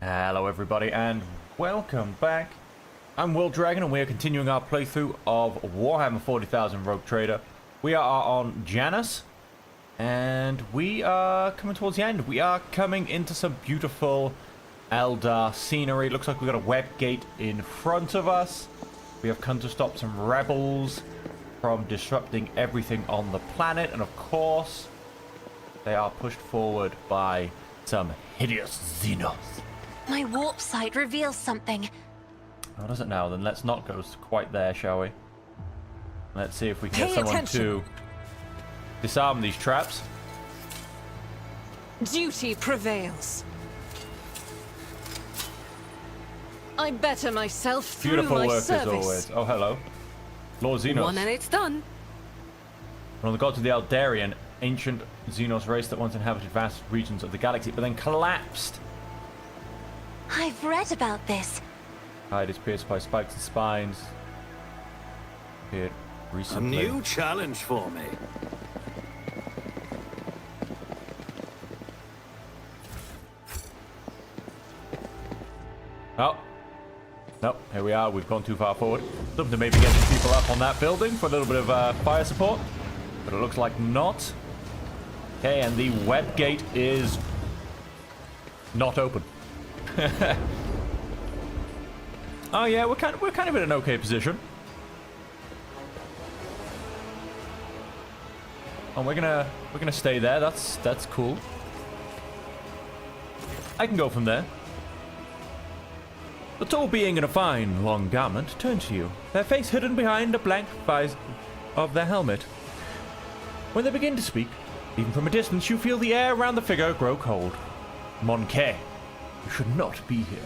Hello everybody and welcome back. I'm Will Dragon and we are continuing our playthrough of Warhammer 40,000 Rogue Trader. We are on Janus and we are coming towards the end. We are coming into some beautiful Eldar scenery. It looks like we've got a web gate in front of us. We have come to stop some rebels from disrupting everything on the planet, and of course they are pushed forward by some hideous Xenos. My warp sight reveals something. Oh, does it now? Then let's not go quite there, shall we? Let's see if we can get Pay someone attention. to disarm these traps. Duty prevails. I better myself through Beautiful my work service. as always. Oh, hello. Lord Xenos. One and it's done. One of the gods of the Aldarian, ancient Xenos race that once inhabited vast regions of the galaxy, but then collapsed. I've read about this. Hide is pierced by spikes and spines. Appeared A recently. new challenge for me. Oh. Nope, here we are. We've gone too far forward. Something to maybe get some people up on that building for a little bit of fire support. But it looks like not. Okay, and the web gate is not open. Oh yeah, we're kind of in an okay position. And we're gonna stay there. That's cool. I can go from there. The tall being in a fine long garment turned to you, their face hidden behind a blank visor of their helmet. When they begin to speak, even from a distance, you feel the air around the figure grow cold. Mon-K, you should not be here.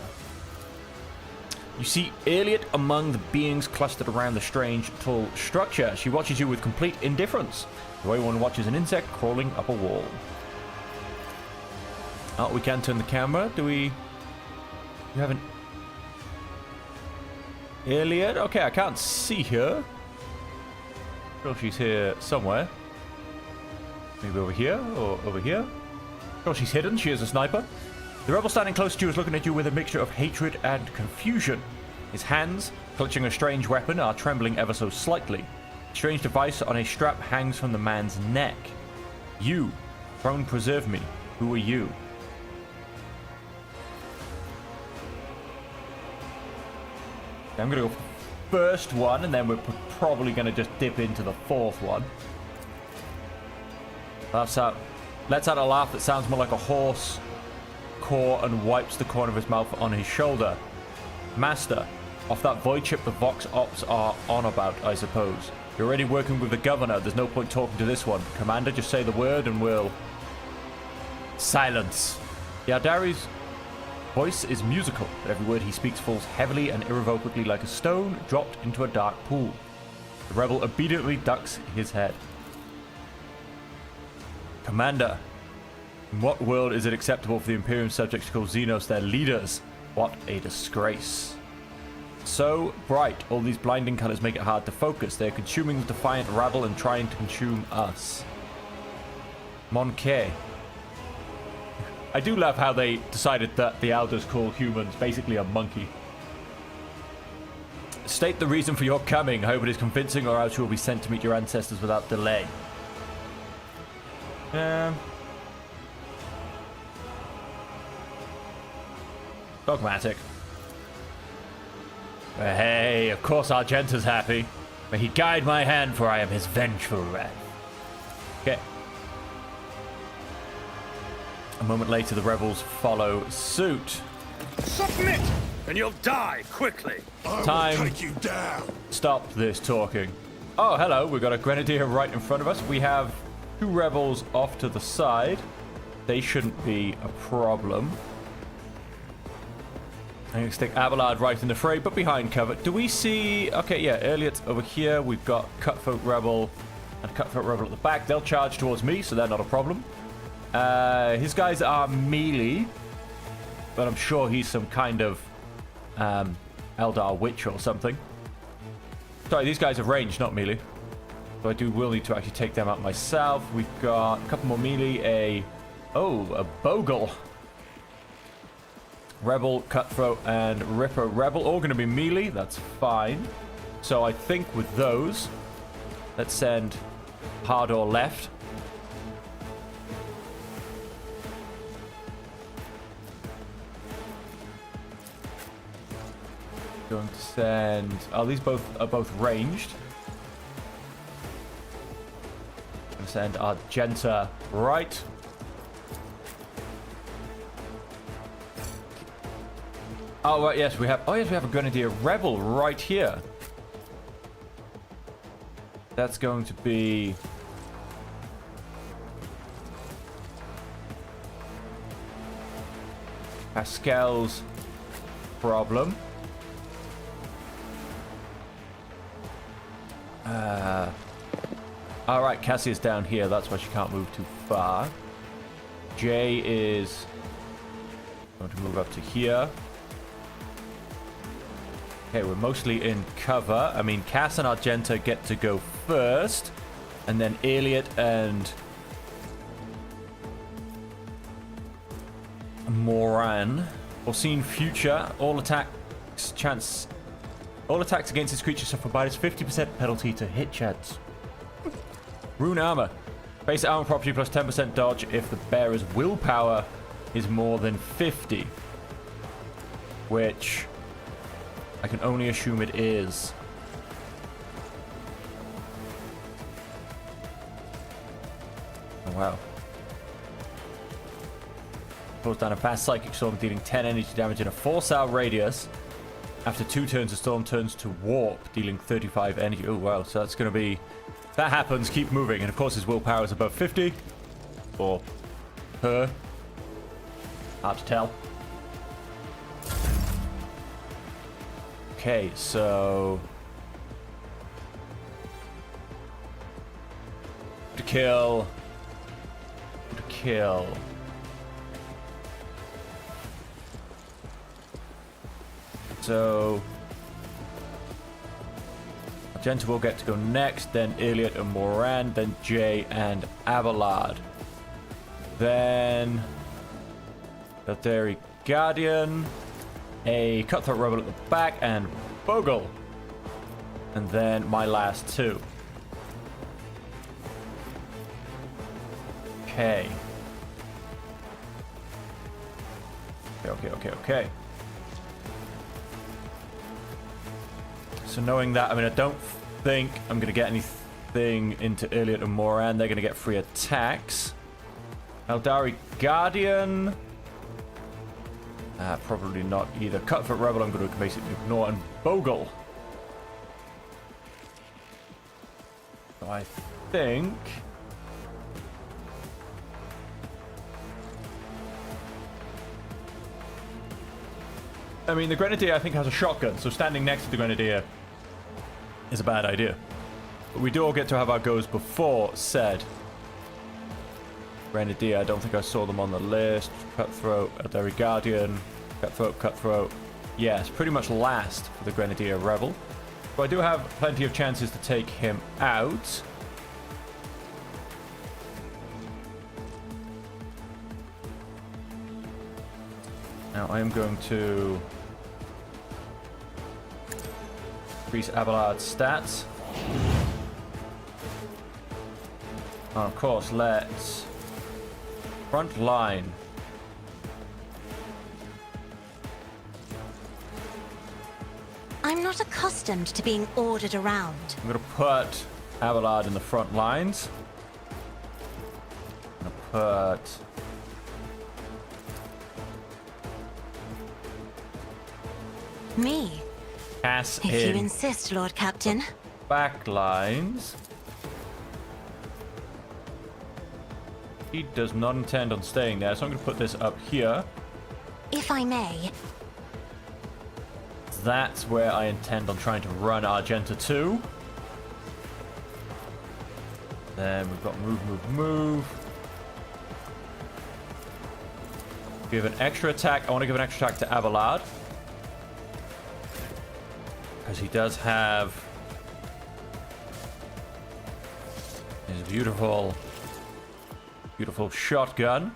You see Elliot among the beings clustered around the strange, tall structure. She watches you with complete indifference, the way one watches an insect crawling up a wall. Oh, we can turn the camera. Do we... You haven't... Elliot? Okay, I can't see her. Sure, she's here somewhere. Maybe over here or over here. Sure, she's hidden. She is a sniper. The rebel standing close to you is looking at you with a mixture of hatred and confusion. His hands, clutching a strange weapon, are trembling ever so slightly. A strange device on a strap hangs from the man's neck. You, throne preserve me. Who are you? I'm gonna go first one, and then we're probably gonna just dip into the fourth one. Lets out a laugh that sounds more like a horse caw and wipes the corner of his mouth on his shoulder. Master, off that void ship the Vox Ops are on about, I suppose. You're already working with the governor. There's no point talking to this one. Commander, just say the word and we'll... Silence. Yardari's voice is musical, but every word he speaks falls heavily and irrevocably like a stone dropped into a dark pool. The rebel obediently ducks his head. Commander, in what world is it acceptable for the Imperium subjects to call Xenos their leaders? What a disgrace. So bright, all these blinding colors make it hard to focus. They are consuming the defiant rabble and trying to consume us. Mon-K. I do love how they decided that the Elders call humans basically a monkey. State the reason for your coming. I hope it is convincing, or else you will be sent to meet your ancestors without delay. Dogmatic. Hey, of course Argenta's happy. May he guide my hand, for I am his vengeful wrath. Okay. A moment later, the rebels follow suit. Submit, and you'll die quickly. Time. Take you down. Stop this talking. Oh, hello. We've got a grenadier right in front of us. We have two rebels off to the side. They shouldn't be a problem. I'm going to stick Abelard right in the fray, but behind cover. Do we see... Okay, yeah, Elliot's over here. We've got Cutthroat Rebel and Cutthroat Rebel at the back. They'll charge towards me, so they're not a problem. His guys are melee, but I'm sure he's some kind of Eldar witch or something. Sorry, these guys have range, not melee. So I will need to actually take them out myself. We've got a couple more melee, a Bogle. Rebel, Cutthroat, and Ripper Rebel all going to be melee. That's fine. So I think with those, let's send Hardor left. Going to send... Oh, these are both ranged. Going to send Argenta right. Oh, right, yes, we have... Oh, yes, we have a Grenadier Rebel right here. That's going to be... Pascal's problem. Alright, Cassie is down here. That's why she can't move too far. Jay is going to move up to here. Okay, we're mostly in cover. I mean, Cass and Argenta get to go first. And then Elliot and Moran. Foreseen future. All attacks against this creature suffer minus 50% penalty to hit chance. Rune armor. Base armor property plus 10% dodge if the bearer's willpower is more than 50. Which I can only assume it is. Oh, wow. Pulls down a fast psychic storm, dealing 10 energy damage in a 4-cell radius. After 2 turns, the storm turns to warp, dealing 35 energy. Oh, wow. So that's going to be... That happens, keep moving. And of course, his willpower is above 50. Or her. Hard to tell. Okay, so... To kill. To kill. So... Argenta will get to go next, then Elliot and Moran, then Jay and Abelard. Then... The Theory Guardian, a Cutthroat Rebel at the back, and Bogle. And then my last 2. Okay. Okay. So knowing that, I mean, I don't think I'm going to get anything into Elliot and Moran. They're going to get free attacks. Eldari Guardian. Probably not either. Cutthroat Rebel I'm going to basically ignore. And Bogle. So I think... I mean, the Grenadier, I think, has a shotgun, so standing next to the Grenadier is a bad idea. But we do all get to have our goes before said Grenadier. I don't think I saw them on the list. Cutthroat, Eldari Guardian, Cutthroat. Yes, pretty much last for the Grenadier Rebel. So I do have plenty of chances to take him out. Now I am going to increase Abelard's stats. And of course, let's front line. I'm not accustomed to being ordered around. I'm going to put Abelard in the front lines. I'm going to put... Me? Cass If in you insist, Lord Captain. back lines. He does not intend on staying there, so I'm going to put this up here. If I may. That's where I intend on trying to run Argenta to. Then we've got move. Give an extra attack. I want to give an extra attack to Abelard. Because he does have his beautiful shotgun.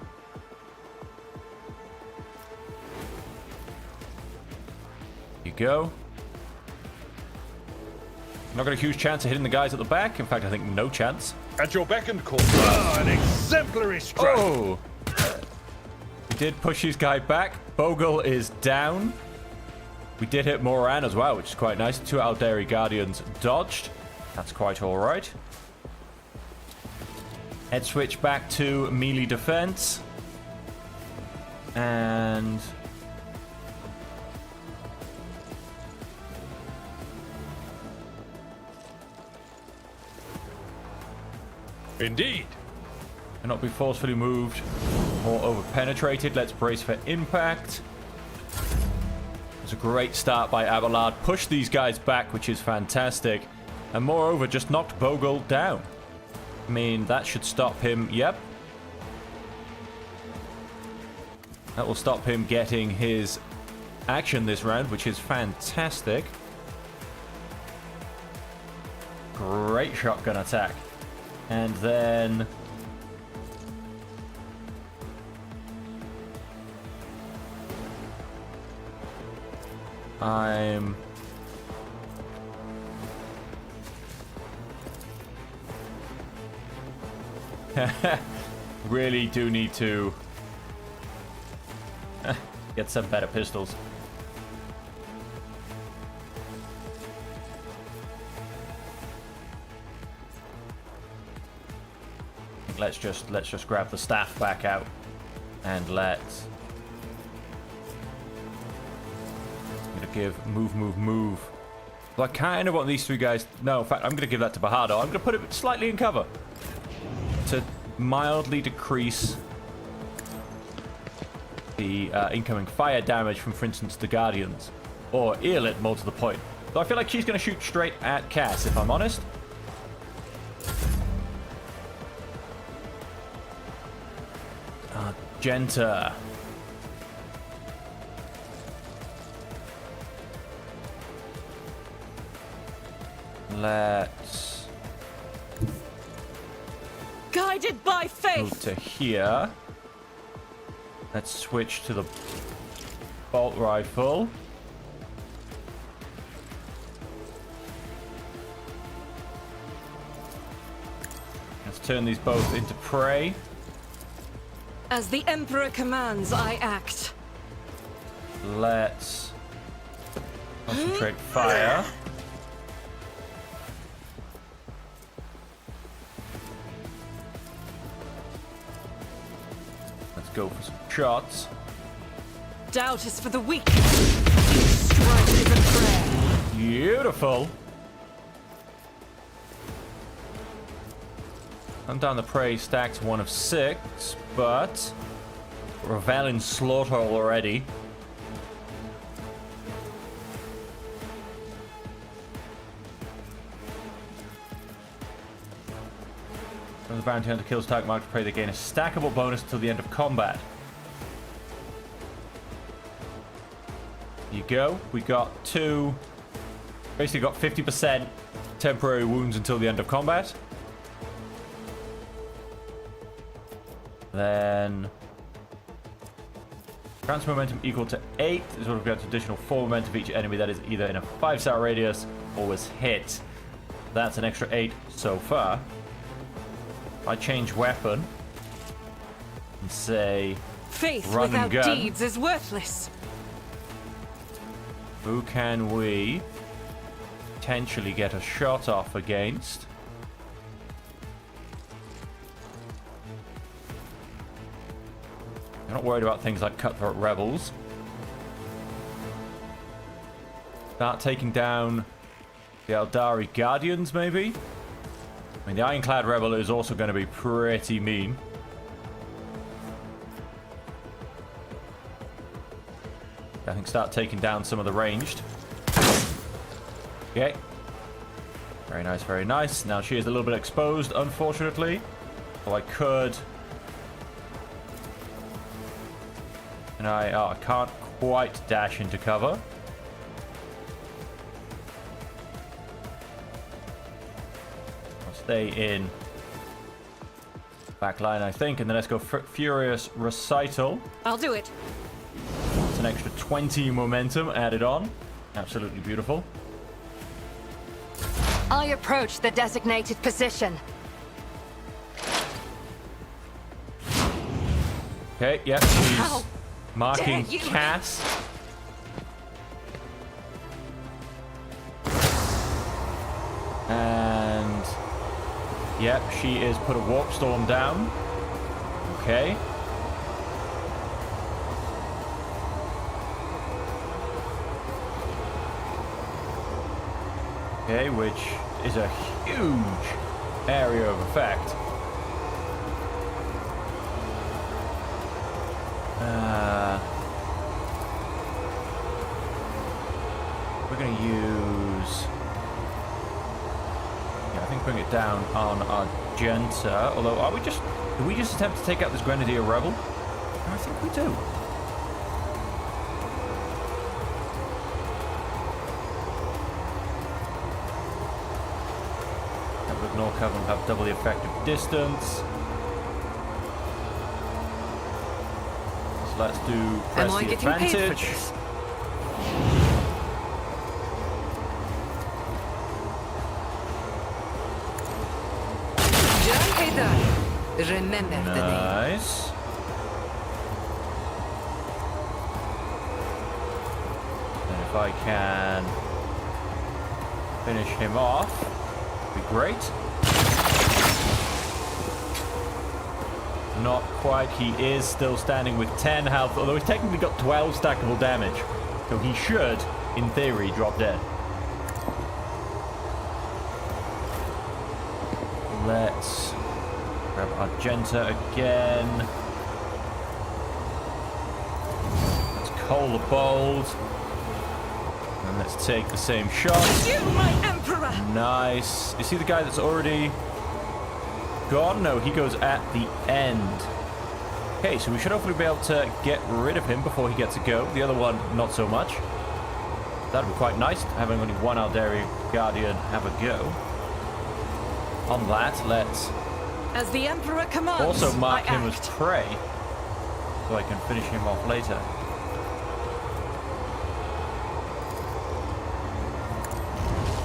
go. Not got a huge chance of hitting the guys at the back. In fact, I think no chance. At your beck and call. Ah, an exemplary strike. Oh! We did push his guy back. Bogle is down. We did hit Moran as well, which is quite nice. 2 Aldari Guardians dodged. That's quite alright. Head switch back to melee defense. And... Indeed. cannot be forcefully moved or over-penetrated. Let's brace for impact. It's a great start by Abelard. Pushed these guys back, which is fantastic. And moreover, just knocked Bogle down. I mean, that should stop him. Yep. That will stop him getting his action this round, which is fantastic. Great shotgun attack. And then... I'm... really do need to get some better pistols. Let's just grab the staff back out and let's give move. Well, I kind of want these three guys. No, in fact, I'm going to give that to Bajado. I'm going to put it slightly in cover to mildly decrease the incoming fire damage from, for instance, the Guardians, or Earlit more to the point. So I feel like she's going to shoot straight at Cass, if I'm honest. Genta. Let's guided by faith. move to here. Let's switch to the bolt rifle. Let's turn these both into prey. As the Emperor commands, I act. Let's concentrate fire. Let's go for some shots. Doubt is for the weak. Strike is a prayer. Beautiful. I'm down the prey stacked 1 of 6, but Ravel in slaughter already. When the bounty hunter kills target marked prey, they gain a stackable bonus until the end of combat. Here you go. We got 2. Basically got 50% temporary wounds until the end of combat. Then transfer momentum equal to 8 is what we've got. Additional 4 momentum of each enemy that is either in a 5-star radius or was hit. That's an extra 8 so far. If I change weapon and say Faith run without and gun, deeds is worthless. who can we potentially get a shot off against? I'm not worried about things like cutthroat rebels. Start taking down the Eldari Guardians, maybe? I mean, the Ironclad Rebel is also going to be pretty mean. I think start taking down some of the ranged. Okay. Very nice, very nice. Now she is a little bit exposed, unfortunately. So I could... And I can't quite dash into cover. I'll stay in back line, I think, and then let's go Furious Recital. I'll do it. It's an extra 20 momentum added on. Absolutely beautiful. I approach the designated position. Okay, yep, How she's marking dare you. Cass. And yep, she is put a warp storm down. Okay. Okay, which is a huge area of effect. We're going to use... Yeah, I think bring it down on Argenta. Although, do we just attempt to take out this Grenadier Rebel? I think we do. With Norcover will have double the effective distance. So let's do press Am I the getting paid for advantage. this? Remember the name. Nice. And if I can finish him off, be great. Not quite. He is still standing with 10 health, although he's technically got 12 stackable damage. So he should, in theory, drop dead. Let's grab Argenta again. Let's Cole the Bold. And let's take the same shot. You, my Emperor! Nice. You see the guy that's already gone? No, he goes at the end. Okay, so we should hopefully be able to get rid of him before he gets a go. The other one, not so much. That'd be quite nice, having only one Aldari Guardian have a go. On that, let's As the Emperor commands, also mark I him as act. prey, so I can finish him off later.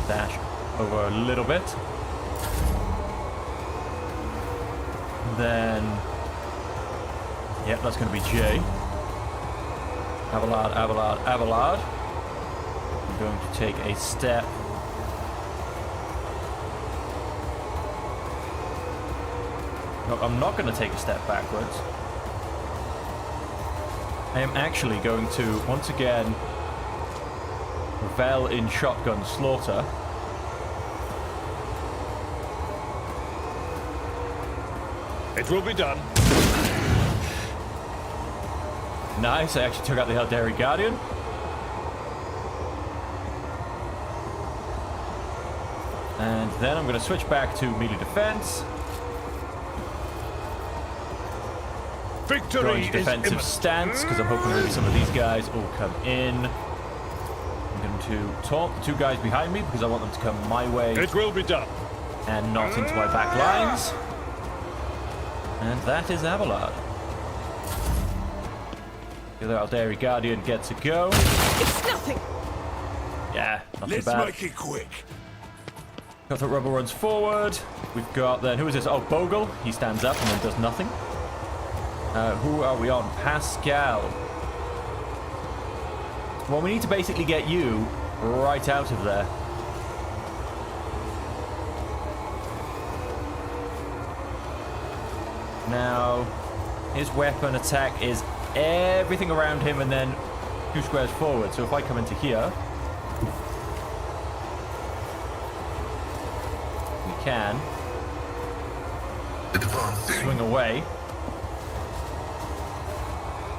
Dash over a little bit. Then, yep, that's going to be Jay. Abelard, Abelard, Abelard. I'm going to take a step. No, I'm not going to take a step backwards. I am actually going to, once again, revel in shotgun slaughter. It will be done. Nice, I actually took out the Aldari Guardian. And then I'm going to switch back to melee defense. Victory Going to is defensive imminent. stance, because I'm hoping maybe some of these guys will come in. I'm going to taunt the two guys behind me, because I want them to come my way It will be done. and not into my back lines. And that is Abelard. The other Aldari Guardian gets a go. It's nothing. Yeah, not Let's too bad. make it quick. Cutthroat Rebel runs forward. We've got then, who is this? Oh, Bogle. He stands up and then does nothing. Who are we on? Pascal. Well, we need to basically get you right out of there. Now, his weapon attack is everything around him and then 2 squares forward. So if I come into here, we can Advancing. swing away.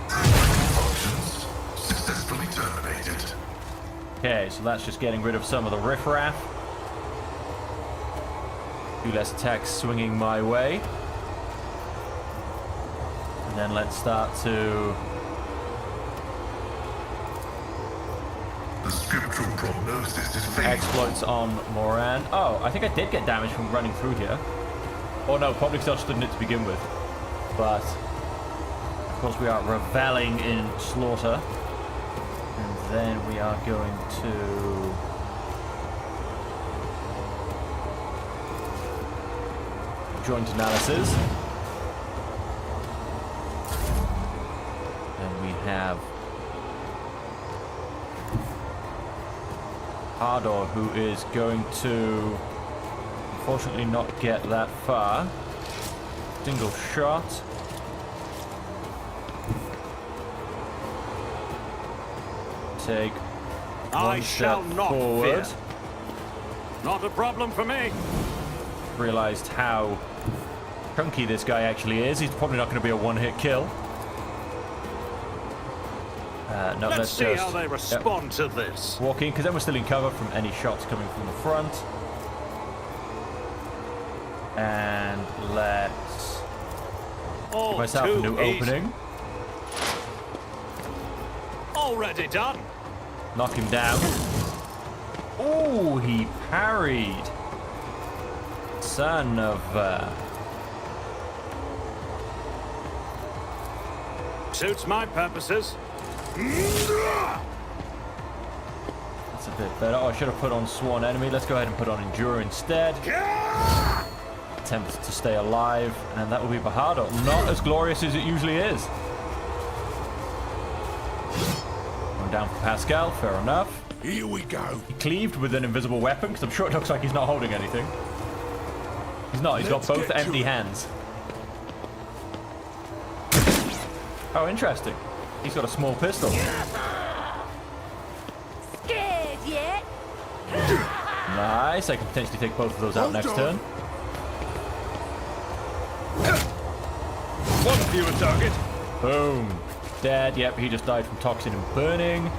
Functions successfully terminated. Okay, so that's just getting rid of some of the riffraff. 2 less attacks swinging my way. And then let's start to... The scriptural prognosis is failing. exploits on Moran. Oh, I think I did get damage from running through here. Oh no, probably because I stood in it to begin with. But, of course, we are reveling in slaughter. And then we are going to... joint analysis. And we have Hardor, who is going to unfortunately not get that far. Single shot. Take one shall step not forward. fear. Not a problem for me. Realized how chunky this guy actually is. He's probably not going to be a one-hit kill. No, Let's see just how they respond to this. walk in, because then we're still in cover from any shots coming from the front. And let's All give myself a too new easy. opening. Already done. Knock him down. Oh, he parried. Son of... Suits my purposes. That's a bit better. Oh, I should have put on Sworn Enemy. Let's go ahead and put on Endure instead. Attempt to stay alive, and that will be Bahado. Not as glorious as it usually is. Going down for Pascal, fair enough. Here we go. He cleaved with an invisible weapon, because I'm sure it looks like he's not holding anything. He's not, he's got Let's both get to empty it. hands. Oh, interesting. He's got a small pistol. Scared yet? Nice, I can potentially take both of those out Hold next on. turn. One fewer target. Boom. Dead. Yep, he just died from toxin and burning.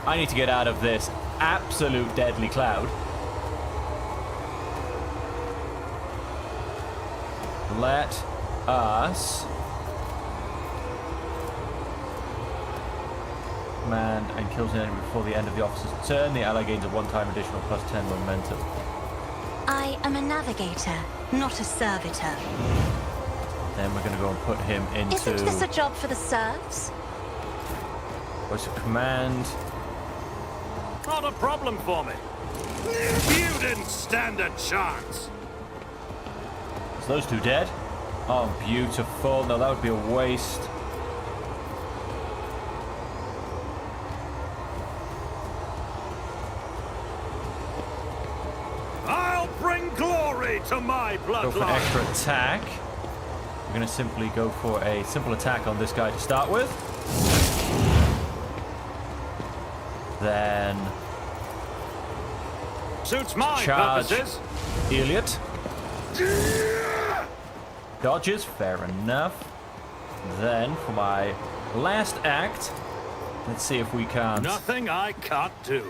I need to get out of this absolute deadly cloud. Let us command and kills an enemy before the end of the officer's turn. The ally gains a one-time additional +10 momentum. I am a navigator, not a servitor. Then we're going to go and put him into Isn't this a job for the serfs? voice of command. Not a problem for me. You didn't stand a chance. Is those two dead? Oh, beautiful. No, that would be a waste. I'll bring glory to my Go for bloodline. extra attack. We're going to simply go for a simple attack on this guy to start with. Then Suits my charge purposes. Elliot. Dodges, fair enough. Then for my last act, let's see if we can't. Nothing I can't do.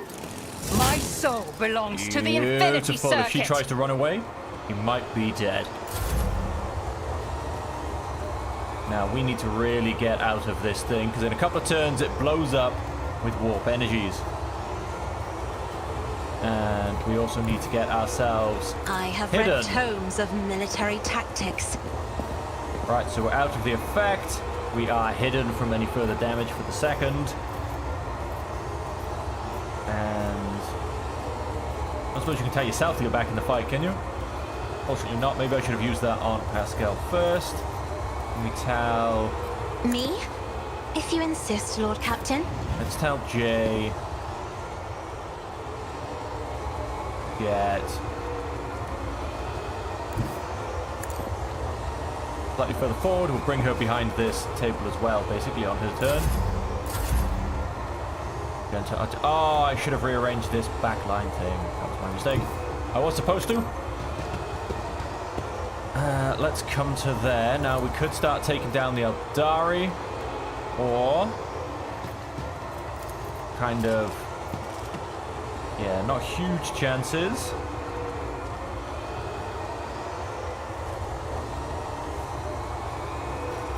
My soul belongs to the Infinity Beautiful. If she Circuit. tries to run away, he might be dead. Now we need to really get out of this thing, because in a couple of turns it blows up with warp energies. And we also need to get ourselves I have hidden. read tomes of military tactics. Right, so we're out of the effect. We are hidden from any further damage for the second. And I suppose you can tell yourself that you're back in the fight, can you? Fortunately not. Maybe I should have used that on Pascal first. Can we tell... Me? If you insist, Lord Captain. Let's tell Jay... Get... slightly further forward. We'll bring her behind this table as well, basically, on her turn. Oh, I should have rearranged this backline thing. That was my mistake. I was supposed to. Let's come to there. Now, we could start taking down the Eldari. Or... kind of... yeah, not huge chances.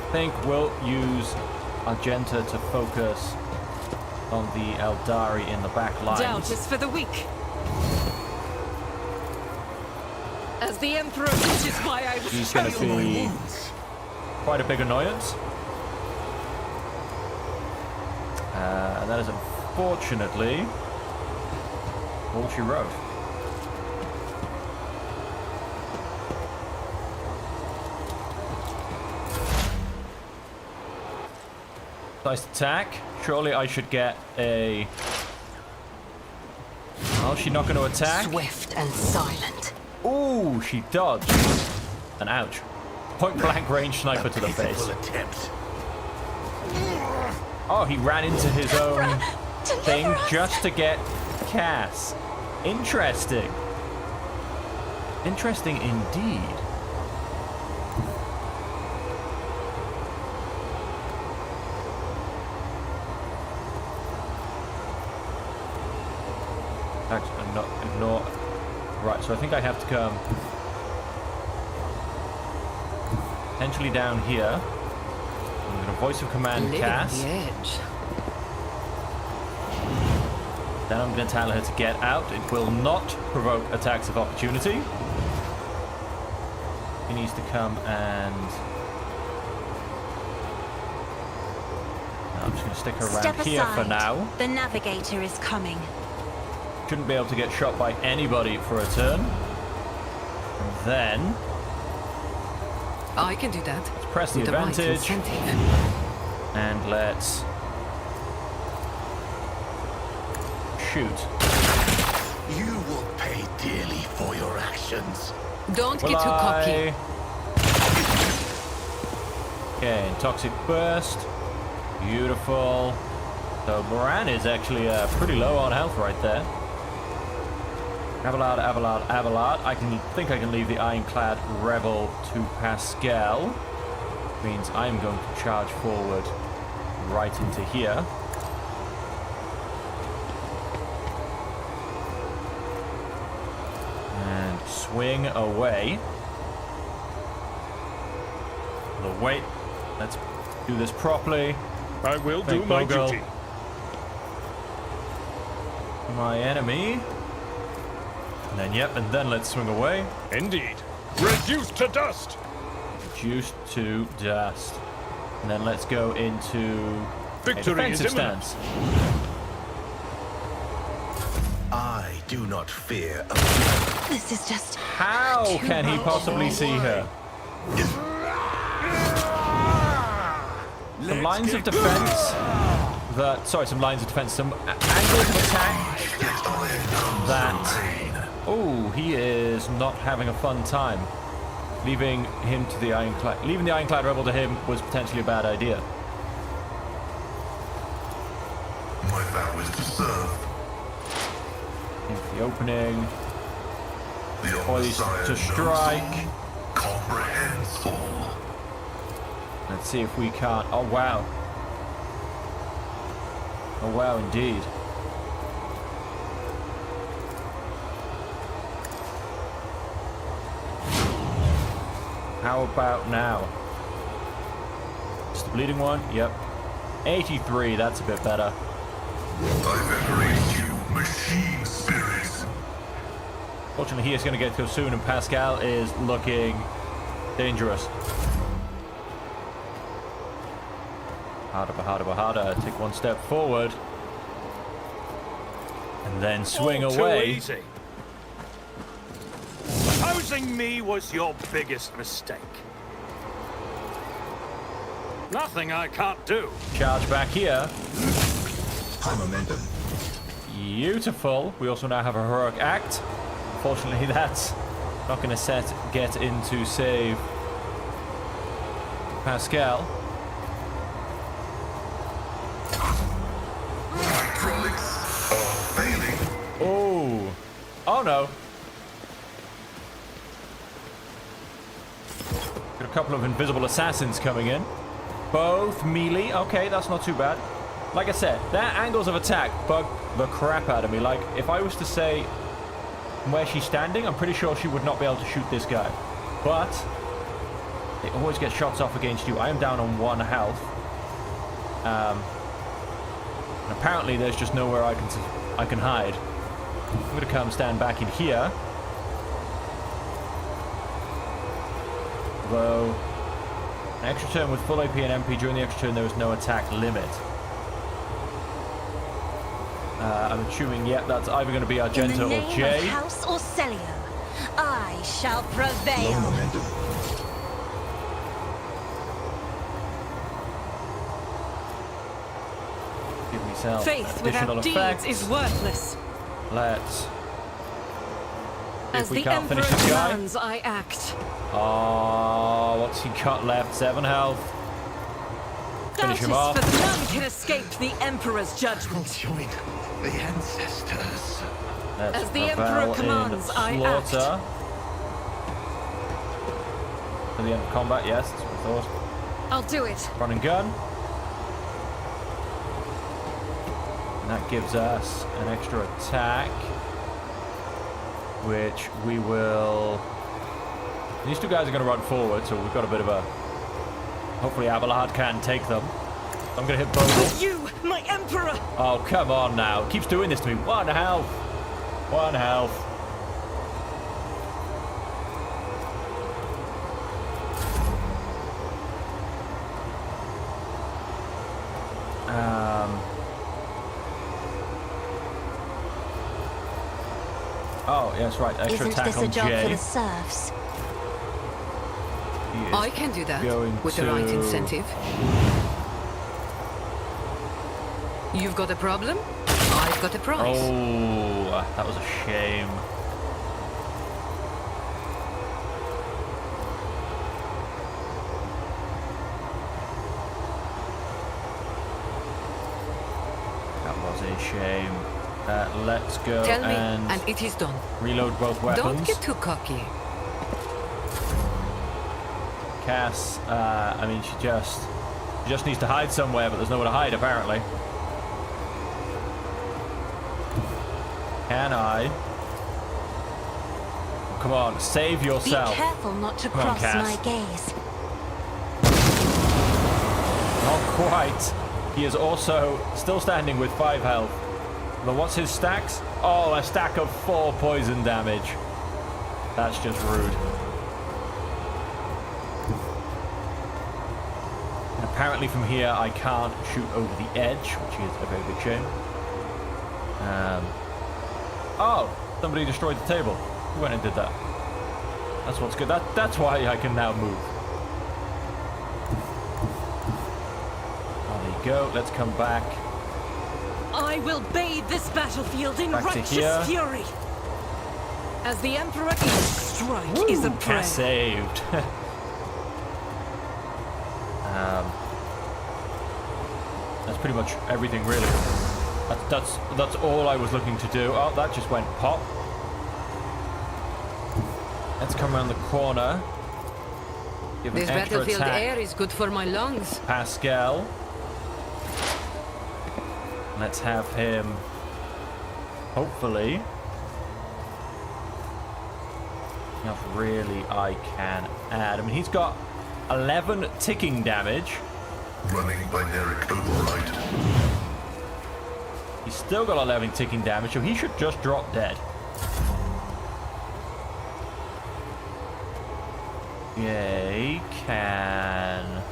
I think we'll use Argenta to focus on the Eldari in the back line. Doubt is for the weak. As the Emperor teaches why I was He's going to be quite a big annoyance. And that is a unfortunately, all she wrote. Nice attack. Surely I should get a... Oh, she's not going to attack? Swift and silent. Ooh, she dodged. And ouch. Point blank range sniper to the face. Attempt. Oh, he ran into his own Deliver thing us. just to get Cass. Interesting. Interesting indeed. Actually, not ignore. Right, so I think I have to come potentially down here. I'm going to voice of command Living Cass. the edge. Then I'm going to tell her to get out. It will not provoke attacks of opportunity. He needs to come and... No, I'm just going to stick her around Step here aside. for now. The navigator is coming. Shouldn't be able to get shot by anybody for a turn. And then I can do that. let's press the With right advantage. incentive. And let's shoot. You will pay dearly for your actions. Don't Will get too cocky. Okay, toxic burst. Beautiful. So Moran is actually pretty low on health right there. Abelard, Abelard, Abelard. I think I can leave the Ironclad Rebel to Pascal. Means I'm going to charge forward right into here. And swing away. Although, wait. Let's do this properly. I will Thank do my Bogle. duty. My enemy. And then, yep, and then let's swing away. Indeed. Reduced to dust. Reduced to dust. And then let's go into a Victory is defensive imminent. stance. I do not fear a This is just... How too can he much. possibly see her? Some lines of defense that... Sorry, some lines of defense. Some angles of attack that... Oh, he is not having a fun time. Leaving him to the Ironclad... Leaving the Ironclad Rebel to him was potentially a bad idea. My vow is to serve. Into the opening. The Poised Omnissiah to knows strike. all, comprehends all. Let's see if we can't... Oh, wow. Oh, wow, indeed. How about now? Just the bleeding one? Yep. 83, that's a bit better. I venerate you, machine spirits. Fortunately, he is going to get killed soon, and Pascal is looking dangerous. Harder, harder, harder. Take one step forward. And then swing All away. Too easy. Opposing me was your biggest mistake. Nothing I can't do. Charge back here. High momentum. Beautiful. We also now have a heroic act. Unfortunately, that's not going to get into save Pascal. Hydraulics are failing. Oh. Oh no. Got a couple of invisible assassins coming in. Both melee. Okay, that's not too bad. Like I said, their angles of attack bug the crap out of me. Like, if I was to say from where she's standing, I'm pretty sure she would not be able to shoot this guy. But they always get shots off against you. I am down on 1 health. And apparently there's just nowhere I can hide. I'm gonna come stand back in here. Although an extra turn with full AP and MP, during the extra turn there is no attack limit. I'm assuming, yep, that's either going to be Argenta In the or name Jay. of House Orcelio, I shall Low prevail. momentum. Give myself Faith additional without effects. deeds is worthless. Let's. As If we the can't Emperor finish this guy. commands, I act. Oh, what's he got left? 7 health. Finish him off. Doubters, for none can escape the Emperor's judgment. Join the ancestors. Let's As the revel Emperor in commands, I slaughter. To the end of combat, yes, that's what I thought. I'll do it. Run and gun. And that gives us an extra attack, which we will... These two guys are going to run forward, so we've got a bit of a... Hopefully Abelard can take them. I'm going to hit both. You, my Emperor! Oh, come on now. It keeps doing this to me. 1 health. 1 health. Oh, yes, right. Extra Isn't attack this a on job for Jay. the serfs? He is I can do that going with the right to- incentive. You've got a problem? I've got a prize. Oh, that was a shame. That was a shame. Let's go Tell me, and and it is done. reload both weapons. Don't get too cocky. Cass, I mean, she just needs to hide somewhere, but there's nowhere to hide, apparently. Can I? Come on, save Be yourself. careful not to Come on, cross Cass. my gaze. Not quite. He is also still standing with 5 health. But what's his stacks? Oh, a stack of 4 poison damage. That's just rude. And apparently from here I can't shoot over the edge, which is a very big shame. Oh, somebody destroyed the table. Who went and did that? That's what's good. That's why I can now move. There you go. Let's come back. I will bathe this battlefield in Back to righteous here. fury. As the Emperor, each strike is a prayer. Cass saved. That's pretty much everything, really. That's all I was looking to do. Oh, that just went pop. Let's come around the corner. Give an This extra battlefield attack. air is good for my lungs. Pascal. Let's have him, hopefully, enough really I can add. I mean, he's got 11 ticking damage. Running binaric override. He's still got 11 ticking damage, so he should just drop dead. Yay, can...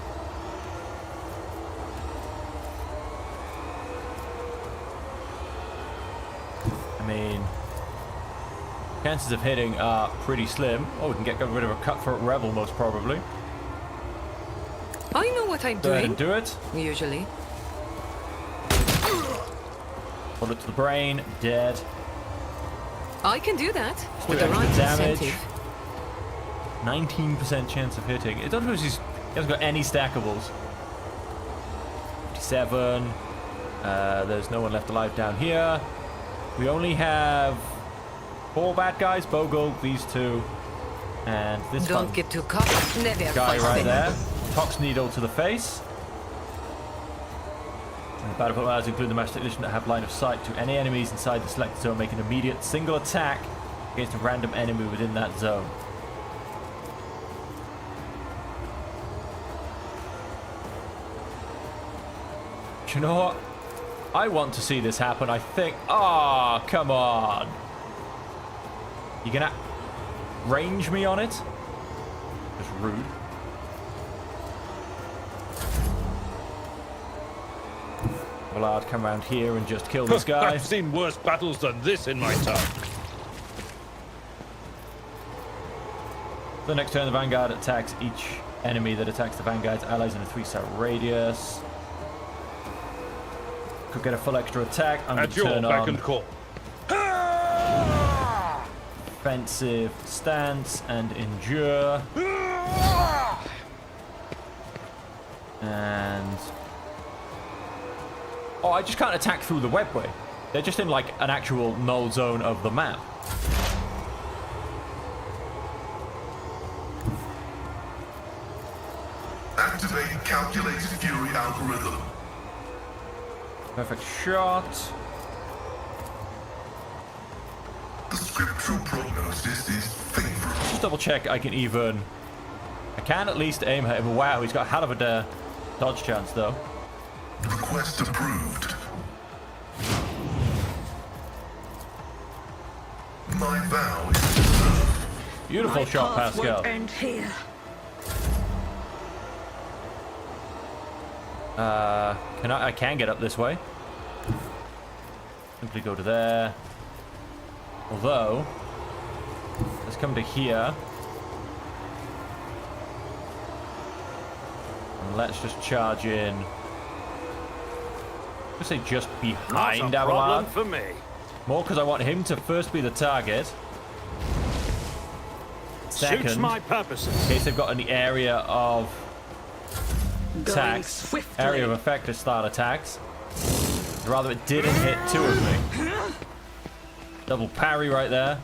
I mean, chances of hitting are pretty slim. Oh, we can get rid of a cutthroat rebel, most probably. I know what I'm Go ahead doing. and do it. Usually. Bullet to the brain, dead. I can do that Let's with do the right extra damage. incentive. 19% chance of hitting. It doesn't he hasn't got any stackables. 57. There's no one left alive down here. We only have 4 bad guys. Bogle, these 2, and this Don't fun get too cocky. Never guy fight right them. there. Tox needle to the face. And the battlefield allows include the Master Edition that have line of sight to any enemies inside the selected zone. Make an immediate single attack against a random enemy within that zone. Do you know what? I want to see this happen. I think... Oh, come on. You gonna range me on it? Just rude. Abelard, come around here and just kill this guy. I've seen worse battles than this in my time. The next turn, the Vanguard attacks each enemy that attacks the Vanguard's allies in a 3-star radius. Could get a full extra attack. I'm going At to your turn beck on and call. offensive stance and endure. And... oh, I just can't attack through the webway. They're just in like an actual null zone of the map. Activate calculated fury algorithm. Perfect shot. The scriptural prognosis is favorable. Just double check I can even... I can at least aim at him. Wow, he's got a hell of a dodge chance though. Request approved. My vow is to serve. Beautiful shot, Pascal. End here. I can get up this way. Simply go to there. Although, let's come to here. And let's just charge in. I say just behind Not a problem Abelard. for me. More because I want him to first be the target. Second, Suits my in purposes. case they've got any area of Going attacks, swiftly. area of effect to start attacks. I'd rather it didn't hit two of me. Double parry right there.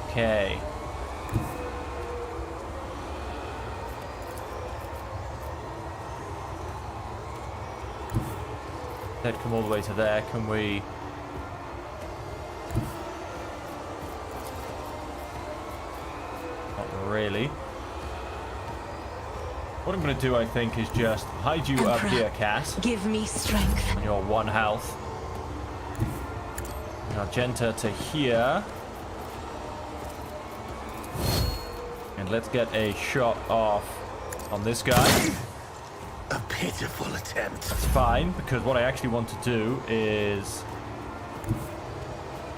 Okay. They'd come all the way to there. Can we... not really. What I'm going to do, I think, is just hide you up Emperor, here, Cass, Give me strength. on your 1 health. And Argenta to here. And let's get a shot off on this guy. A pitiful attempt. It's fine, because what I actually want to do is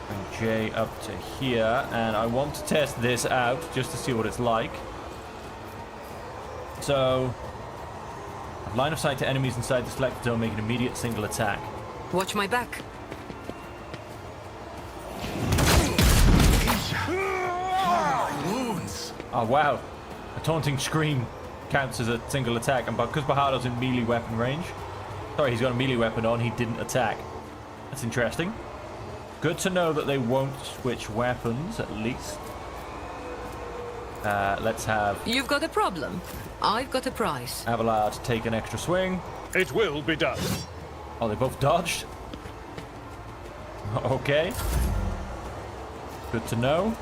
bring Jay up to here, and I want to test this out just to see what it's like. So, have line of sight to enemies inside the selected zone, make an immediate single attack. Watch my back. My wounds. Oh wow, a taunting scream counts as a single attack, and because Bahado's in melee weapon range, sorry, he's got a melee weapon on, he didn't attack. That's interesting. Good to know that they won't switch weapons, at least. Let's have You've got a problem. I've got a prize. Abelard take an extra swing. It will be done. Oh, they both dodged. Okay. Good to know.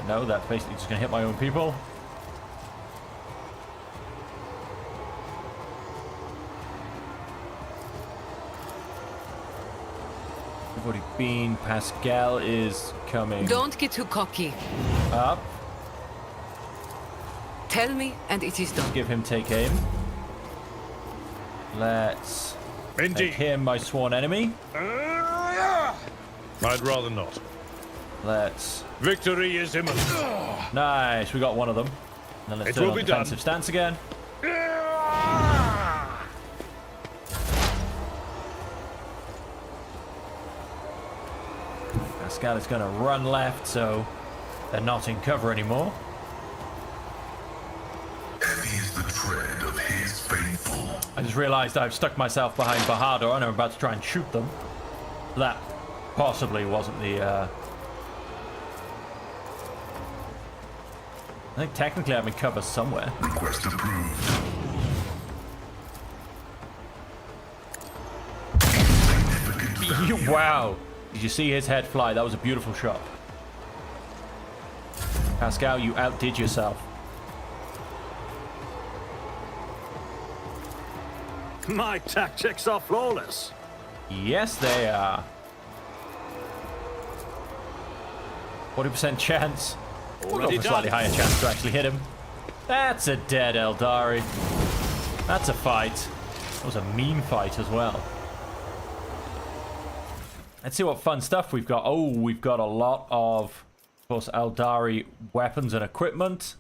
No, that's basically just going to hit my own people. We've already been. Pascal is coming Don't get too cocky. up. Tell me, and it is done. Give him take aim. Let's make Indeed. him my sworn enemy. I'd rather not. Let's... Victory is imminent. Nice, we got one of them. Then let's It turn will on be defensive done. stance again. Pascal is going to run left, so they're not in cover anymore. Heavy is the tread of his faithful. I just realized I've stuck myself behind Bahado and I'm about to try and shoot them. That possibly wasn't the... I think technically I'm in cover somewhere. Request approved. Significant Wow! Did you see his head fly? That was a beautiful shot. Pascal, you outdid yourself. My tactics are flawless. Yes, they are. 40% chance. We'll go Already for a slightly done. higher chance to actually hit him. That's a dead Eldari. That's a fight. That was a mean fight as well. Let's see what fun stuff we've got. Oh, we've got a lot of course, Eldari weapons and equipment.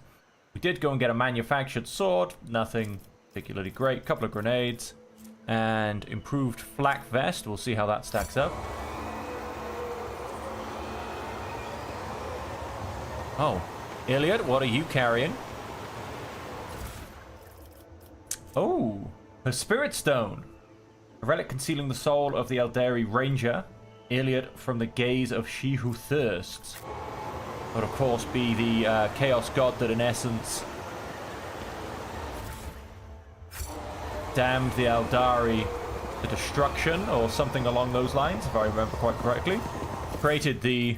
We did go and get a manufactured sword. Nothing particularly great. Couple of grenades. And improved flak vest. We'll see how that stacks up. Oh, Iliad, what are you carrying? Oh, a spirit stone. A relic concealing the soul of the Eldari Ranger. Iliad from the gaze of she who thirsts. Would of course be the chaos god that in essence damned the Eldari to destruction or something along those lines, if I remember quite correctly. Created the...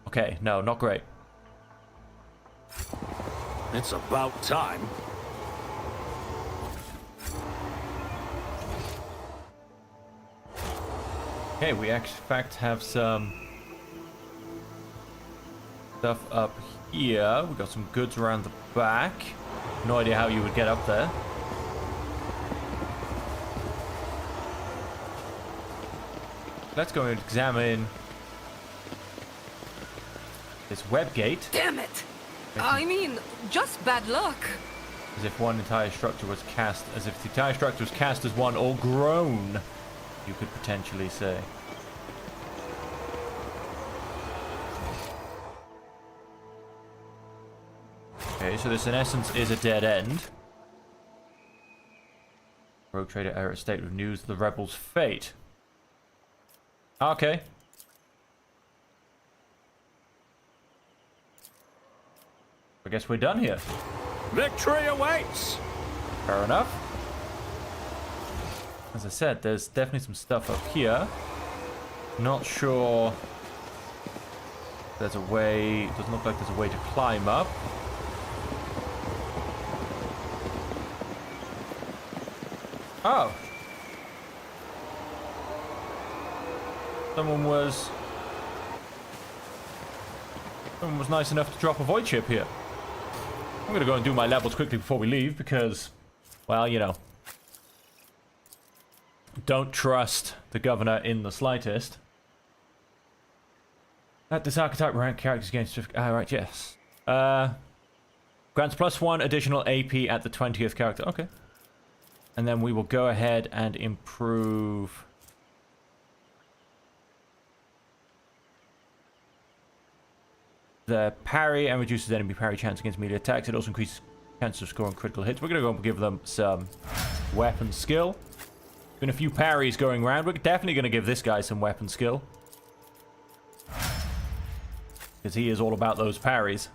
Okay, no, not great. It's about time. Okay, we in fact have some stuff up here. We got some goods around the back. No idea how you would get up there. Let's go and examine this web gate. Damn it! I mean, just bad luck. As if one entire structure was cast, as if the entire structure was cast as one or grown, you could potentially say. Okay, so this in essence is a dead end. Rogue Trader error state with news of the rebels' fate. Okay. I guess we're done here. Victory awaits! Fair enough. As I said, there's definitely some stuff up here. Not sure there's a way. It doesn't look like there's a way to climb up. Oh. Someone was nice enough to drop a void chip here. I'm gonna go and do my levels quickly before we leave because, well, you know, don't trust the governor in the slightest. At this archetype rank characters against... right, yes. Grants +1 additional AP at the 20th character. Okay. And then we will go ahead and improve... the parry and reduces enemy parry chance against melee attacks. It also increases chances of scoring critical hits. We're going to go and give them some weapon skill. Been a few parries going around. We're definitely going to give this guy some weapon skill. Because he is all about those parries.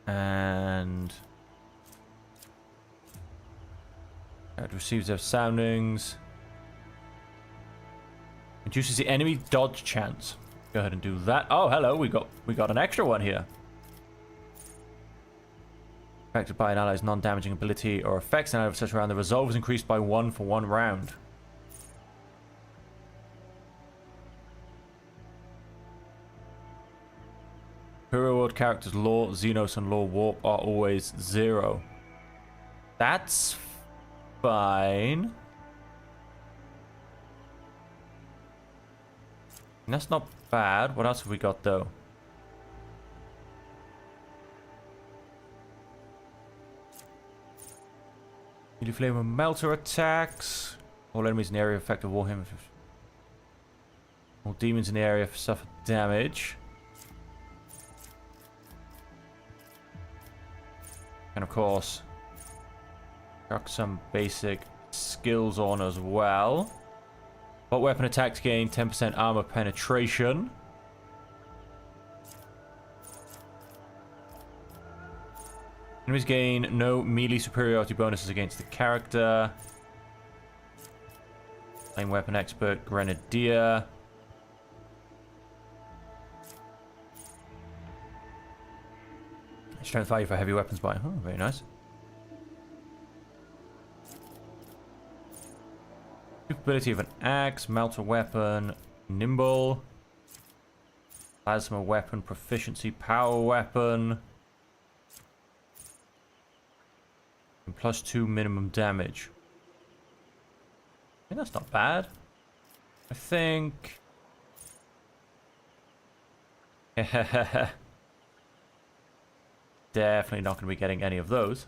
And... it receives their soundings. Reduces the enemy dodge chance. Go ahead and do that. Oh, hello. We got an extra one here. Affected by an ally's non-damaging ability or effects in of such round, the resolve is increased by 1 for 1 round. Hero World characters Law, Xenos, and Law Warp are always 0. That's fine. That's not bad. What else have we got, though? Melee Flame and Melter attacks. All enemies in the area affected Warhammer. All demons in the area suffer damage. And of course, got some basic skills on as well. But weapon attacks gain 10% armor penetration. Enemies gain no melee superiority bonuses against the character. Flame weapon expert, grenadier. Strength value for heavy weapons by. Oh, very nice. Capability of an axe, melter weapon, nimble. Plasma weapon, proficiency, power weapon. And +2 minimum damage. I think that's not bad. I think... Definitely not going to be getting any of those.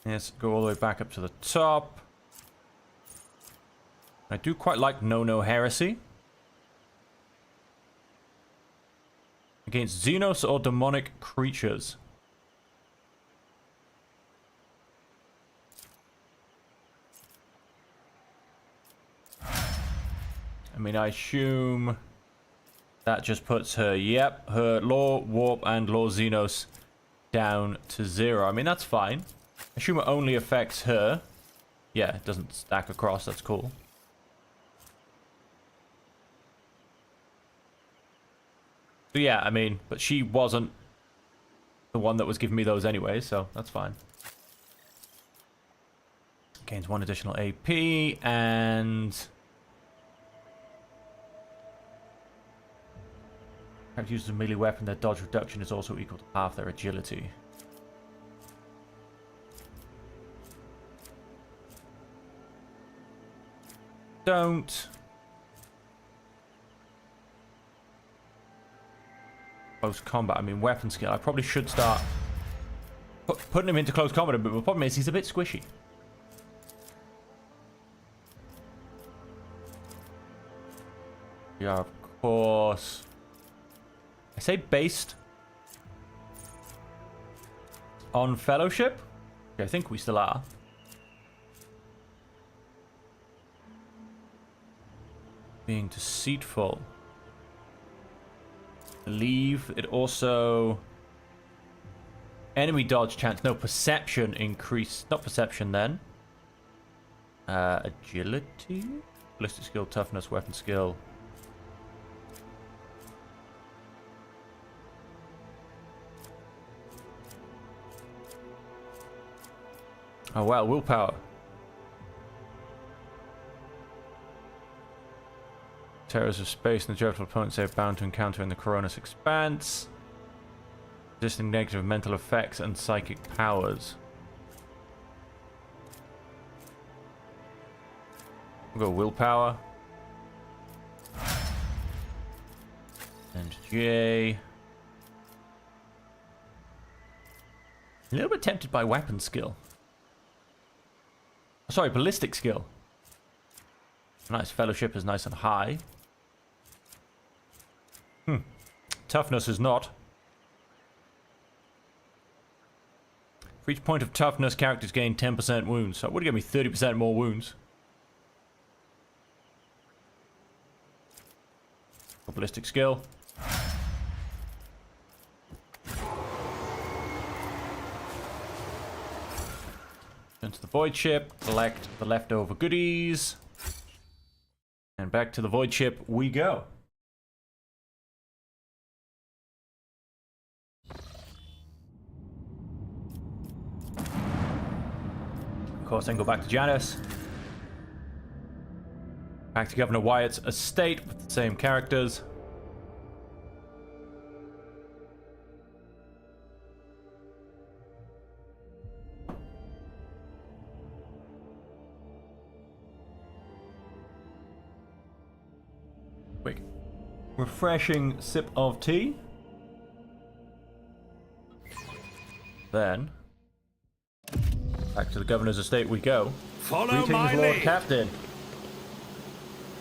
Let's go all the way back up to the top. I do quite like No Heresy. Against Xenos or demonic creatures. I mean, I assume that just puts her, yep, her Law, Warp, and Law Xenos down to 0. I mean, that's fine. I assume it only affects her. Yeah, it doesn't stack across. That's cool. So yeah, I mean, but she wasn't the one that was giving me those anyway, so that's fine. Gains 1 additional AP, and... If uses a melee weapon, their dodge reduction is also equal to half their agility. Don't. Close combat. I mean, weapon skill. I probably should start putting him into close combat, but the problem is he's a bit squishy. Yeah, of course. I say based on Fellowship. Okay, I think we still are. Being deceitful. Believe it also... Enemy dodge chance. No, perception increase. Not perception then. Agility? Ballistic skill, toughness, weapon skill. Oh wow, willpower. Terrors of space and the dreadful opponents they are bound to encounter in the Coronis Expanse. Resisting negative mental effects and psychic powers. We'll go willpower. And J. A little bit tempted by weapon skill. Sorry, ballistic skill. Nice, Fellowship is nice and high. Toughness is not. For each point of toughness, characters gain 10% wounds. So it would give me 30% more wounds. Ballistic skill. Into the void ship, collect the leftover goodies, and back to the void ship we go. Of course, then go back to Janice. Back to Governor Wyatt's estate with the same characters. Quick, refreshing sip of tea. Then, back to the Governor's estate we go. Follow Greetings, my Lord lead. Captain.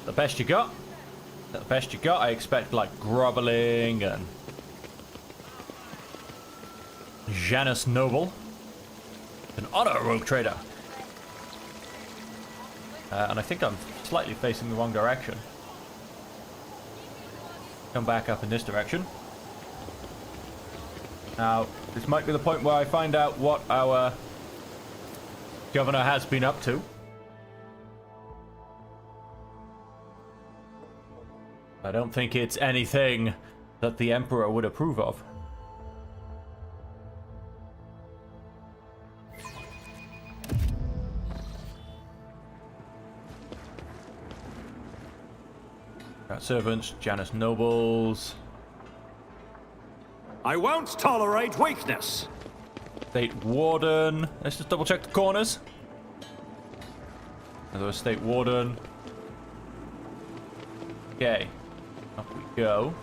The best you got? The best you got? I expect like groveling and Janus Noble. An honor, rogue trader. And I think I'm slightly facing the wrong direction. Come back up in this direction. Now, this might be the point where I find out what our governor has been up to. I don't think it's anything that the Emperor would approve of. servants, Janus nobles. I won't tolerate weakness. State warden. Let's just double check the corners. Another state warden. Okay. Up we go.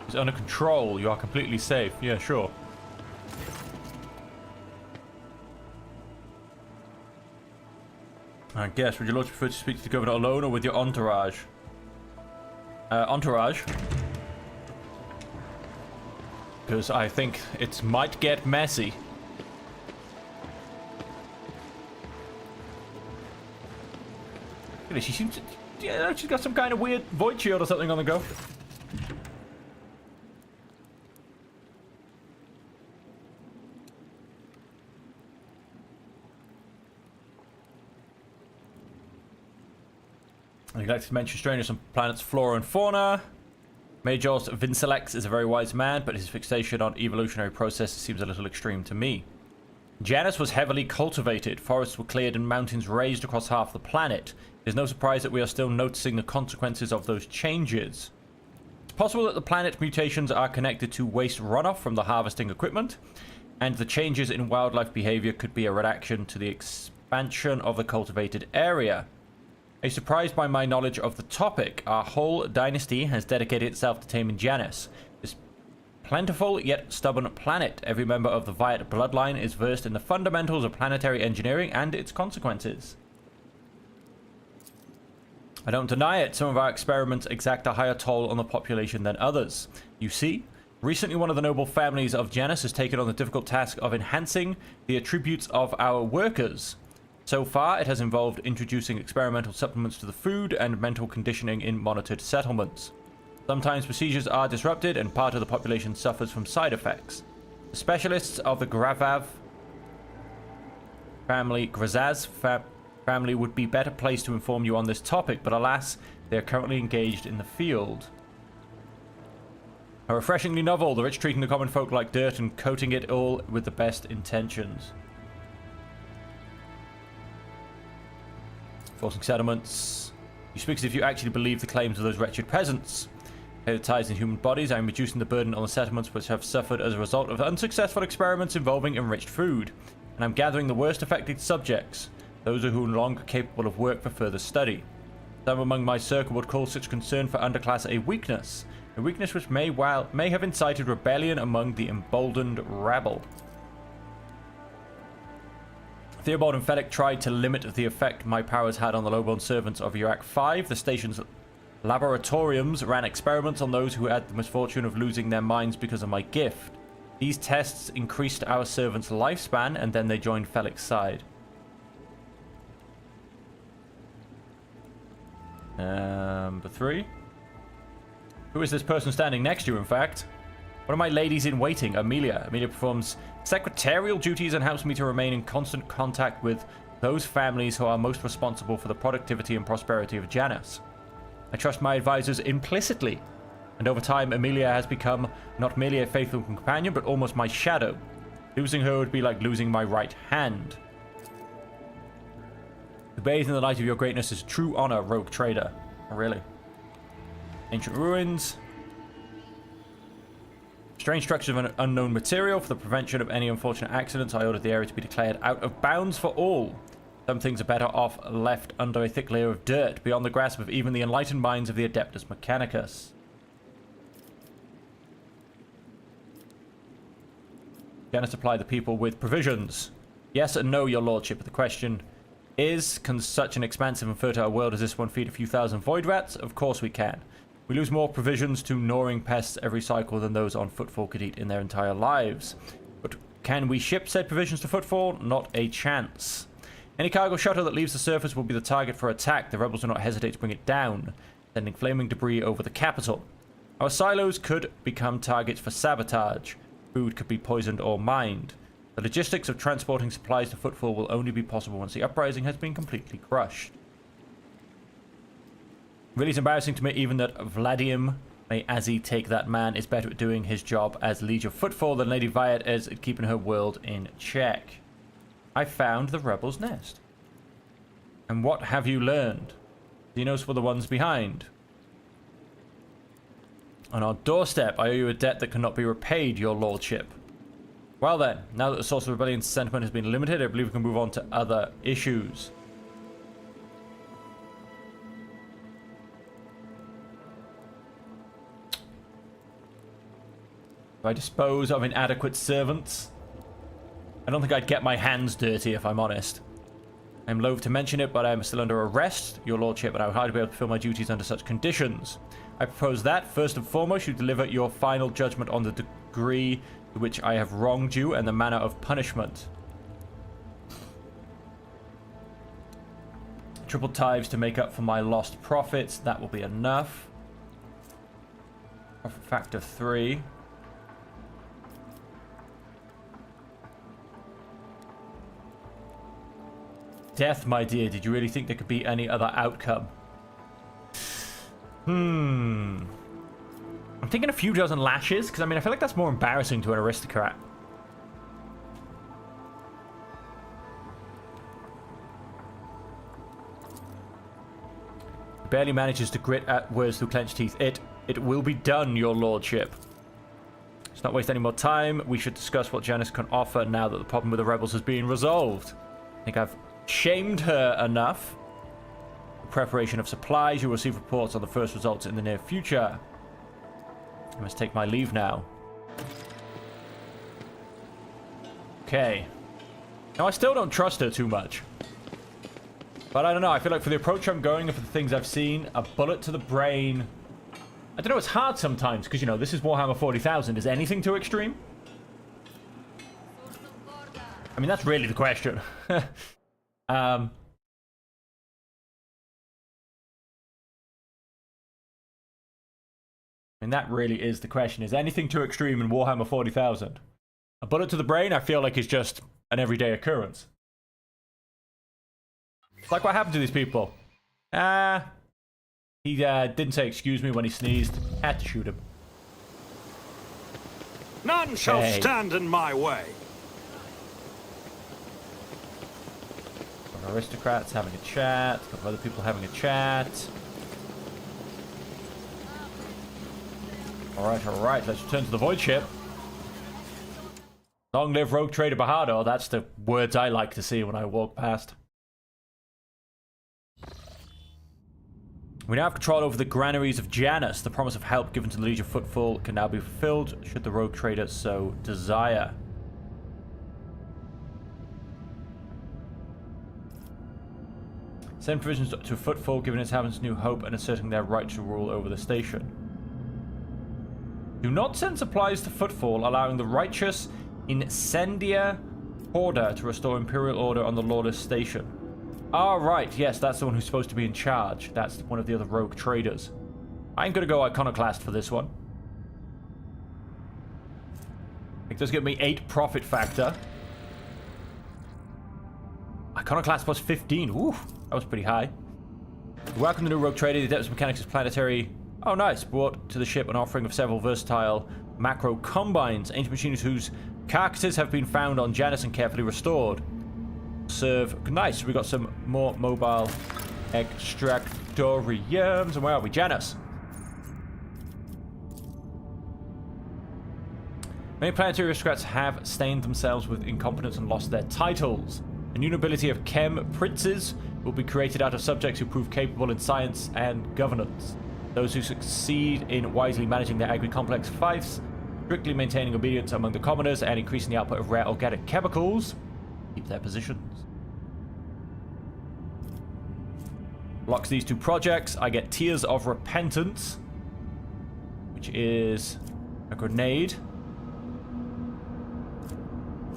It's under control. You are completely safe. Yeah, sure. I guess. Would your lordship prefer to speak to the governor alone or with your entourage? Entourage. Because I think it might get messy. Really, she seems to... Yeah, she's got some kind of weird void shield or something on the go. I'd like to mention strangers on planet's flora and fauna. Majors Vincelex is a very wise man, but his fixation on evolutionary processes seems a little extreme to me. Janus was heavily cultivated, forests were cleared and mountains raised across half the planet. It is no surprise that we are still noticing the consequences of those changes. It's possible that the planet mutations are connected to waste runoff from the harvesting equipment, and the changes in wildlife behavior could be a reaction to the expansion of the cultivated area. Are you surprised by my knowledge of the topic? Our whole dynasty has dedicated itself to taming Janus. This plentiful yet stubborn planet. Every member of the Viet bloodline is versed in the fundamentals of planetary engineering and its consequences. I don't deny it. Some of our experiments exact a higher toll on the population than others. You see, recently one of the noble families of Janus has taken on the difficult task of enhancing the attributes of our workers. So far, it has involved introducing experimental supplements to the food and mental conditioning in monitored settlements. Sometimes procedures are disrupted and part of the population suffers from side effects. The specialists of the Grazaz family would be better placed to inform you on this topic, but alas, they are currently engaged in the field. A refreshingly novel, the rich treating the common folk like dirt and coating it all with the best intentions. Forcing settlements. You speak as if you actually believe the claims of those wretched peasants. Ties in human bodies, I am reducing the burden on the settlements which have suffered as a result of unsuccessful experiments involving enriched food. And I'm gathering the worst affected subjects, those who are no longer capable of work for further study. Some among my circle would call such concern for underclass a weakness which may have incited rebellion among the emboldened rabble. Theobald and Fedek tried to limit the effect my powers had on the lowborn servants of Urac 5. The station's laboratoriums ran experiments on those who had the misfortune of losing their minds because of my gift. These tests increased our servants' lifespan, and then they joined Felix's side. Number 3. Who is this person standing next to you, in fact? One of my ladies in waiting, Amelia. Amelia performs secretarial duties and helps me to remain in constant contact with those families who are most responsible for the productivity and prosperity of Janus. I trust my advisors implicitly, and over time Amelia has become not merely a faithful companion, but almost my shadow. Losing her would be like losing my right hand. To bathe in the light of your greatness is true honor, rogue trader. Oh, really? Ancient ruins. Strange structures of an unknown material. For the prevention of any unfortunate accidents, I ordered the area to be declared out of bounds for all. Some things are better off left under a thick layer of dirt, beyond the grasp of even the enlightened minds of the Adeptus Mechanicus. Can I supply the people with provisions? Yes and no, your lordship. But the question is, can such an expansive and fertile world as this one feed a few thousand void rats? Of course we can. We lose more provisions to gnawing pests every cycle than those on Footfall could eat in their entire lives. But can we ship said provisions to Footfall? Not a chance. Any cargo shuttle that leaves the surface will be the target for attack. The rebels will not hesitate to bring it down, sending flaming debris over the capital. Our silos could become targets for sabotage. Food could be poisoned or mined. The logistics of transporting supplies to Footfall will only be possible once the uprising has been completely crushed. Really, it's embarrassing to me even that Vladium, may Azzy take that man, is better at doing his job as Liege of Footfall than Lady Viet is at keeping her world in check. I found the rebel's nest. And what have you learned? Xenos were the ones behind. On our doorstep, I owe you a debt that cannot be repaid, your lordship. Well then, now that the source of rebellion's sentiment has been limited, I believe we can move on to other issues. Do I dispose of inadequate servants? I don't think I'd get my hands dirty, if I'm honest. I'm loath to mention it, but I am still under arrest, your lordship, and I would hardly be able to fulfill my duties under such conditions. I propose that, first and foremost, you deliver your final judgment on the degree to which I have wronged you and the manner of punishment. Triple tithes to make up for my lost profits. That will be enough. Profit factor 3. Death, my dear. Did you really think there could be any other outcome? I'm thinking a few dozen lashes, because I mean, I feel like that's more embarrassing to an aristocrat. He barely manages to grit at words through clenched teeth. It will be done, your lordship. Let's not waste any more time. We should discuss what Janice can offer now that the problem with the rebels has been resolved. I think I've shamed her enough. Preparation of supplies. You will receive reports on the first results in the near future. I must take my leave now. Okay. Now, I still don't trust her too much. But I don't know. I feel like for the approach I'm going and for the things I've seen, a bullet to the brain. I don't know. It's hard sometimes because, you know, this is Warhammer 40,000. Is anything too extreme? I mean, that's really the question. I mean, that really is the question. Is anything too extreme in Warhammer 40,000? A bullet to the brain, I feel like, is just an everyday occurrence. It's like what happened to these people. He didn't say excuse me when he sneezed. Had to shoot him. None shall stand in my way. Aristocrats having a chat. A couple of other people having a chat. Alright, let's return to the Void Ship. Long live Rogue Trader Bajado. That's the words I like to see when I walk past. We now have control over the granaries of Janus. The promise of help given to the Legion Footfall can now be fulfilled should the Rogue Trader so desire. Send provisions to Footfall, giving its inhabitants new hope and asserting their right to rule over the station. Do not send supplies to Footfall, allowing the righteous Incendia Order to restore Imperial order on the lawless station. Ah, right, yes, that's the one who's supposed to be in charge. That's one of the other rogue traders. I'm gonna go Iconoclast for this one. It does give me 8 profit factor. Iconoclast plus 15. Ooh, that was pretty high. Welcome the new rogue trader. The Adeptus Mechanicus is planetary. Oh, nice. Brought to the ship an offering of several versatile macro combines, ancient machines whose carcasses have been found on Janus and carefully restored. Serve. Nice. We got some more mobile extractoriums. And where are we? Janus. Many planetary aristocrats have stained themselves with incompetence and lost their titles. A new nobility of Chem Princes will be created out of subjects who prove capable in science and governance. Those who succeed in wisely managing their agri-complex fiefs, strictly maintaining obedience among the commoners, and increasing the output of rare organic chemicals, keep their positions. Blocks these 2 projects. I get Tears of Repentance, which is a grenade.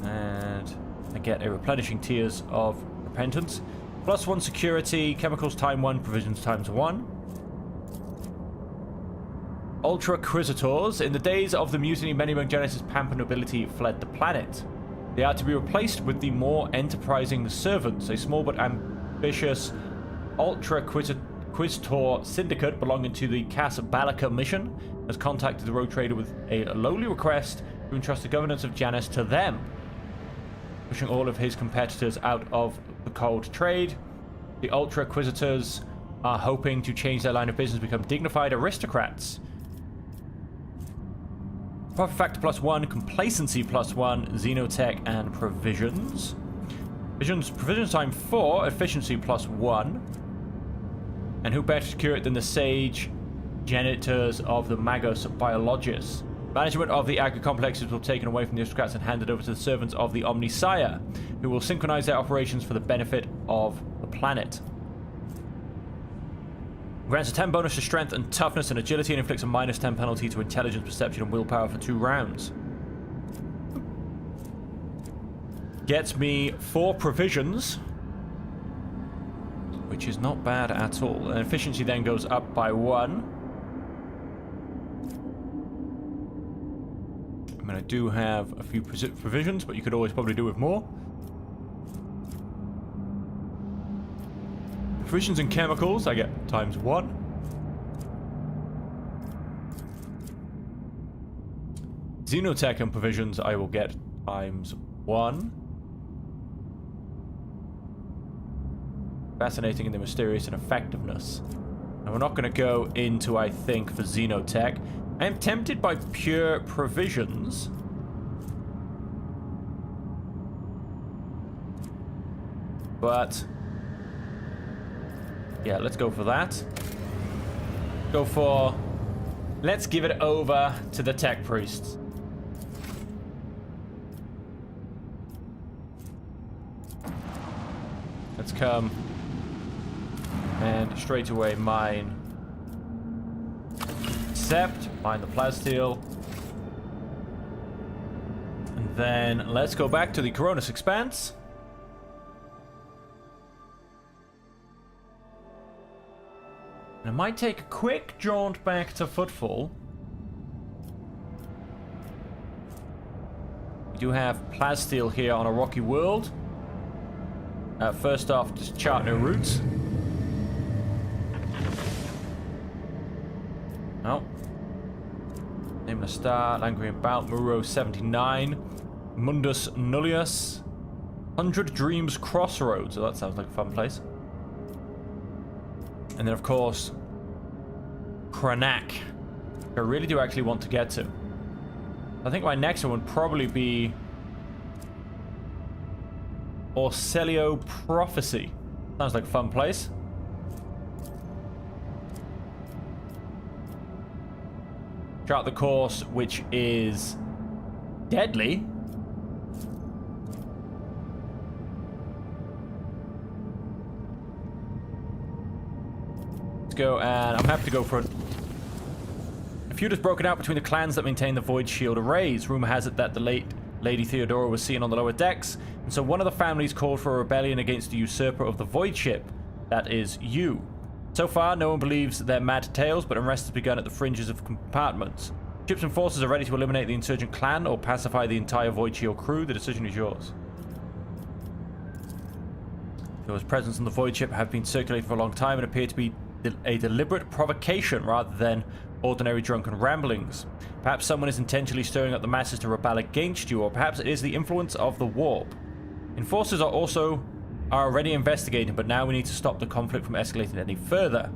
And I get a replenishing Tears of Repentance. +1 security, chemicals ×1, provisions ×1. Ultra Quisitors. In the days of the mutiny, many among Janus' pamper nobility fled the planet. They are to be replaced with the more enterprising Servants, a small but ambitious Ultra Quisitor syndicate belonging to the Cas Balaka mission has contacted the rogue trader with a lowly request to entrust the governance of Janus to them. pushing all of his competitors out of the cold trade. The Ultra Inquisitors are hoping to change their line of business, become dignified aristocrats. Profit factor +1, complacency +1, xenotech, and provisions. Provisions time 4, efficiency +1. And who better to cure it than the sage genitors of the Magos Biologists? Management of the agri-complexes will be taken away from the aristocrats and handed over to the servants of the Omnisire, who will synchronize their operations for the benefit of the planet. Grants a 10 bonus to strength and toughness and agility, and inflicts a -10 penalty to intelligence, perception, and willpower for 2 rounds. Gets me 4 provisions, which is not bad at all. And efficiency then goes up by 1. I mean, I do have a few provisions, but you could always probably do with more. Provisions and chemicals, I get ×1. Xenotech and provisions, I will get ×1. Fascinating in the mysterious and effectiveness. And we're not going to go into, I think, for Xenotech. I am tempted by pure provisions. But yeah, let's go for that. Let's give it over to the tech priests. Let's come and straight away mine Sept, mine the plasteel. And then let's go back to the Coronis Expanse. And I might take a quick jaunt back to Footfall. We do have plasteel here on a rocky world. First off, just chart no routes. Oh. Name of a star, Langrian Bout, Muro 79, Mundus Nullius, 100 Dreams Crossroads. Oh, that sounds like a fun place. And then, of course, Kranak. I really do actually want to get to. I think my next one would probably be Orcelio Prophecy. Sounds like a fun place. Chart the course, which is deadly. Let's go, and I'm happy to go for it. A feud has broken out between the clans that maintain the Void Shield arrays. Rumor has it that the late Lady Theodora was seen on the lower decks, and so one of the families called for a rebellion against the usurper of the Void Ship. That is you. So far, no one believes their mad tales, but unrest has begun at the fringes of compartments. Ships and forces are ready to eliminate the insurgent clan or pacify the entire Void Shield crew. The decision is yours. Theodora's presence on the Void Ship have been circulating for a long time and appear to be a deliberate provocation rather than ordinary drunken ramblings. Perhaps someone is intentionally stirring up the masses to rebel against you, or perhaps it is the influence of the warp. Enforcers are already investigating, but now we need to stop the conflict from escalating any further.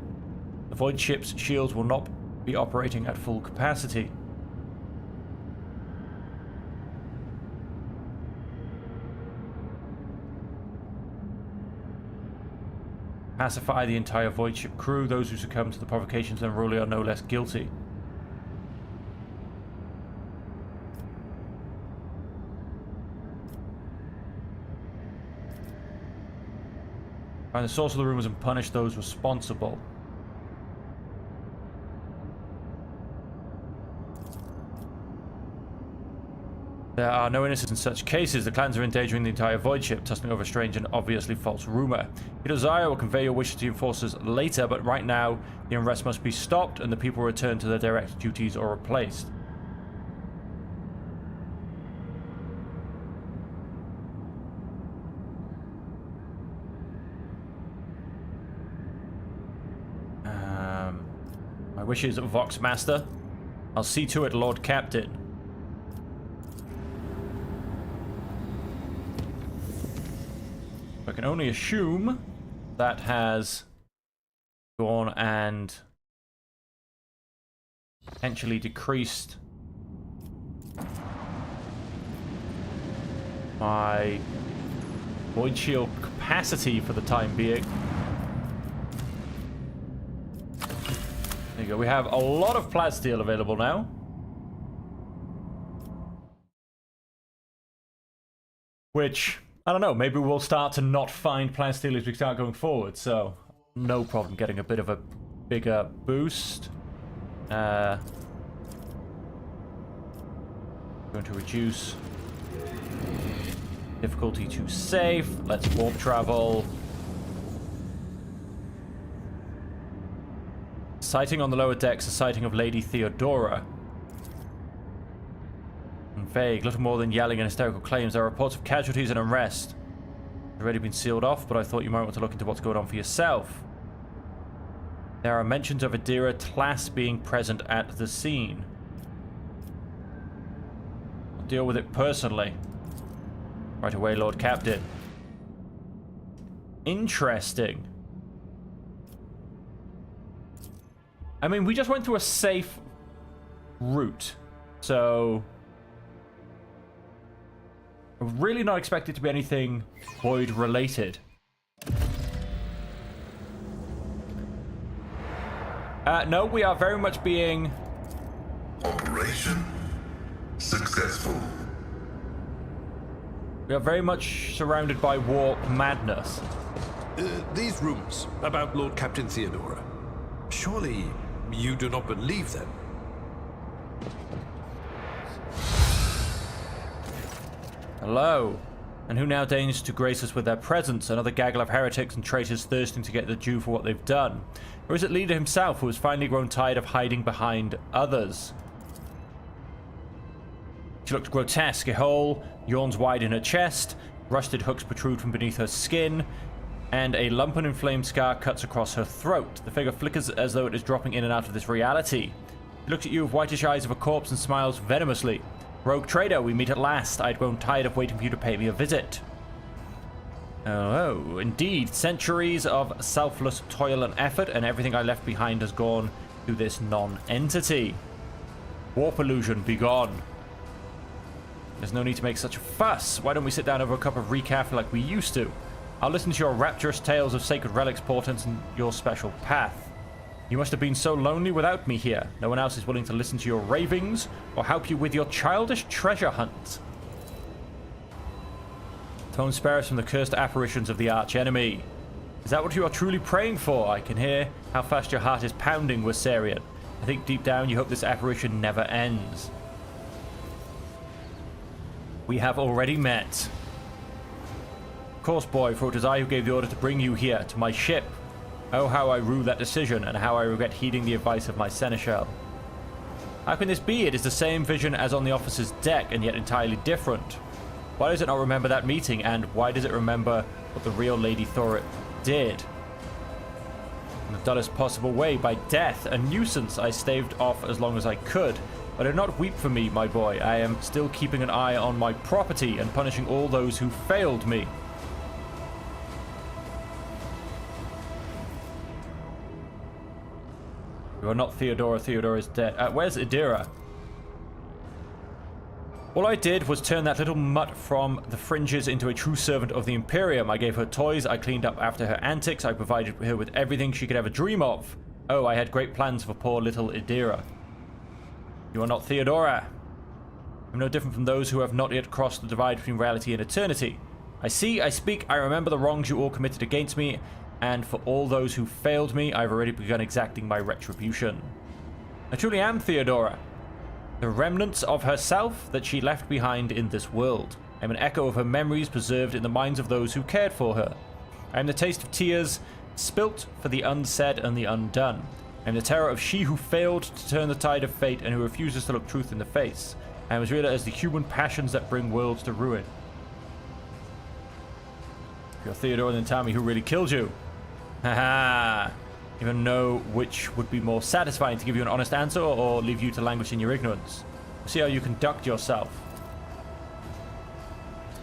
The Void Ship's shields will not be operating at full capacity. Pacify the entire Void Ship crew. Those who succumb to the provocations and unruly are no less guilty. Find the source of the rumors and punish those responsible. There are no innocents in such cases. The clans are endangering the entire Void Ship, tussling over a strange and obviously false rumor. Your desire will convey your wishes to the enforcers later, but right now, the unrest must be stopped and the people returned to their direct duties or replaced. My wishes, Vox Master. I'll see to it, Lord Captain. I can only assume that has gone and potentially decreased my void shield capacity for the time being. There you go. We have a lot of plasteel available now. Which, I don't know, maybe we'll start to not find plasteel as we start going forward, so no problem getting a bit of a bigger boost. Going to reduce difficulty to safe. Let's warp travel. Sighting on the lower decks, a sighting of Lady Theodora. Vague, little more than yelling and hysterical claims. There are reports of casualties and unrest. They've already been sealed off, but I thought you might want to look into what's going on for yourself. There are mentions of Adira Tlass being present at the scene. I'll deal with it personally. Right away, Lord Captain. Interesting. I mean, we just went through a safe route, so I'm really not expected to be anything void related. No, we are very much being... Operation successful. We are very much surrounded by warp madness. These rumors about Lord Captain Theodora, surely you do not believe them? Hello. And who now deigns to grace us with their presence? Another gaggle of heretics and traitors thirsting to get the due for what they've done? Or is it Leader himself who has finally grown tired of hiding behind others? She looks grotesque. A hole yawns wide in her chest, rusted hooks protrude from beneath her skin, and a lump and inflamed scar cuts across her throat. The figure flickers as though it is dropping in and out of this reality. She looks at you with whitish eyes of a corpse and smiles venomously. Rogue trader, we meet at last. I'd grown tired of waiting for you to pay me a visit. Oh, indeed. Centuries of selfless toil and effort, and everything I left behind has gone to this non-entity. Warp illusion, be gone. There's no need to make such a fuss. Why don't we sit down over a cup of recaf like we used to? I'll listen to your rapturous tales of sacred relics, portents, and your special path. You must have been so lonely without me here. No one else is willing to listen to your ravings or help you with your childish treasure hunt. Tone spare us from the cursed apparitions of the arch-enemy. Is that what you are truly praying for? I can hear how fast your heart is pounding, Wassarian. I think deep down you hope this apparition never ends. We have already met. Of course, boy, for it was I who gave the order to bring you here, to my ship. Oh, how I rue that decision, and how I regret heeding the advice of my seneschal. How can this be? It is the same vision as on the officer's deck, and yet entirely different. Why does it not remember that meeting, and why does it remember what the real Lady Thorit did? In the dullest possible way, by death, a nuisance I staved off as long as I could. But do not weep for me, my boy. I am still keeping an eye on my property, and punishing all those who failed me. You are not Theodora. Theodora is dead. Where's Adira? All I did was turn that little mutt from the fringes into a true servant of the Imperium. I gave her toys, I cleaned up after her antics, I provided her with everything she could ever dream of. Oh, I had great plans for poor little Adira. You are not Theodora. I'm no different from those who have not yet crossed the divide between reality and eternity. I see, I speak, I remember the wrongs you all committed against me, and for all those who failed me, I've already begun exacting my retribution. I truly am Theodora. The remnants of herself that she left behind in this world. I am an echo of her memories preserved in the minds of those who cared for her. I am the taste of tears spilt for the unsaid and the undone. I am the terror of she who failed to turn the tide of fate and who refuses to look truth in the face. I am as real as the human passions that bring worlds to ruin. If you're Theodora, then tell me who really killed you. Haha. Even know which would be more satisfying, to give you an honest answer or leave you to languish in your ignorance. See how you conduct yourself.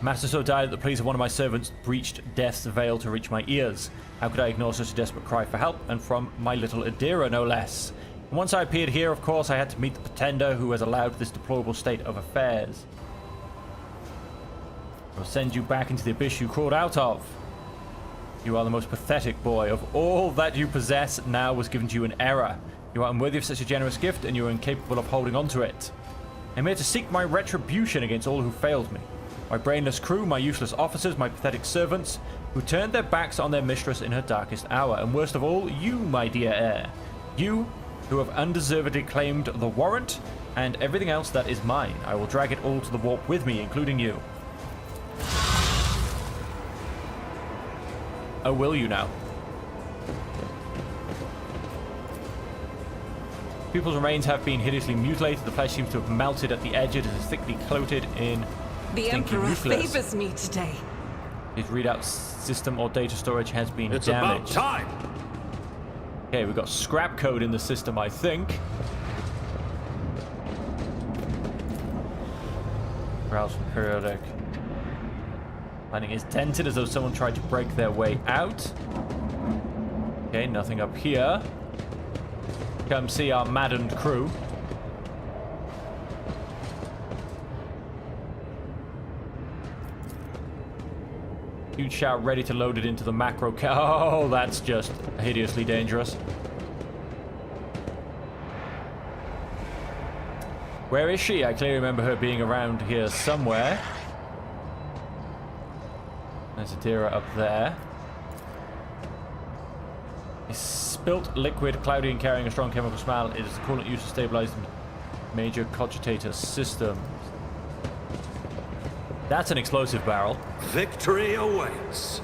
Master so died that the pleas of one of my servants breached death's veil to reach my ears. How could I ignore such a desperate cry for help, and from my little Adira, no less? And once I appeared here, of course, I had to meet the pretender who has allowed this deplorable state of affairs. I'll send you back into the abyss you crawled out of. You are the most pathetic boy. Of all that you possess now was given to you in error. You are unworthy of such a generous gift, and you are incapable of holding on to it. I'm here to seek my retribution against all who failed me. My brainless crew, my useless officers, my pathetic servants, who turned their backs on their mistress in her darkest hour. And worst of all, you, my dear heir. You, who have undeservedly claimed the warrant, and everything else that is mine. I will drag it all to the warp with me, including you. Oh, will you now? People's remains have been hideously mutilated. The flesh seems to have melted at the edges. It is thickly coated in The stinky Emperor nucleus. favors me today. His readout system or data storage has been It's damaged. about time. Okay, we've got scrap code in the system, I think. Browse for periodic. Lining is dented as though someone tried to break their way out. Okay, nothing up here. Come see our maddened crew. Huge shout ready to load it into the macro Oh, that's just hideously dangerous. Where is she? I clearly remember her being around here somewhere. There's Adira up there. A spilt liquid, cloudy and carrying a strong chemical smell. It is the coolant used to stabilize the major cogitator system. That's an explosive barrel. Victory awaits.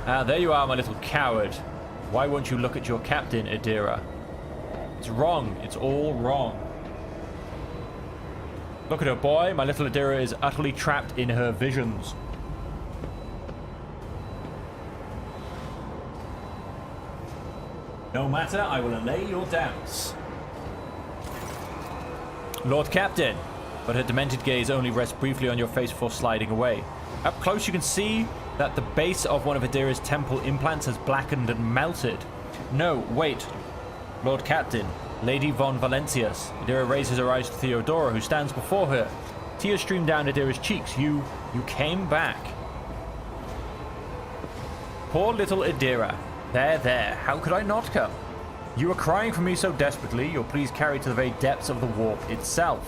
Ah, there you are, my little coward. Why won't you look at your captain, Adira? It's wrong. It's all wrong. Look at her, boy. My little Adira is utterly trapped in her visions. No matter, I will allay your doubts. Lord Captain. But her demented gaze only rests briefly on your face before sliding away. Up close you can see that the base of one of Adira's temple implants has blackened and melted. No, wait. Lord Captain, Lady von Valentius. Adira raises her eyes to Theodora, who stands before her. Tears stream down Adira's cheeks. You came back. Poor little Adira. There. How could I not come? You were crying for me so desperately, your pleas carried to the very depths of the warp itself.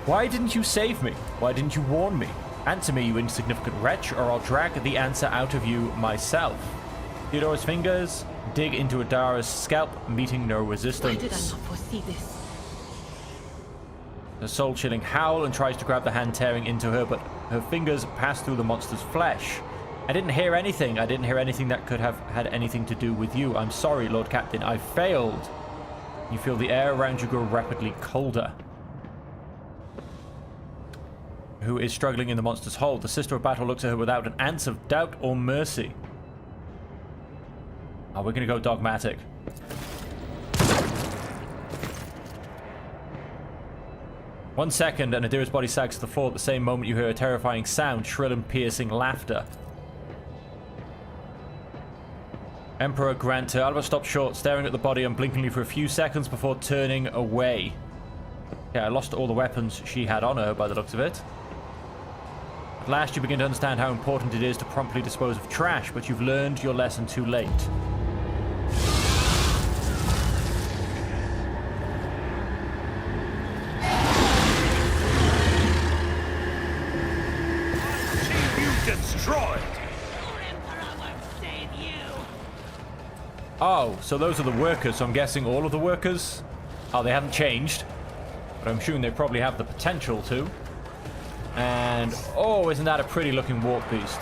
Why didn't you save me? Why didn't you warn me? Answer me, you insignificant wretch, or I'll drag the answer out of you myself. Theodora's fingers dig into Adira's scalp, meeting no resistance. Why did I not foresee this? The soul-chilling howl and tries to grab the hand tearing into her, but her fingers pass through the monster's flesh. I didn't hear anything. I didn't hear anything that could have had anything to do with you. I'm sorry, Lord Captain. I failed. You feel the air around you grow rapidly colder. Who is struggling in the monster's hold? The Sister of Battle looks at her without an ounce of doubt or mercy. Oh, we're gonna go dogmatic. One second, and Adira's body sags to the floor. At the same moment, you hear a terrifying sound, shrill and piercing laughter. Emperor Granta. Alba stopped short, staring at the body unblinkingly for a few seconds before turning away. Okay, I lost all the weapons she had on her by the looks of it. At last you begin to understand how important it is to promptly dispose of trash, but you've learned your lesson too late. See you destroyed. Oh, so those are the workers, so I'm guessing all of the workers? Oh, they haven't changed. But I'm assuming they probably have the potential to. And, oh, isn't that a pretty looking warp beast?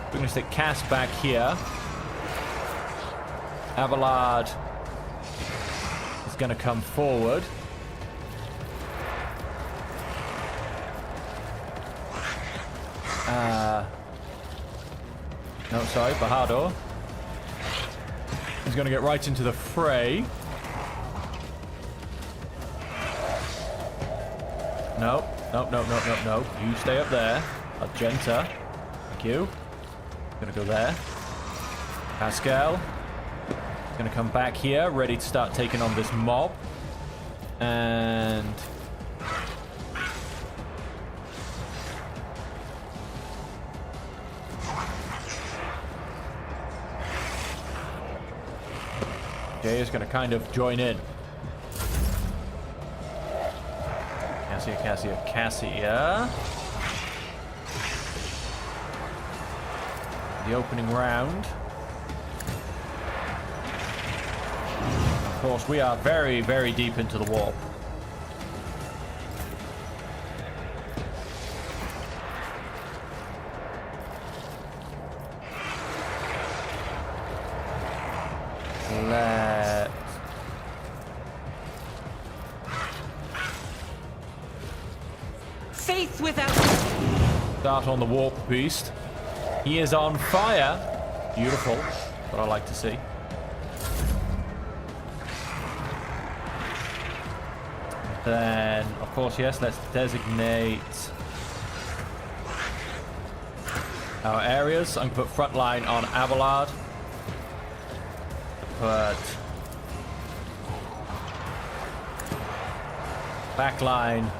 We're going to stick Cass back here. Abelard is going to come forward. No, sorry, Bahadur. He's going to get right into the fray. No. You stay up there. Argenta. Thank you. Gonna go there. Pascal. Gonna come back here, ready to start taking on this mob. And... Jay is gonna kind of join in. Cassia. The opening round. Of course, we are very, very deep into the warp. Let's... Faith without... start on the warp beast. He is on fire. Beautiful. What I like to see. Then, of course, yes, let's designate our areas. I'm going to put front line on Abelard. Put back line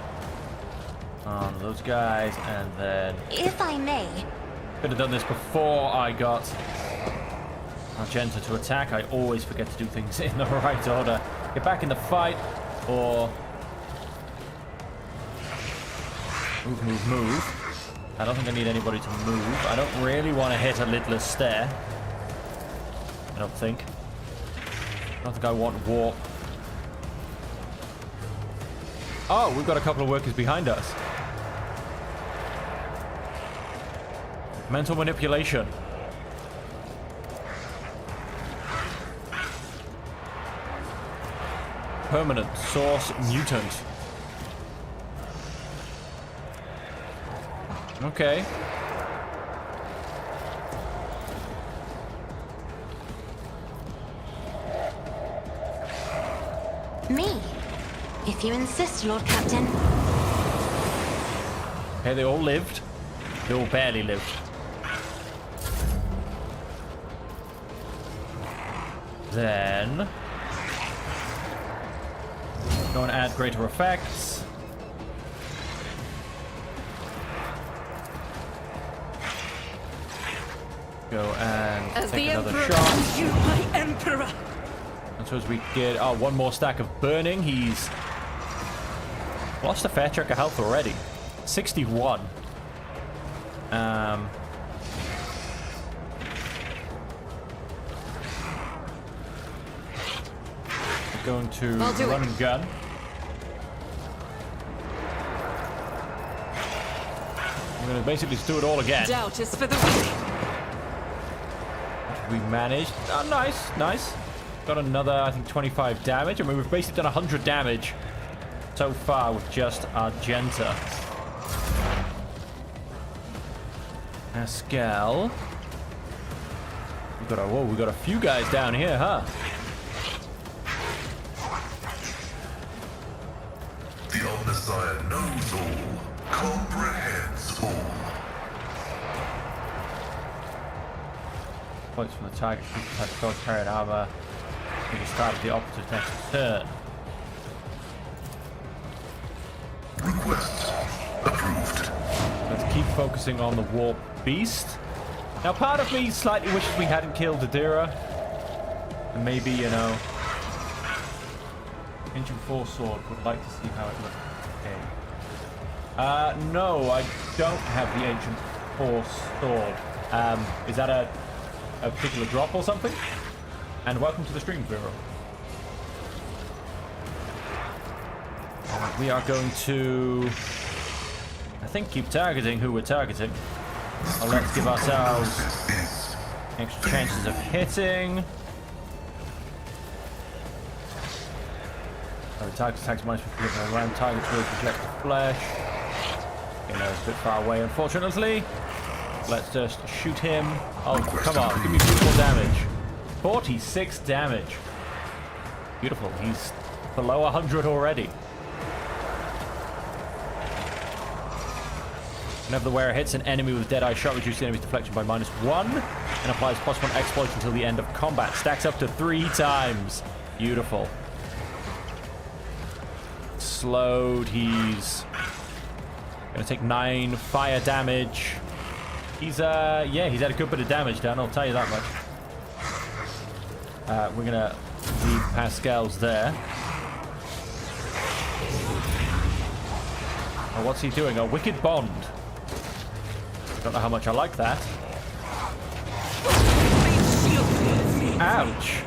on those guys, and then... If I may. Could have done this before I got Argenta to attack. I always forget to do things in the right order. Get back in the fight, or... Move. I don't think I need anybody to move. I don't really want to hit a lidless stare. I don't think I want warp. Oh, we've got a couple of workers behind us. Mental manipulation. Permanent source mutant. Okay. Me? If you insist, Lord Captain. Okay, they all lived. They all barely lived. Then... go and add greater effects. Go and As take the another Emperor shot. calls you, my Emperor! And so as we get one more stack of burning, he's lost a fair chunk of health already. 61. We're going to run and gun. We're going to basically just do it all again. Doubt is for the weak. We managed. Oh, nice. Got another, I think, 25 damage. I mean, we've basically done 100 damage so far with just Argenta. Pascal. We've got a few guys down here, huh? The Omnissiah knows all, comprehends all. Points from the target, type of dog carrying armor. We can start at the opposite next turn. Request approved. Let's keep focusing on the warp beast. Now, part of me slightly wishes we hadn't killed Adira. And maybe, you know, Ancient Force Sword would like to see how it looks. Okay. No, I don't have the Ancient Force Sword. Is that a particular drop or something? And welcome to the stream, Vero. We are going to, I think, keep targeting who we're targeting. Let's give ourselves extra chances of hitting. Target attacks minus 50% around targets will project flesh. Okay, no, it's a bit far away, unfortunately. Let's just shoot him. Oh, come on, give me beautiful damage. 46 damage. Beautiful. He's below 100 already. Whenever the wearer hits an enemy with Deadeye shot, reduces the enemy's deflection by -1 and applies +1 exploit until the end of combat. Stacks up to 3 times. Beautiful. Slowed. He's gonna take 9 fire damage. He's yeah, he's had a good bit of damage done, I'll tell you that much. We're gonna leave Pascal's there. Oh, what's he doing? A Wicked Bond. Don't know how much I like that. Ouch.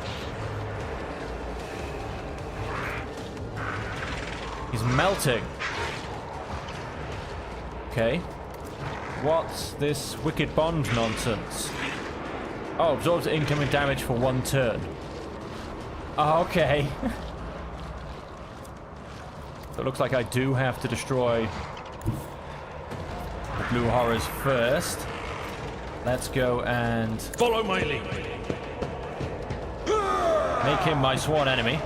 He's melting. Okay. What's this Wicked Bond nonsense? Oh, absorbs incoming damage for 1 turn. Oh, okay. So it looks like I do have to destroy the blue horrors first. Let's go and Follow my lead. make him my sworn enemy.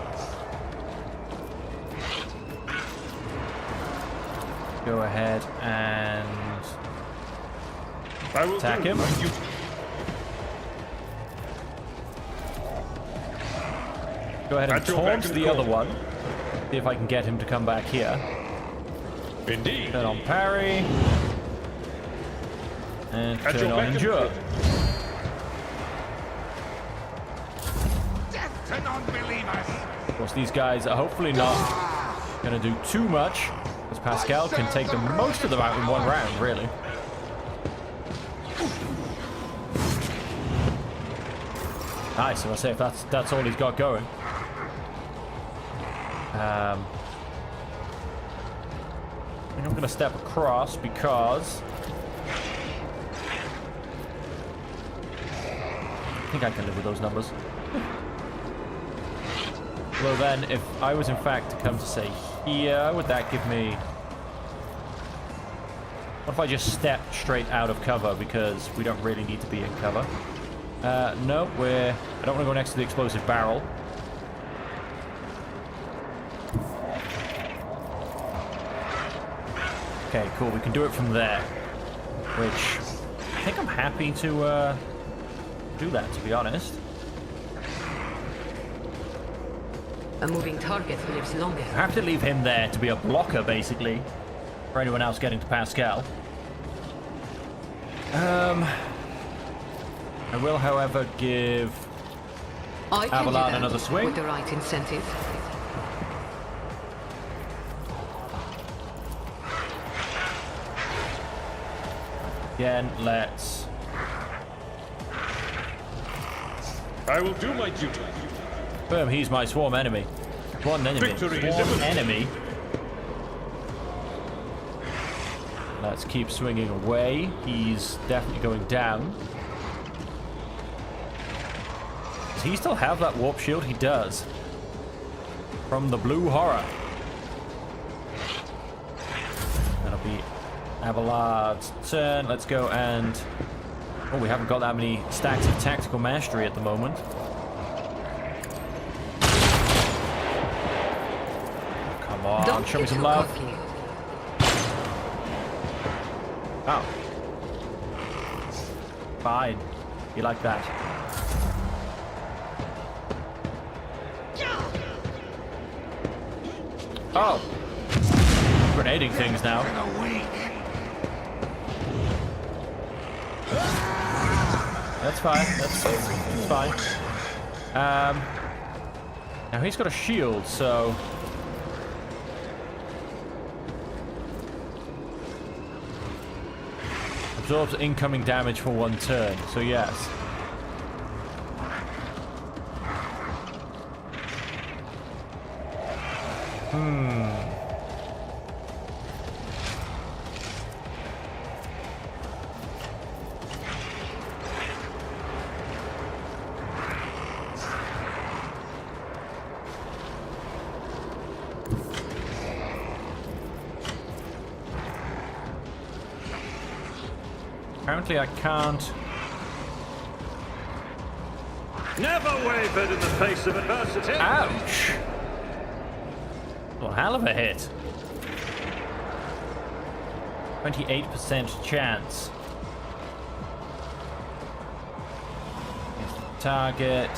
Go ahead and I will attack do him. my duty. Go ahead and At your beck taunt and the call. other one. See if I can get him to come back here. Indeed. Turn on parry. And At turn your on beck and endure. call. Of course, these guys are hopefully not going to do too much, because Pascal can take most of them out in 1 round, really. Nice, so I say if that's all he's got going. I'm not going to step across because I think I can live with those numbers. Well then, if I was in fact to come to say here, would that give me... What if I just step straight out of cover because we don't really need to be in cover? No, I don't want to go next to the explosive barrel. Okay, cool, we can do it from there. Which, I think I'm happy to do that, to be honest. A moving target lives longer. I have to leave him there to be a blocker, basically, for anyone else getting to Pascal. I will, however, give I can do Abelard that another swing. with the right incentive. Again, let's... I will do my duty. Boom, he's my swarm enemy. Swarm enemy. Victory is Swarm imminent. enemy. Let's keep swinging away. He's definitely going down. Does he still have that warp shield? He does. From the blue horror. That'll be Abelard's turn. Let's go and... Oh, we haven't got that many stacks of tactical mastery at the moment. Come on, Don't show me get some too love. cocky. Oh. Fine. You like that. Oh. Grenading things now. That's fine. That's fine. Now he's got a shield, so... Absorbs incoming damage for 1 turn, so yes. Apparently I can't... Never wavered in the face of adversity. Ouch! Well, hell of a hit. 28% chance. Here's the target.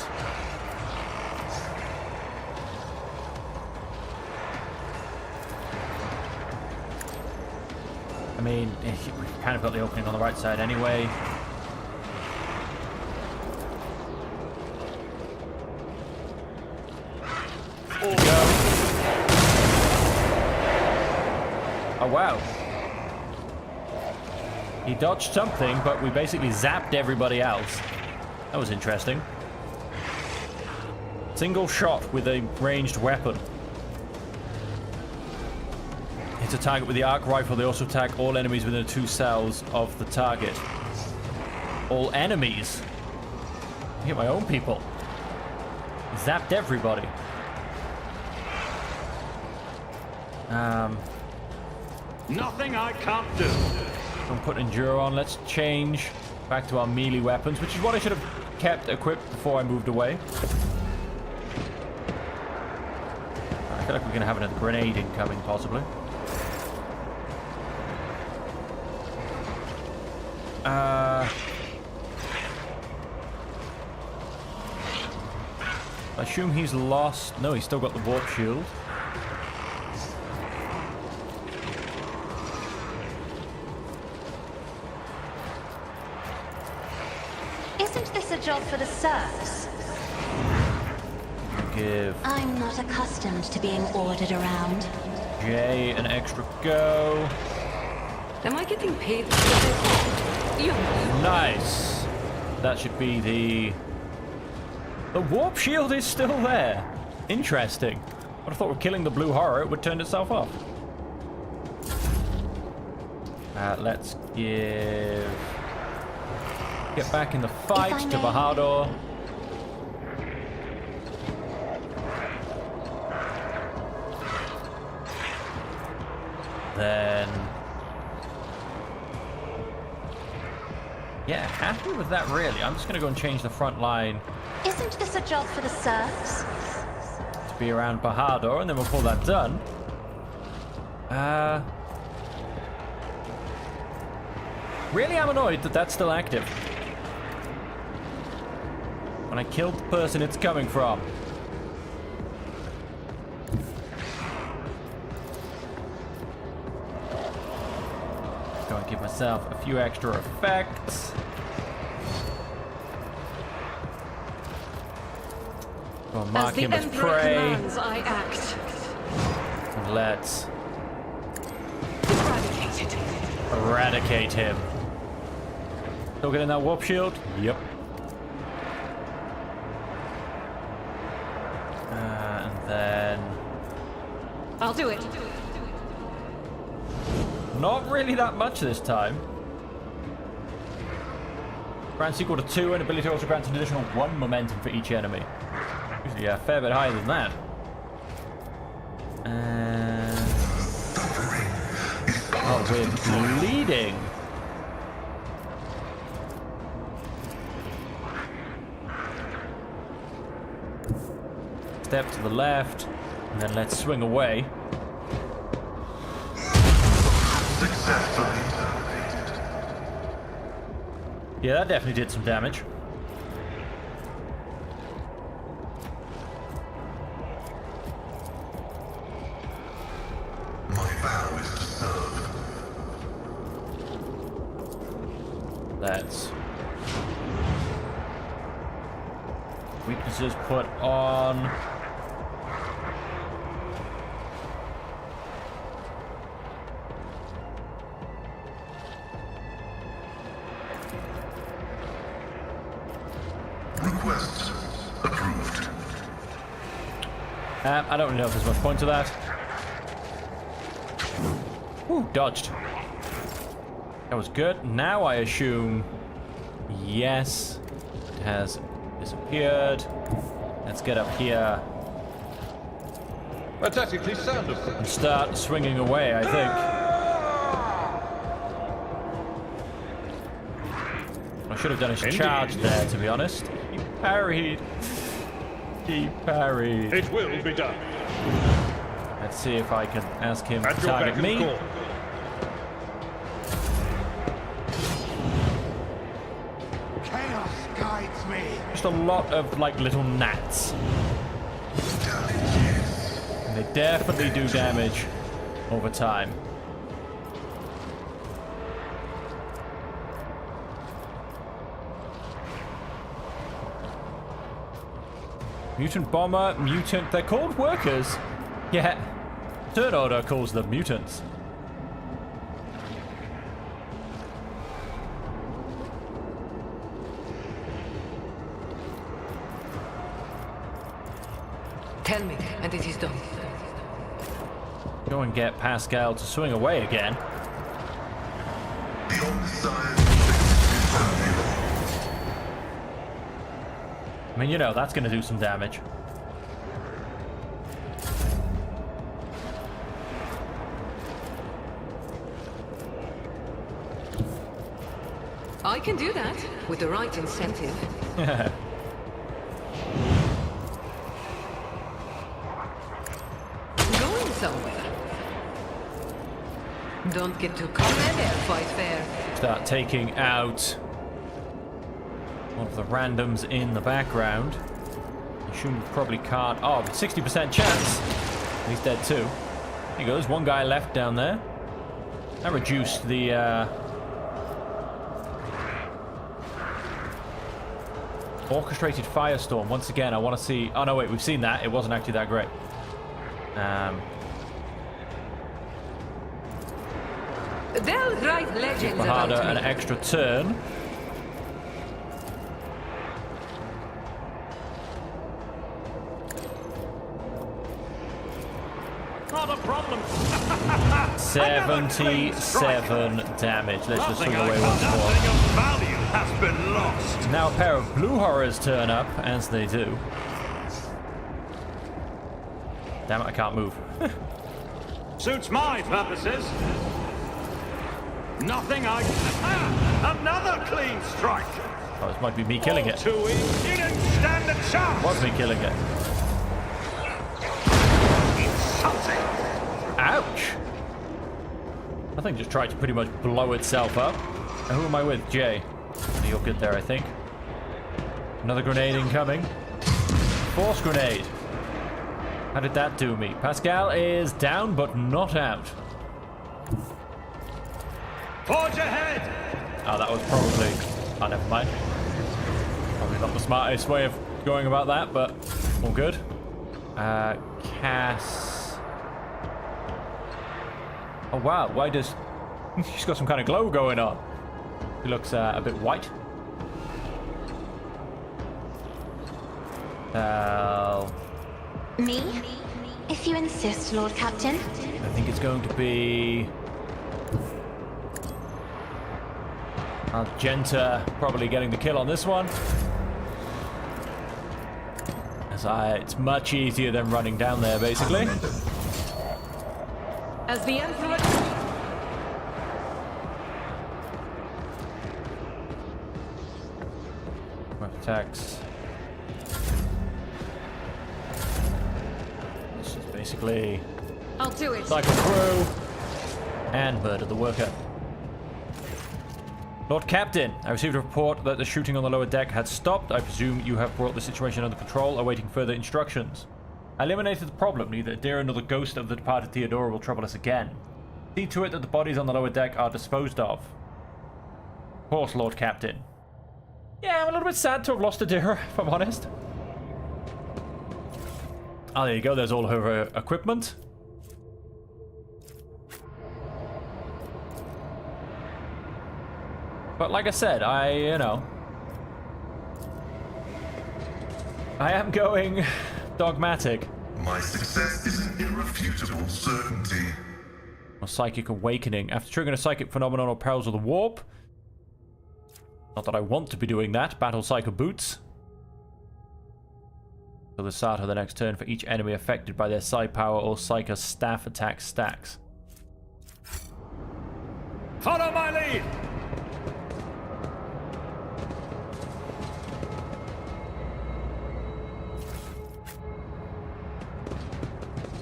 I mean, we've kind of got the opening on the right side anyway. Oh wow. He dodged something, but we basically zapped everybody else. That was interesting. Single shot with a ranged weapon. Hits a target with the arc rifle. They also attack all enemies within 2 cells of the target. All enemies? I hit my own people. Zapped everybody. Nothing I can't do. Don't put Enduro on. Let's change back to our melee weapons, which is what I should have kept equipped before I moved away. I feel like we're going to have another grenade incoming, possibly. I assume he's lost. No, he's still got the warp shield. Isn't this a job for the serfs? Give I'm not accustomed to being ordered around. Jay an extra go. Am I getting paid for this? You. Nice. That should be the warp shield is still there. Interesting. Would have thought with killing the blue horror it would turn itself off. Let's get back in the fight to Bahadur. Then yeah, happy with that really. I'm just gonna go and change the front line Isn't this a job for the serfs? to be around Bahadur, and then we'll call that done. Really am annoyed that that's still active. When I killed the person it's coming from. Go and give myself a few extra effects. Go and mark As the him as Emperor prey. commands, I act. And let's Eradicated. eradicate him. Still getting that warp shield? Yep. And then I'll do it. not really that much this time. Grants equal to 2, and ability also grants an additional 1 momentum for each enemy. Usually a fair bit higher than that. And oh, we're bleeding. Step to the left, and then let's swing away. Successfully terminated. Yeah, that definitely did some damage. My vow is to serve. That's weaknesses put on. Request approved. I don't know if there's much point to that. Ooh, dodged. That was good. Now I assume, yes, it has disappeared. Let's get up here A tactically sound of and start swinging away, I think. What I should have done is charge there, to be honest. He parried. He parried. It will be done. Let's see if I can ask him to At your target beck and me. call. just a lot of like little gnats. And they definitely do damage over time. Mutant bomber, mutant. They're called workers. Yeah. Third Order calls them mutants. Tell me, and it is done. Go and get Pascal to swing away again. The only sign I mean, you know, that's going to do some damage. I can do that with the right incentive. Going somewhere. Don't get too caught there, fight fair. Start taking out one of the randoms in the background. I assume you probably can't. Oh, 60% chance. He's dead too. There he goes. One guy left down there. That reduced the orchestrated firestorm. Once again, I want to see. Oh no, wait, we've seen that. It wasn't actually that great. They'll write legends Bahada, about an me. extra turn. Not a problem. 77 damage. Let's just swing Nothing away I once can't. more. Nothing of value has been lost. Now a pair of blue horrors turn up, as they do. Damn it, I can't move. Suits my purposes. Nothing I... Another clean strike. Oh, this might be me killing it. Too easy. You didn't stand a chance. Was me killing it. Insulting. Ouch! That thing just tried to pretty much blow itself up. And who am I with? Jay. You're good there, I think. Another grenade incoming. Force grenade. How did that do me? Pascal is down, but not out. Forge ahead. Oh, that was probably... Oh, never mind. Probably not the smartest way of going about that, but all good. Cass... Oh, wow. Why does... She's got some kind of glow going on. She looks a bit white. Me? If you insist, Lord Captain. I think it's going to be... Argenta probably getting the kill on this one. It's much easier than running down there, basically. As the Emperor... Attacks. This is basically I'll do it. cycle through and murder the worker. Lord Captain, I received a report that the shooting on the lower deck had stopped. I presume you have brought the situation under control, awaiting further instructions. I eliminated the problem. Neither Adira nor the ghost of the departed Theodora will trouble us again. See to it that the bodies on the lower deck are disposed of. Of course, Lord Captain. Yeah, I'm a little bit sad to have lost Adira, if I'm honest. Oh, there you go. There's all her equipment. But like I said, I am going dogmatic. My success is an irrefutable certainty. A psychic awakening. After triggering a psychic phenomenon or perils of the warp. Not that I want to be doing that. Battle Psycho Boots. Till the start of the next turn for each enemy affected by their Psi Power or Psycho Staff attack stacks. Follow my lead.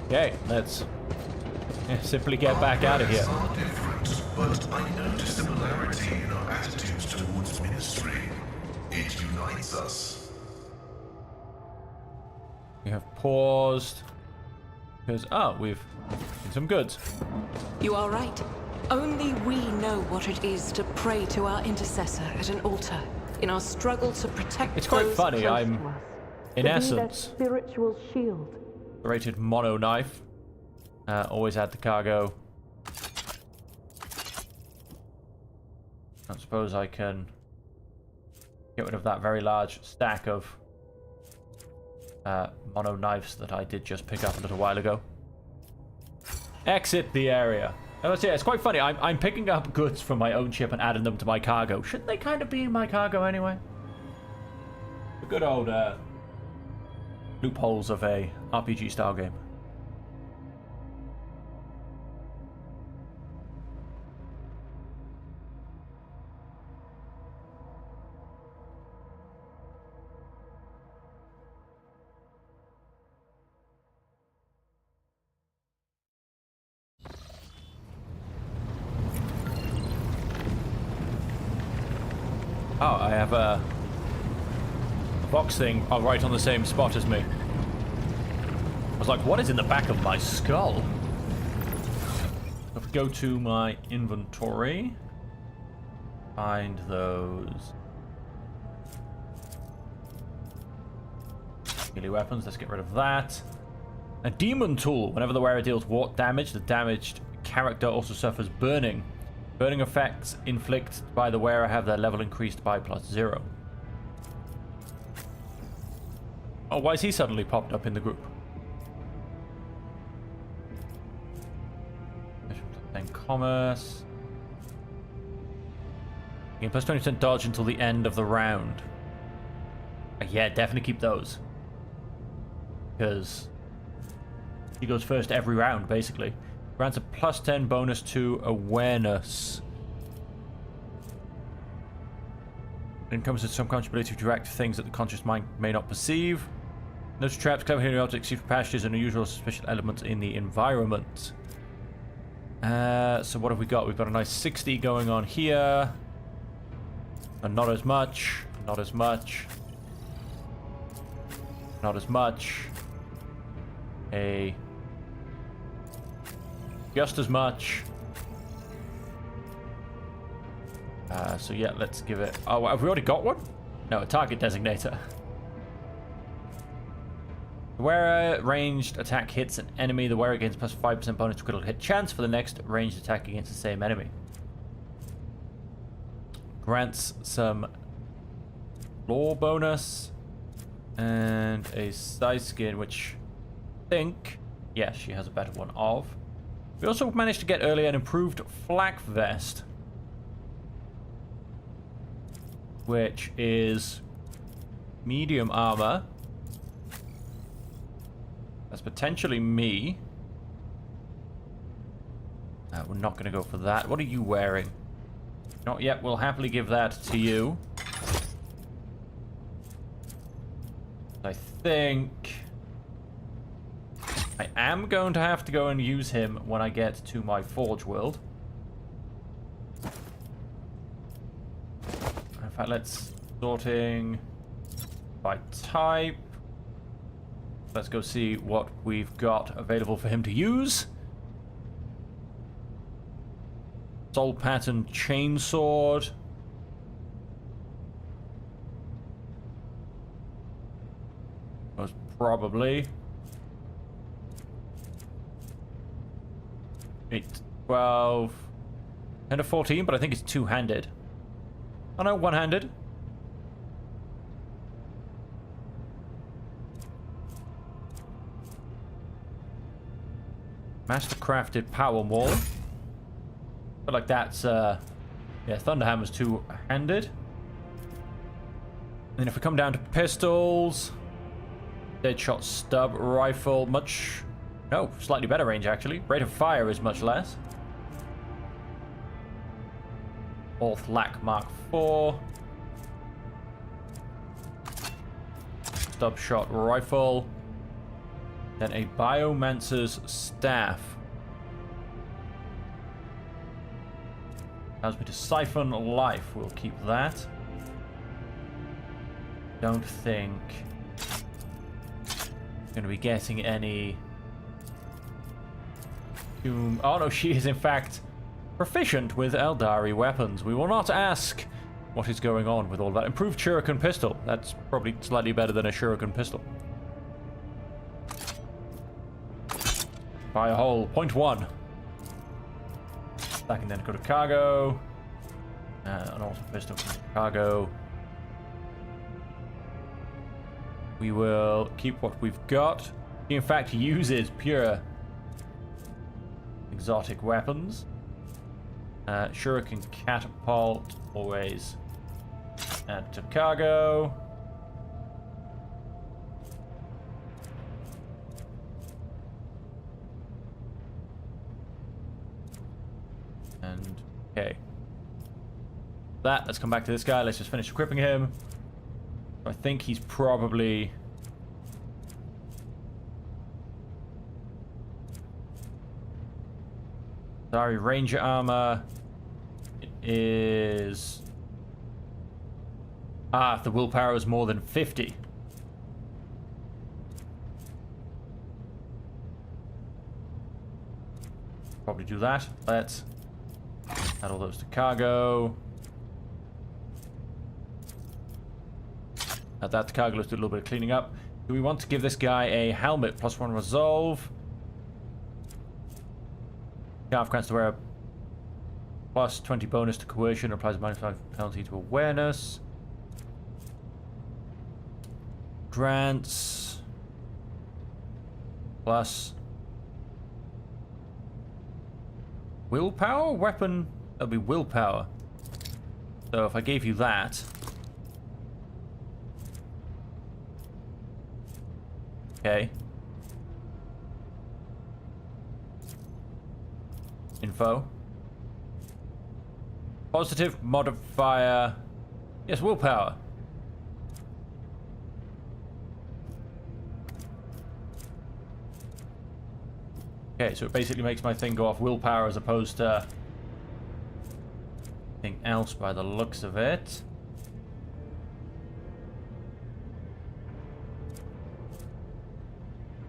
Okay, let's simply get back out of here. Are different, but I notice similarity in our attitudes towards ministry. It unites us. We have paused. Because, we've seen some goods. You are right. Only we know what it is to pray to our intercessor at an altar in our struggle to protect It's quite those funny, close I'm, to us, in to be their essence, spiritual shield. rated mono knife. Always add the cargo. I suppose I can get rid of that very large stack of mono knives that I did just pick up a little while ago. Exit the area. And let's see, it's quite funny. I'm picking up goods from my own ship and adding them to my cargo. Shouldn't they kind of be in my cargo anyway? The good old loopholes of a RPG style game. Oh, I have a box thing right on the same spot as me. I was like, what is in the back of my skull? If we go to my inventory, find those melee weapons. Let's get rid of that. A demon tool. Whenever the wearer deals warp damage, the damaged character also suffers burning. Burning effects inflicted by the wearer have their level increased by +0. Oh, why is he suddenly popped up in the group? Then commerce. Gain plus 20% dodge until the end of the round. Yeah, definitely keep those. Because he goes first every round, basically. Grants a +10 bonus to awareness. It encompasses some conscious ability to react to things that the conscious mind may not perceive. Notice traps, clever hidden objects, secret passages, and unusual suspicious elements in the environment. So what have we got? We've got a nice 60 going on here. And not as much. Not as much. Not as much. Just as much. So yeah, let's give it... Oh, have we already got one? No, a target designator. The wearer ranged attack hits an enemy. The wearer gains plus 5% bonus to critical hit chance for the next ranged attack against the same enemy. Grants some lore bonus. And a size skin, which I think... Yes, she has a better one of. We also managed to get early an improved flak vest, which is medium armor. That's potentially me. We're not going to go for that. What are you wearing? Not yet. We'll happily give that to you. I think I am going to have to go and use him when I get to my Forge World. In fact, let's sorting by type. Let's go see what we've got available for him to use. Soul Pattern Chainsword. Most probably. 8, 12, 10 to 14, but I think it's two-handed. Oh no, one-handed. Mastercrafted Power Maul. But like that's, yeah, Thunderhammer's two-handed. And if we come down to pistols, Deadshot Stub Rifle, no, slightly better range actually. Rate of fire is much less. Orthlak Mark IV. Stub Shot Rifle. Then a Biomancer's Staff. Allows me to siphon life. We'll keep that. Don't think going to be getting any... Oh no, she is in fact proficient with Eldari weapons. We will not ask what is going on with all that. Improved shuriken pistol. That's probably slightly better than a shuriken pistol. By a whole 0.1. That can then go to cargo. An auto pistol from cargo. We will keep what we've got. He in fact uses pure exotic weapons. Shuriken catapult, always add to cargo. And okay. Let's come back to this guy. Let's just finish equipping him. I think he's probably... Sorry, ranger armor. It is... if the willpower is more than 50. Probably do that. Let's add all those to cargo. Add that to cargo. Let's do a little bit of cleaning up. Do we want to give this guy a helmet? +1 resolve. Scarf grants to wear a +20 bonus to coercion. Applies a -5 penalty to awareness. Grants plus willpower weapon. That'll be willpower. So if I gave you that, okay. Info. Positive modifier. Yes, willpower. Okay, so it basically makes my thing go off willpower as opposed to anything else by the looks of it.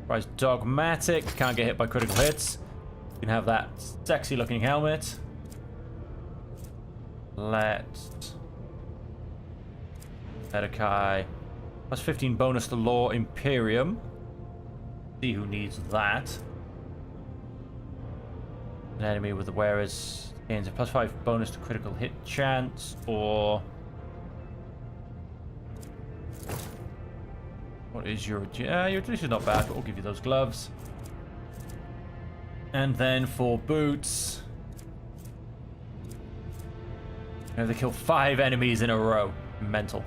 Price dogmatic. Can't get hit by critical hits. You can have that sexy looking helmet. Let's... Edekai. +15 bonus to Law Imperium. See who needs that. An enemy with the wearers gains a +5 bonus to critical hit chance, or... What is your... your this is not bad, but we'll give you those gloves. And then for boots... They kill 5 enemies in a row. Mental.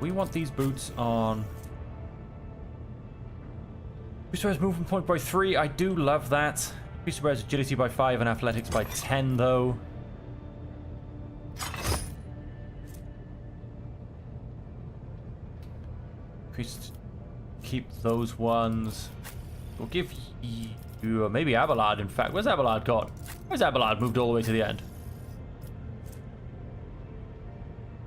We want these boots on... Increase movement point by 3. I do love that. Increase agility by 5 and athletics by 10, though. Increase... Keep those ones. We'll give you... maybe Abelard, in fact. Where's Abelard gone? Where's Abelard moved all the way to the end?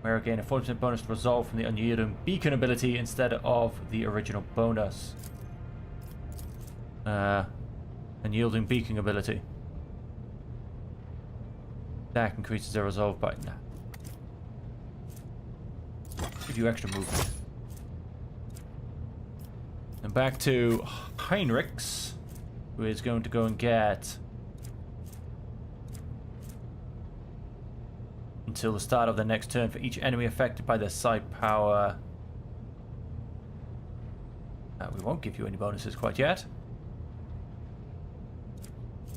Where again, a 40% bonus to resolve from the unyielding beacon ability instead of the original bonus. Unyielding beacon ability. That increases their resolve by... Nah. Give you extra movement. And back to Heinrichs, who is going to go and get... Until the start of the next turn for each enemy affected by their side power. We won't give you any bonuses quite yet.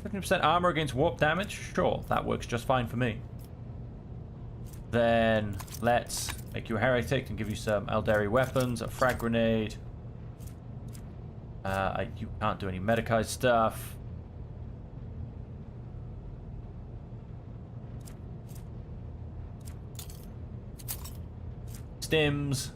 50% armor against warp damage? Sure, that works just fine for me. Then let's make you a heretic and give you some Eldari weapons, a frag grenade. You can't do any Medicaid stuff. Stims.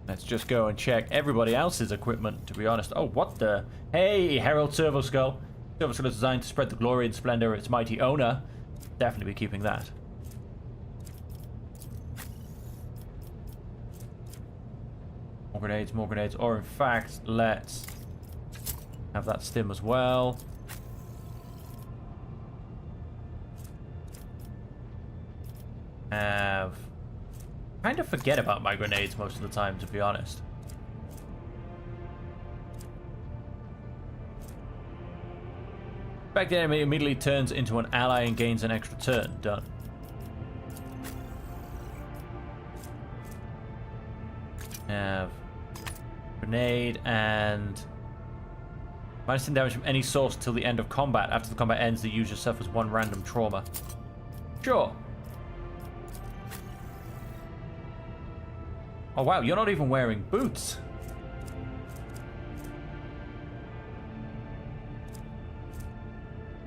Let's just go and check everybody else's equipment, to be honest. Oh, what the... Hey, Herald Servo Skull. Service was designed to spread the glory and splendor of its mighty owner. Definitely be keeping that. More grenades, more grenades. Or in fact, let's have that stim as well. Kind of forget about my grenades most of the time, to be honest. Back the enemy immediately turns into an ally and gains an extra turn. Done. Have grenade and minus 10 damage from any source until the end of combat. After the combat ends, the user suffers 1 random trauma. Sure. Oh wow, you're not even wearing boots.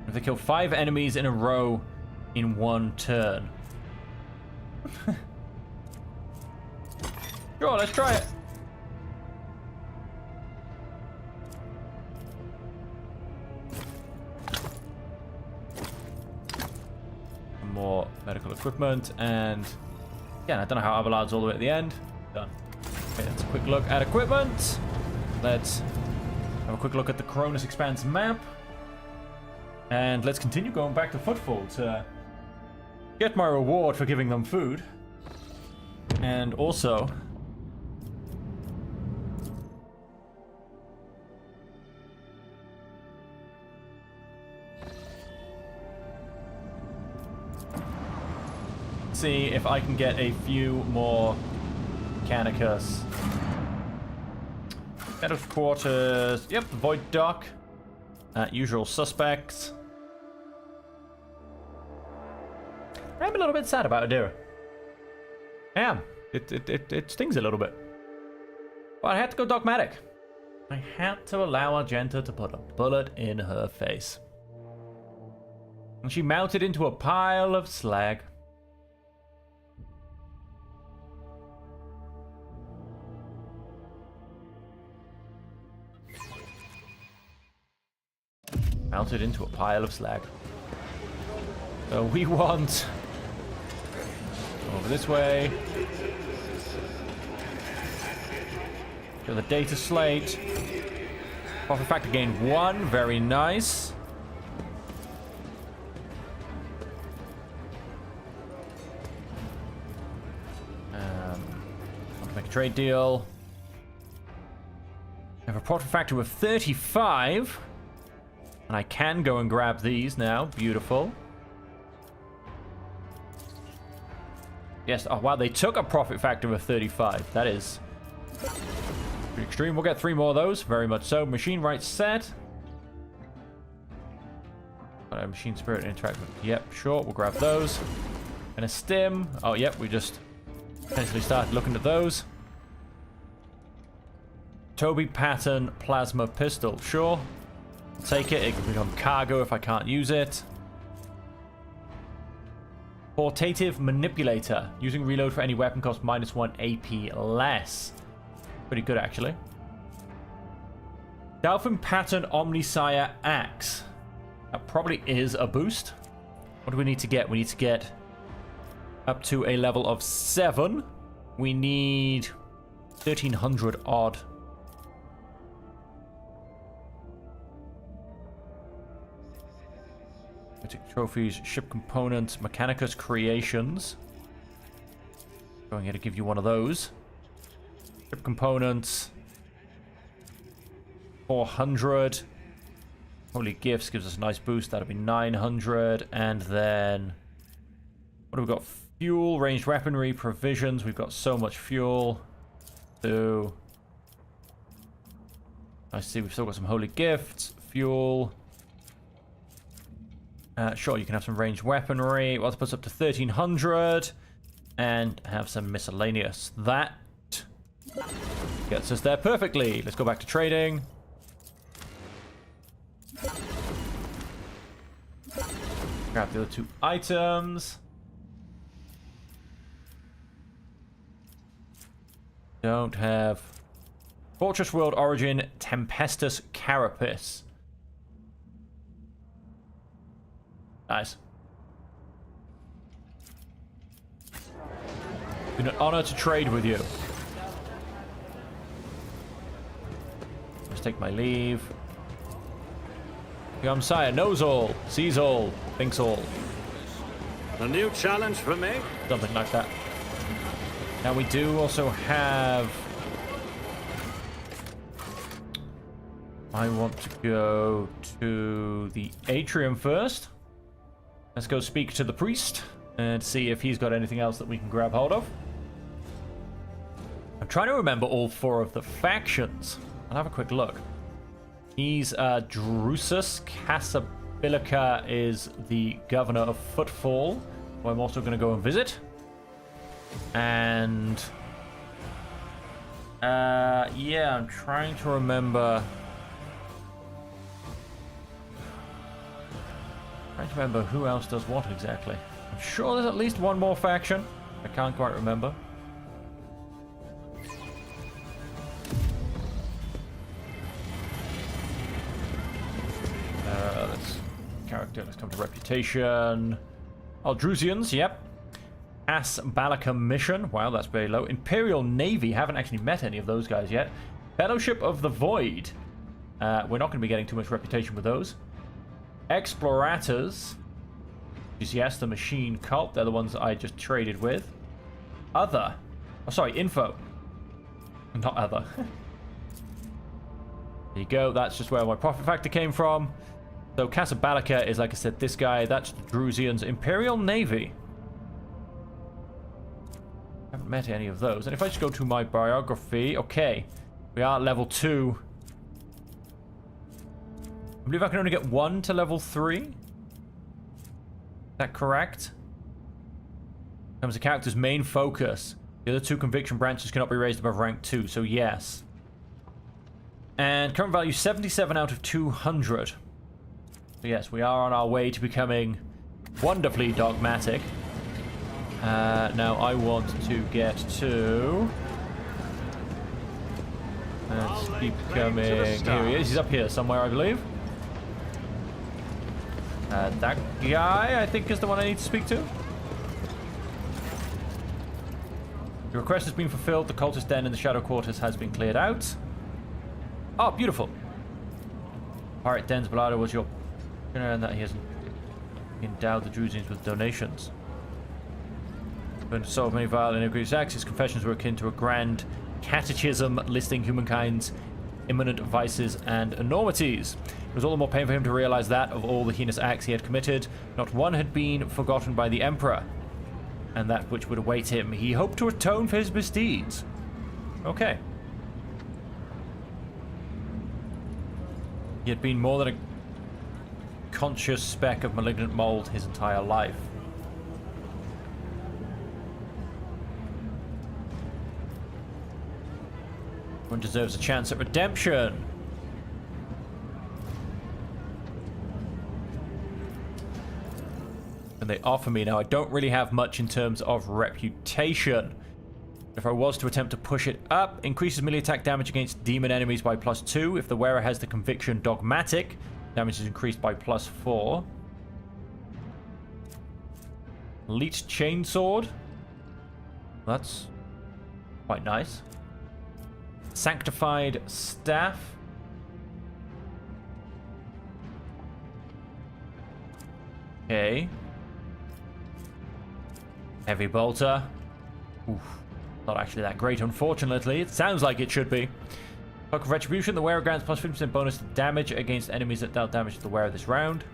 If they kill 5 enemies in a row in 1 turn. Sure, let's try it. More medical equipment, and again, I don't know how Abelard's all the way at the end. Done. Okay, let's a quick look at equipment. Let's have a quick look at the Cronus Expanse map. And let's continue going back to Footfall to get my reward for giving them food. And also see if I can get a few more Mechanicus. Headquarters. Yep, the Void Dock. Usual suspects. I'm a little bit sad about Adira. I am. It stings a little bit. But I had to go dogmatic. I had to allow Argenta to put a bullet in her face. And she melted into a pile of slag. Melted into a pile of slag. So we want over this way. Go the data slate. Profit factor gain 1, very nice. Want to make a trade deal. I have a profit factor of 35. And I can go and grab these now. Beautiful. Yes. Oh, wow. They took a profit factor of 35. That is pretty extreme. We'll get 3 more of those. Very much so. Machine right set. Machine spirit interact with. Yep, sure. We'll grab those. And a stim. Oh, yep. We just potentially started looking at those. Toby pattern plasma pistol. Sure. Take it. It can become cargo if I can't use it. Portative manipulator. Using reload for any weapon costs -1 AP less. Pretty good, actually. Dolphin pattern Omnisire axe. That probably is a boost. What do we need to get? We need to get up to a level of 7. We need 1300 odd. Trophies, ship components, Mechanicus creations. Going here to give you one of those. Ship components. 400. Holy gifts gives us a nice boost. That'll be 900. And then what have we got? Fuel, ranged weaponry, provisions. We've got so much fuel. So I see we've still got some holy gifts, fuel. Sure, you can have some ranged weaponry. Well, that puts up to 1300. And have some miscellaneous. That gets us there perfectly. Let's go back to trading. Grab the other 2 items. Don't have Fortress World Origin Tempestus Carapace. Nice. Been an honor to trade with you. Let's take my leave. Young Sire knows all, sees all, thinks all. A new challenge for me? Something like that. Now we do also have... I want to go to the atrium first. Let's go speak to the priest and see if he's got anything else that we can grab hold of. I'm trying to remember all 4 of the factions. I'll have a quick look. He's Drusus. Casabilica is the governor of Footfall, who I'm also going to go and visit. And yeah, I'm trying to remember. Who else does what exactly. I'm sure there's at least one more faction. I can't quite remember. Let's come to reputation. Aldrusians, yep. Balaka mission. Wow, that's very low. Imperial Navy. Haven't actually met any of those guys yet. Fellowship of the Void. We're not going to be getting too much reputation with those. Explorators. Yes, the machine cult. They're the ones I just traded with. Other. Oh, sorry, info. Not other. There you go. That's just where my profit factor came from. So Casablanca is, like I said, this guy. That's the Drusians. Imperial Navy. Haven't met any of those. And if I just go to my biography, okay, we are at level 2. I believe I can only get 1 to level 3. Is that correct? Becomes a character's main focus. The other 2 conviction branches cannot be raised above rank 2, so yes. And current value 77 out of 200. So yes, we are on our way to becoming wonderfully dogmatic. Now I want to get to... Let's keep coming. Here he is. He's up here somewhere, I believe. That guy, I think, is the one I need to speak to. Your request has been fulfilled. The cultist den in the Shadow Quarters has been cleared out. Oh, beautiful. Pirate Den's Ballada was your... And that he hasn't endowed the Drusians with donations. Going to solve many vile and egregious acts. His confessions were akin to a grand catechism listing humankind's imminent vices and enormities. It was all the more painful for him to realize that, of all the heinous acts he had committed, not one had been forgotten by the Emperor, and that which would await him, he hoped to atone for his misdeeds. Okay. He had been more than a conscious speck of malignant mold his entire life. One deserves a chance at redemption. And they offer me now. I don't really have much in terms of reputation. If I was to attempt to push it up, increases melee attack damage against demon enemies by +2. If the wearer has the conviction dogmatic, damage is increased by +4. Elite Chainsword. That's quite nice. Sanctified Staff. Okay. Heavy Bolter. Oof. Not actually that great, unfortunately. It sounds like it should be. Cloak of Retribution. The wearer grants plus 50% bonus to damage against enemies that dealt damage to the wearer this round.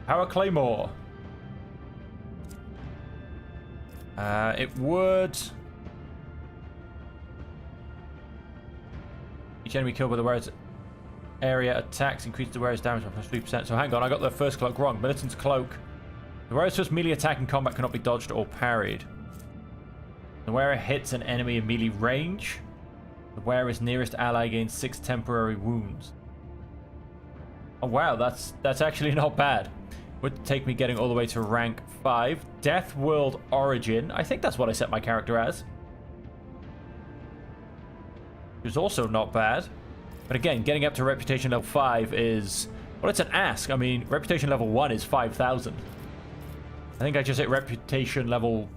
Power Claymore. It would... Each enemy killed by the wearer's area attacks increases the wearer's damage by plus 3%. So hang on, I got the first cloak wrong. Militant's Cloak. The wearer's first melee attack in combat cannot be dodged or parried. The wearer hits an enemy in melee range. The wearer's nearest ally gains 6 temporary wounds. Oh wow, that's actually not bad. Would take me getting all the way to rank 5. Death World Origin. I think that's what I set my character as. It was also not bad. But again, getting up to reputation level 5 is Well, it's an ask. I mean, reputation level 1 is 5,000. I think I just hit reputation level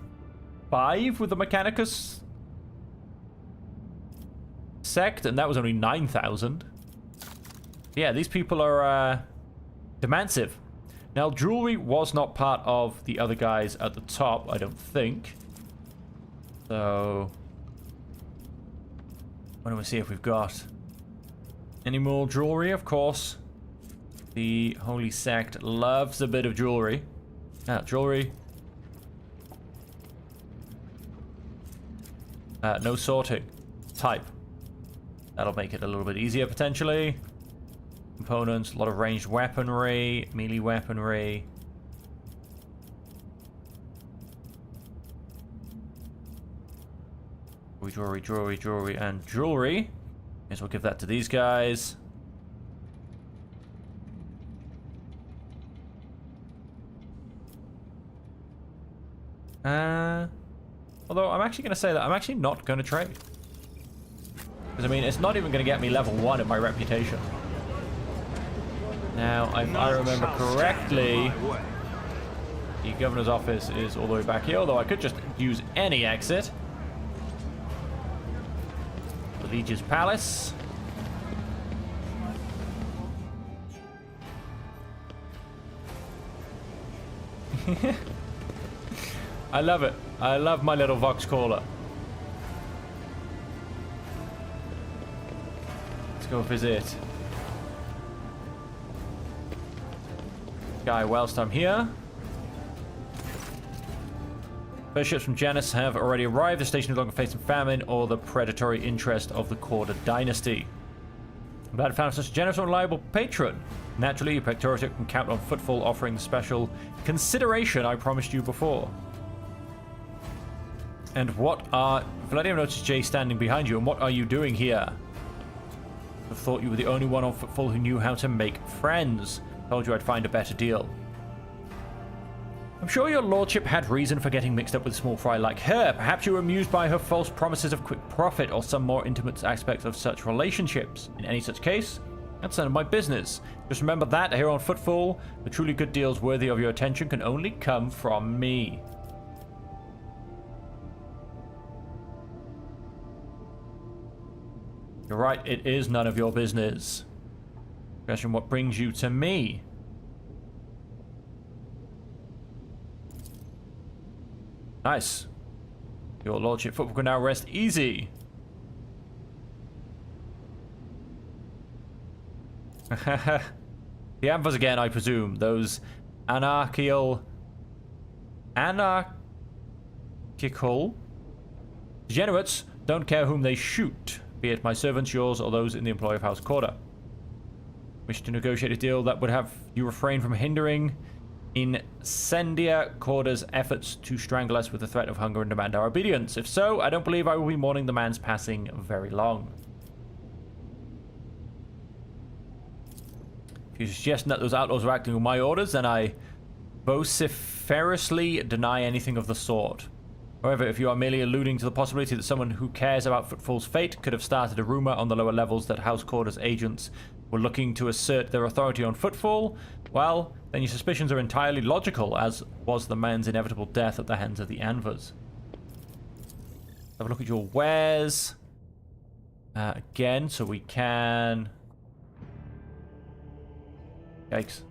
5 with the Mechanicus sect, and that was only 9,000. Yeah, these people are demansive. Now, jewelry was not part of the other guys at the top, I don't think. So, why don't we see if we've got any more jewelry? Of course, the Holy Sect loves a bit of jewelry. Ah, jewelry. No sorting. Type. That'll make it a little bit easier, potentially. Components, a lot of ranged weaponry, melee weaponry. Jewelry, and jewelry. Guess we'll give that to these guys. Although I'm actually going to say that I'm actually not going to trade. Because, I mean, it's not even going to get me level 1 at my reputation. Now, if I remember correctly, the governor's office is all the way back here, although I could just use any exit. The Liege's Palace. I love it. I love my little Vox caller. Let's go visit guy whilst I'm here. First ships from Janus have already arrived. The station no longer facing famine or the predatory interest of the Corda dynasty. I'm glad I found such a generous and reliable patron. Naturally, Pectoratic can count on Footfall offering the special consideration I promised you before. And what are... Vladimir noticed Jay standing behind you, and what are you doing here? I thought you were the only one on Footfall who knew how to make friends. Told you I'd find a better deal. I'm sure your lordship had reason for getting mixed up with a small fry like her. Perhaps you were amused by her false promises of quick profit or some more intimate aspects of such relationships. In any such case, that's none of my business. Just remember that here on Footfall, the truly good deals worthy of your attention can only come from me. You're right, it is none of your business. Question, what brings you to me? Nice. Your lordship Football can now rest easy. The Anvers again, I presume. Those anarchical degenerates don't care whom they shoot, be it my servants, yours, or those in the employ of House Corda. Wish to negotiate a deal that would have you refrain from hindering Incendia Corda's efforts to strangle us with the threat of hunger and demand our obedience. If so, I don't believe I will be mourning the man's passing very long. If you're suggesting that those outlaws are acting on my orders, then I vociferously deny anything of the sort. However, if you are merely alluding to the possibility that someone who cares about Footfall's fate could have started a rumor on the lower levels that House Corda's agents were looking to assert their authority on Footfall, well, then your suspicions are entirely logical, as was the man's inevitable death at the hands of the Anvers. Have a look at your wares. Again, so we can... Yikes.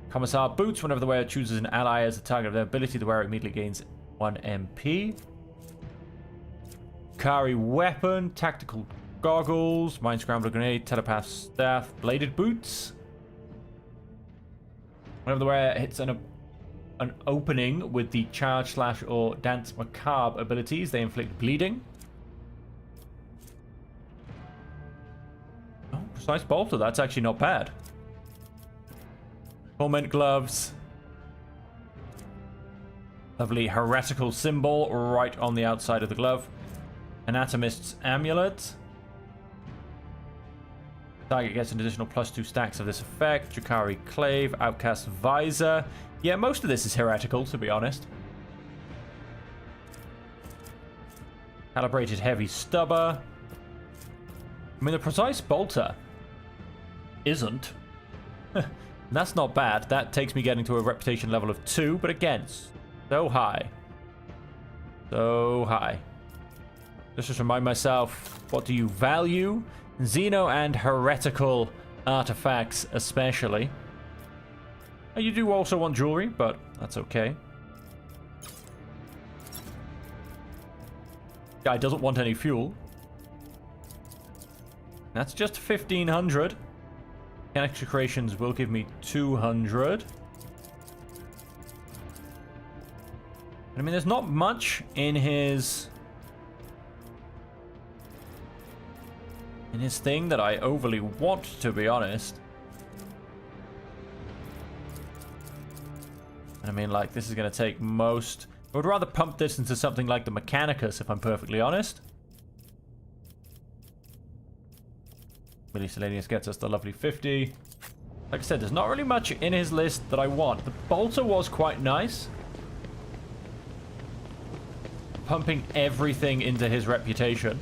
Commissar boots. Whenever the wearer chooses an ally as the target of their ability, the wearer immediately gains 1 MP. Kari weapon. Tactical goggles. Mind scrambler grenade. Telepath staff. Bladed boots. Whenever the wearer hits an opening with the charge, slash, or dance macabre abilities, they inflict bleeding. Oh, precise bolter. That's actually not bad. Torment gloves. Lovely heretical symbol right on the outside of the glove. Anatomist's amulet. Target gets an additional +2 stacks of this effect. Drakari clave. Outcast visor. Yeah, most of this is heretical, to be honest. Calibrated heavy stubber. I mean, the precise bolter isn't. That's not bad. That takes me getting to a reputation level of 2, but again, so high. So high. Just remind myself, what do you value? Xeno and heretical artifacts especially. You do also want jewelry, but that's okay. Guy doesn't want any fuel. That's just 1,500. Extra creations will give me 200. I mean, there's not much in his thing that I overly want, to be honest. I mean, like, this is going to take most... I would rather pump this into something like the Mechanicus, if I'm perfectly honest. Miscellaneous gets us the lovely 50. Like I said, there's not really much in his list that I want. The Bolter was quite nice. Pumping everything into his reputation.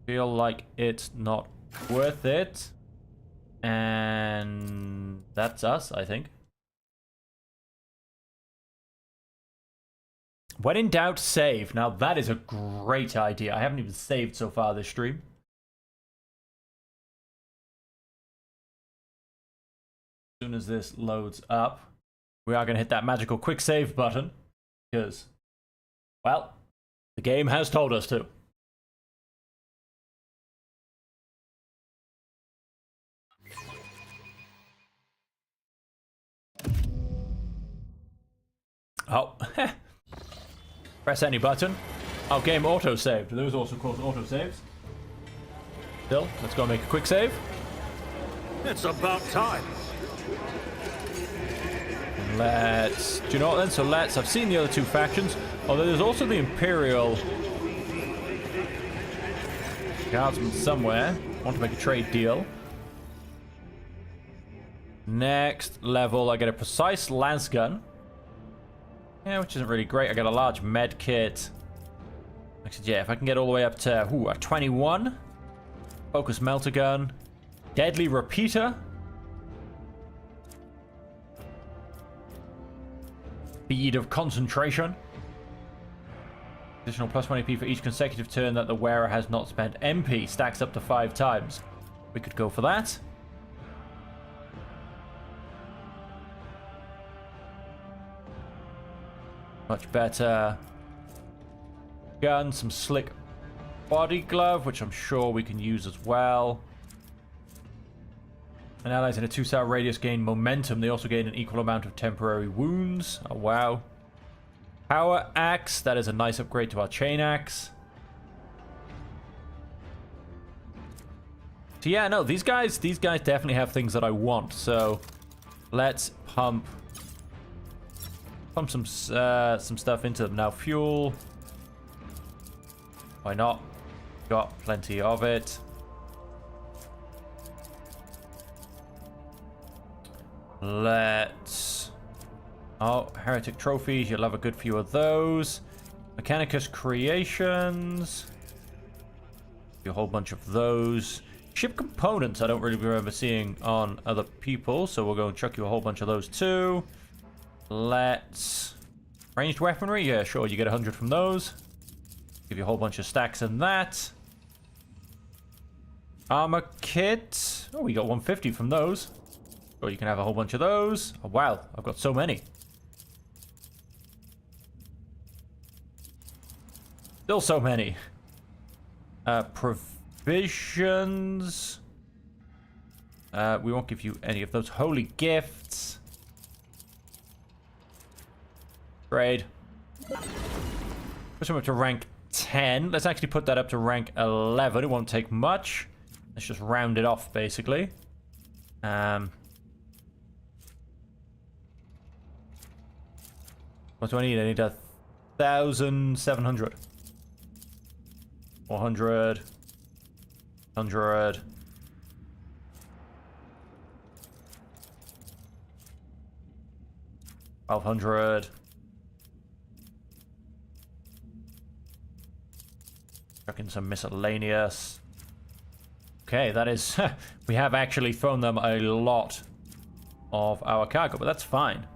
Feel like it's not worth it. And that's us, I think. When in doubt, save. Now that is a great idea. I haven't even saved so far this stream. As soon as this loads up, we are going to hit that magical quick save button. Because, well, the game has told us to. Oh, press any button. Oh, game auto-saved. Those also called auto-saves. Still, let's go make a quick save. It's about time. Let's... Do you know what then? So let's... I've seen the other two factions. Although there's also the Imperial Guardsman somewhere. Want to make a trade deal. Next level, I get a precise lance gun. Yeah, which isn't really great. I got a large med kit. Actually, yeah, if I can get all the way up to a 21. Focus melter gun. Deadly repeater. Speed of concentration. Additional plus 1 AP for each consecutive turn that the wearer has not spent MP. Stacks up to 5 times. We could go for that. Much better gun, some slick body glove, which I'm sure we can use as well. And allies in a 2-star radius gain momentum. They also gain an equal amount of temporary wounds. Oh, wow. Power axe. That is a nice upgrade to our chain axe. So yeah, no, these guys definitely have things that I want. So let's pump some stuff into them. Now, fuel. Why not? Got plenty of it. Let's... Oh, heretic trophies. You'll have a good few of those. Mechanicus creations. A whole bunch of those. Ship components I don't really remember seeing on other people, so we'll go and chuck you a whole bunch of those too. Let's... Ranged weaponry? Yeah, sure, you get 100 from those. Give you a whole bunch of stacks in that. Armor kit. Oh, we got 150 from those. Sure, you can have a whole bunch of those. Oh, wow, I've got so many. Still so many. Provisions. We won't give you any of those. Holy gifts. Trade. Push them up to rank 10. Let's actually put that up to rank 11. It won't take much. Let's just round it off, basically. What do I need? I need 1,700. 400. 100. $1,200. Chuck in some miscellaneous. Okay, that is... we have actually thrown them a lot of our cargo, but that's fine.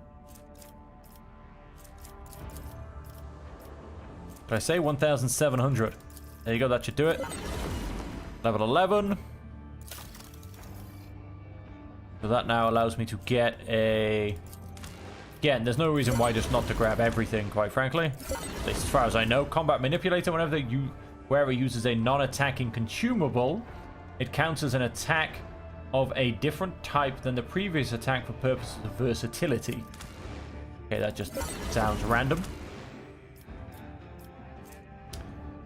Did I say 1,700? There you go, that should do it. Level 11. So that now allows me to get a... Again, there's no reason why just not to grab everything, quite frankly. At least as far as I know. Combat Manipulator, wherever it uses a non-attacking consumable, it counts as an attack of a different type than the previous attack for purposes of versatility. Okay, that just sounds random.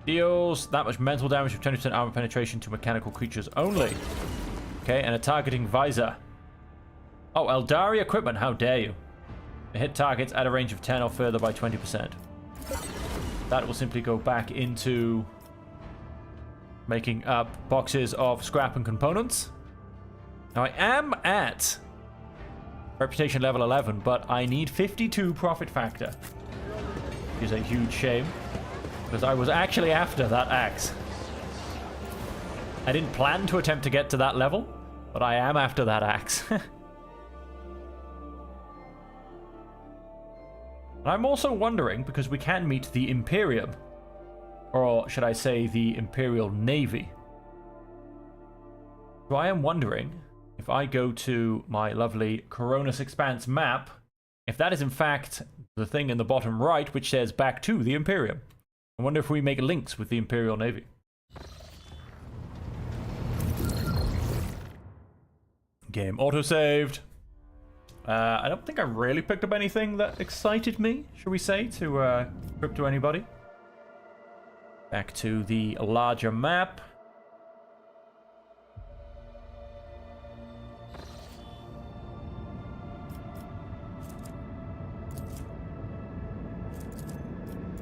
Deals that much mental damage with 20% armor penetration to mechanical creatures only. Okay, and a targeting visor. Oh, Eldari equipment, how dare you. It hit targets at a range of 10 or further by 20%. That will simply go back into making up boxes of scrap and components. Now I am at reputation level 11, but I need 52 profit factor. Which is a huge shame, because I was actually after that axe. I didn't plan to attempt to get to that level, but I am after that axe. I'm also wondering, because we can meet the Imperium, or should I say the Imperial Navy. So I am wondering, if I go to my lovely Coronis Expanse map, if that is in fact the thing in the bottom right which says back to the Imperium. I wonder if we make links with the Imperial Navy. Game autosaved. I don't think I really picked up anything that excited me, shall we say, to equip to anybody. Back to the larger map.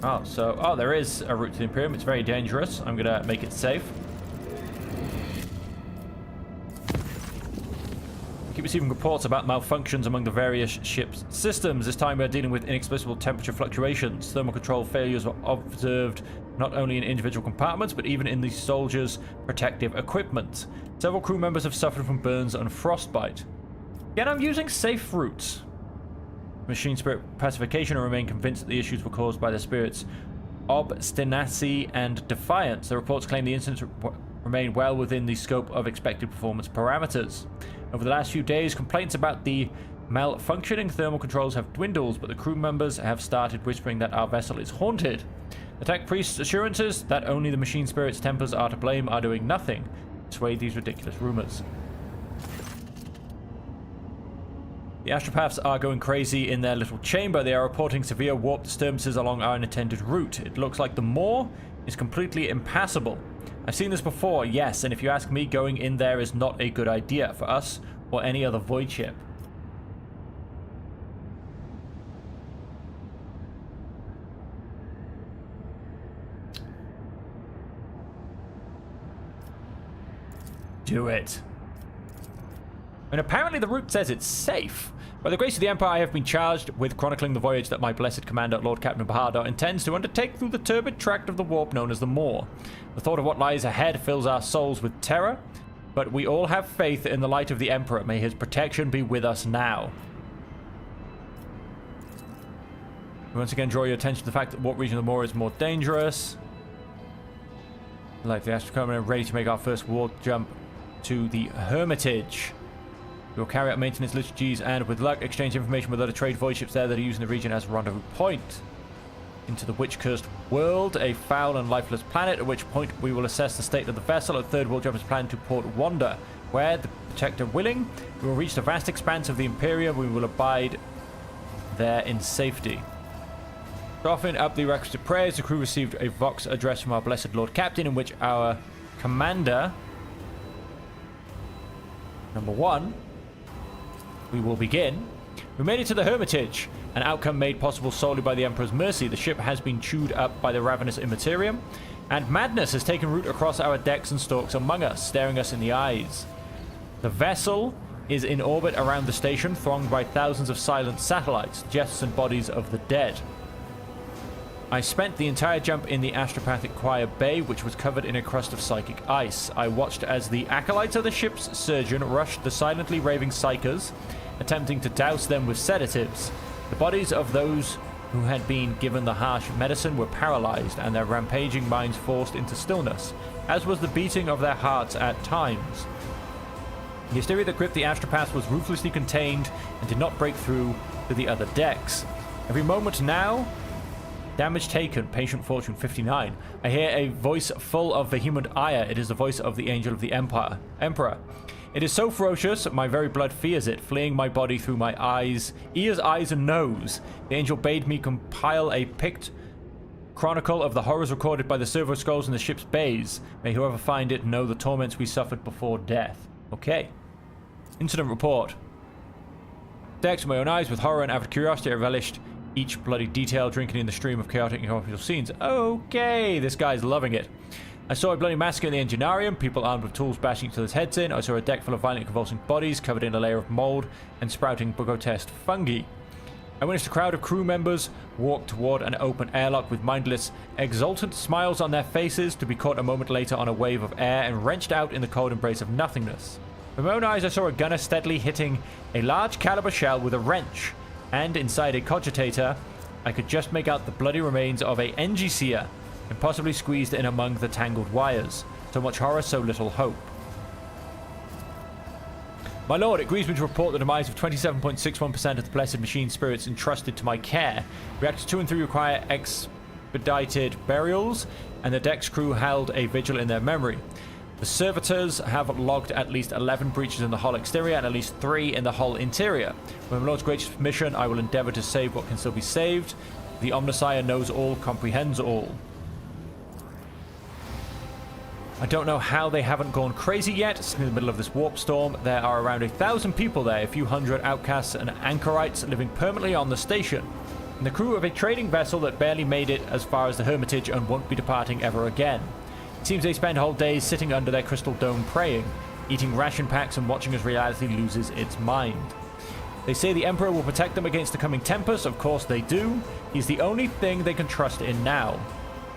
Oh, there is a route to the Imperium. It's very dangerous. I'm going to make it safe. Keep receiving reports about malfunctions among the various ship's systems. This time we're dealing with inexplicable temperature fluctuations. Thermal control failures were observed not only in individual compartments, but even in the soldiers' protective equipment. Several crew members have suffered from burns and frostbite. Again, I'm using safe routes. Machine spirit pacification and remain convinced that the issues were caused by the spirit's obstinacy and defiance. The reports claim the incidents remain well within the scope of expected performance parameters. Over the last few days, complaints about the malfunctioning thermal controls have dwindled, but the crew members have started whispering that our vessel is haunted. The tech priest's assurances that only the machine spirit's tempers are to blame are doing nothing to sway these ridiculous rumors. The astropaths are going crazy in their little chamber. They are reporting severe warp disturbances along our intended route. It looks like the moor is completely impassable. I've seen this before, yes, and if you ask me, going in there is not a good idea for us or any other void ship. Do it. And apparently the route says it's safe. By the grace of the Empire, I have been charged with chronicling the voyage that my blessed commander, Lord Captain Bahadar, intends to undertake through the turbid tract of the warp known as the Moor. The thought of what lies ahead fills our souls with terror, but we all have faith in the light of the Emperor. May his protection be with us now. Once again, draw your attention to the fact that what region of the Moor is more dangerous. Like the Astrocomer, ready to make our first warp jump to the Hermitage. We will carry out maintenance liturgies and, with luck, exchange information with other trade void ships there that are using the region as a rendezvous point. Into the witch-cursed world, a foul and lifeless planet, at which point we will assess the state of the vessel. A third world jump is planned to Port Wanda, where, the Protector willing, we will reach the vast expanse of the Imperium. We will abide there in safety. Offering up the requisite prayers, the crew received a Vox address from our blessed Lord Captain, in which our commander, number one, we will begin. We made it to the Hermitage, an outcome made possible solely by the Emperor's mercy. The ship has been chewed up by the ravenous Immaterium, and madness has taken root across our decks and stalks among us, staring us in the eyes. The vessel is in orbit around the station, thronged by thousands of silent satellites, jetsam bodies of the dead. I spent the entire jump in the astropathic choir bay, which was covered in a crust of psychic ice. I watched as the acolytes of the ship's surgeon rushed the silently raving psychers, attempting to douse them with sedatives. The bodies of those who had been given the harsh medicine were paralyzed, and their rampaging minds forced into stillness, as was the beating of their hearts at times. The hysteria that gripped the astropaths was ruthlessly contained and did not break through to the other decks. Every moment now... Damage taken, Patient Fortune 59. I hear a voice full of vehement ire. It is the voice of the Angel of the Emperor. It is so ferocious, my very blood fears it, fleeing my body through my ears, eyes, and nose. The Angel bade me compile a picked chronicle of the horrors recorded by the servo scrolls in the ship's bays. May whoever find it know the torments we suffered before death. Okay. Incident report. Decks with my own eyes, with horror and avid curiosity, I relished each bloody detail, drinking in the stream of chaotic and horrible scenes. Okay, this guy's loving it. I saw a bloody massacre in the engineerium, people armed with tools bashing each other's heads in. I saw a deck full of violent convulsing bodies covered in a layer of mold and sprouting grotesque fungi. I witnessed a crowd of crew members walk toward an open airlock with mindless, exultant smiles on their faces, to be caught a moment later on a wave of air and wrenched out in the cold embrace of nothingness. With my own eyes, I saw a gunner steadily hitting a large caliber shell with a wrench, and inside a cogitator, I could just make out the bloody remains of a NGCer, impossibly squeezed in among the tangled wires. So much horror, so little hope. My lord, it grieves me to report the demise of 27.61% of the blessed machine spirits entrusted to my care. Reactors 2 and 3 require expedited burials, and the deck's crew held a vigil in their memory. The servitors have logged at least 11 breaches in the hull exterior and at least 3 in the hull interior. With my lord's gracious permission, I will endeavor to save what can still be saved. The Omnissiah knows all, comprehends all. I don't know how they haven't gone crazy yet. In the middle of this warp storm, there are around 1,000 people there, a few hundred outcasts and anchorites living permanently on the station, and the crew of a trading vessel that barely made it as far as the Hermitage and won't be departing ever again. It seems they spend whole days sitting under their crystal dome praying, eating ration packs and watching as reality loses its mind. They say the Emperor will protect them against the coming tempest. Of course they do. He's the only thing they can trust in now.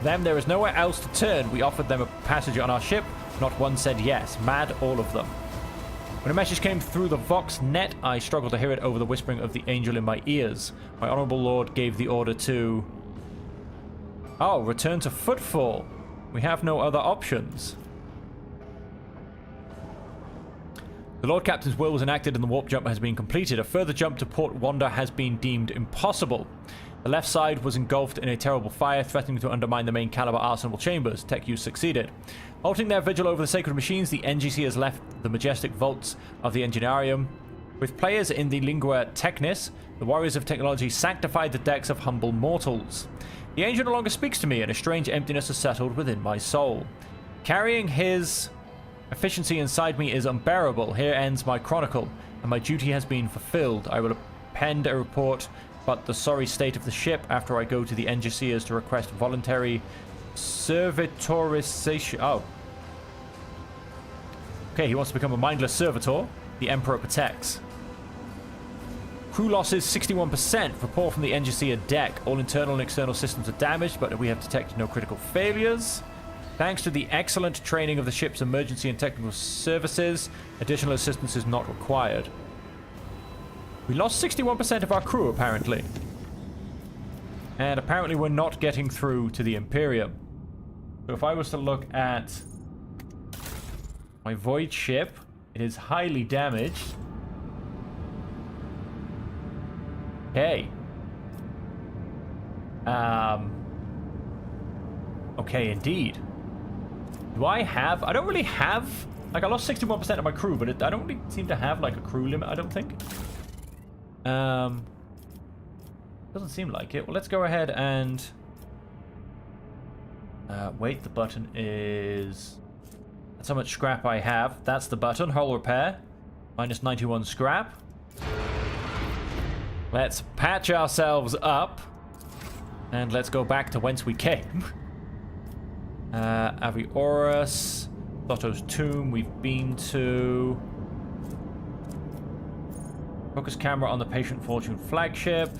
Them, there is nowhere else to turn. We offered them a passage on our ship. Not one said yes. Mad, all of them. When a message came through the Vox net, I struggled to hear it over the whispering of the Angel in my ears. My honorable lord gave the order to... Oh, return to Footfall. We have no other options. The Lord Captain's will was enacted and the warp jump has been completed. A further jump to Port Wanda has been deemed impossible. The left side was engulfed in a terrible fire, threatening to undermine the main caliber arsenal chambers. Tech use succeeded. Halting their vigil over the sacred machines, the NGC has left the majestic vaults of the Engineerium. With players in the Lingua Technis, the warriors of technology sanctified the decks of humble mortals. The angel no longer speaks to me, and a strange emptiness has settled within my soul. Carrying his efficiency inside me is unbearable. Here ends my chronicle, and my duty has been fulfilled. I will append a report about the sorry state of the ship after I go to the NGCers to request voluntary servitorization. Oh. Okay, he wants to become a mindless servitor. The Emperor protects. Crew losses 61%. Report from the NGCer deck. All internal and external systems are damaged, but we have detected no critical failures. Thanks to the excellent training of the ship's emergency and technical services, additional assistance is not required. We lost 61% of our crew, apparently. And apparently we're not getting through to the Imperium. So if I was to look at my Void ship, it is highly damaged. Okay. Okay, indeed. Do I have... I don't really have... Like, I lost 61% of my crew, but I don't really seem to have, like, a crew limit, I don't think. Doesn't seem like it. Well, let's go ahead and... wait, the button is... That's how much scrap I have. That's the button. Hull repair. Minus 91 scrap. Let's patch ourselves up. And let's go back to whence we came. Aviorus. Lotto's Tomb we've been to. Focus camera on the Patient Fortune flagship.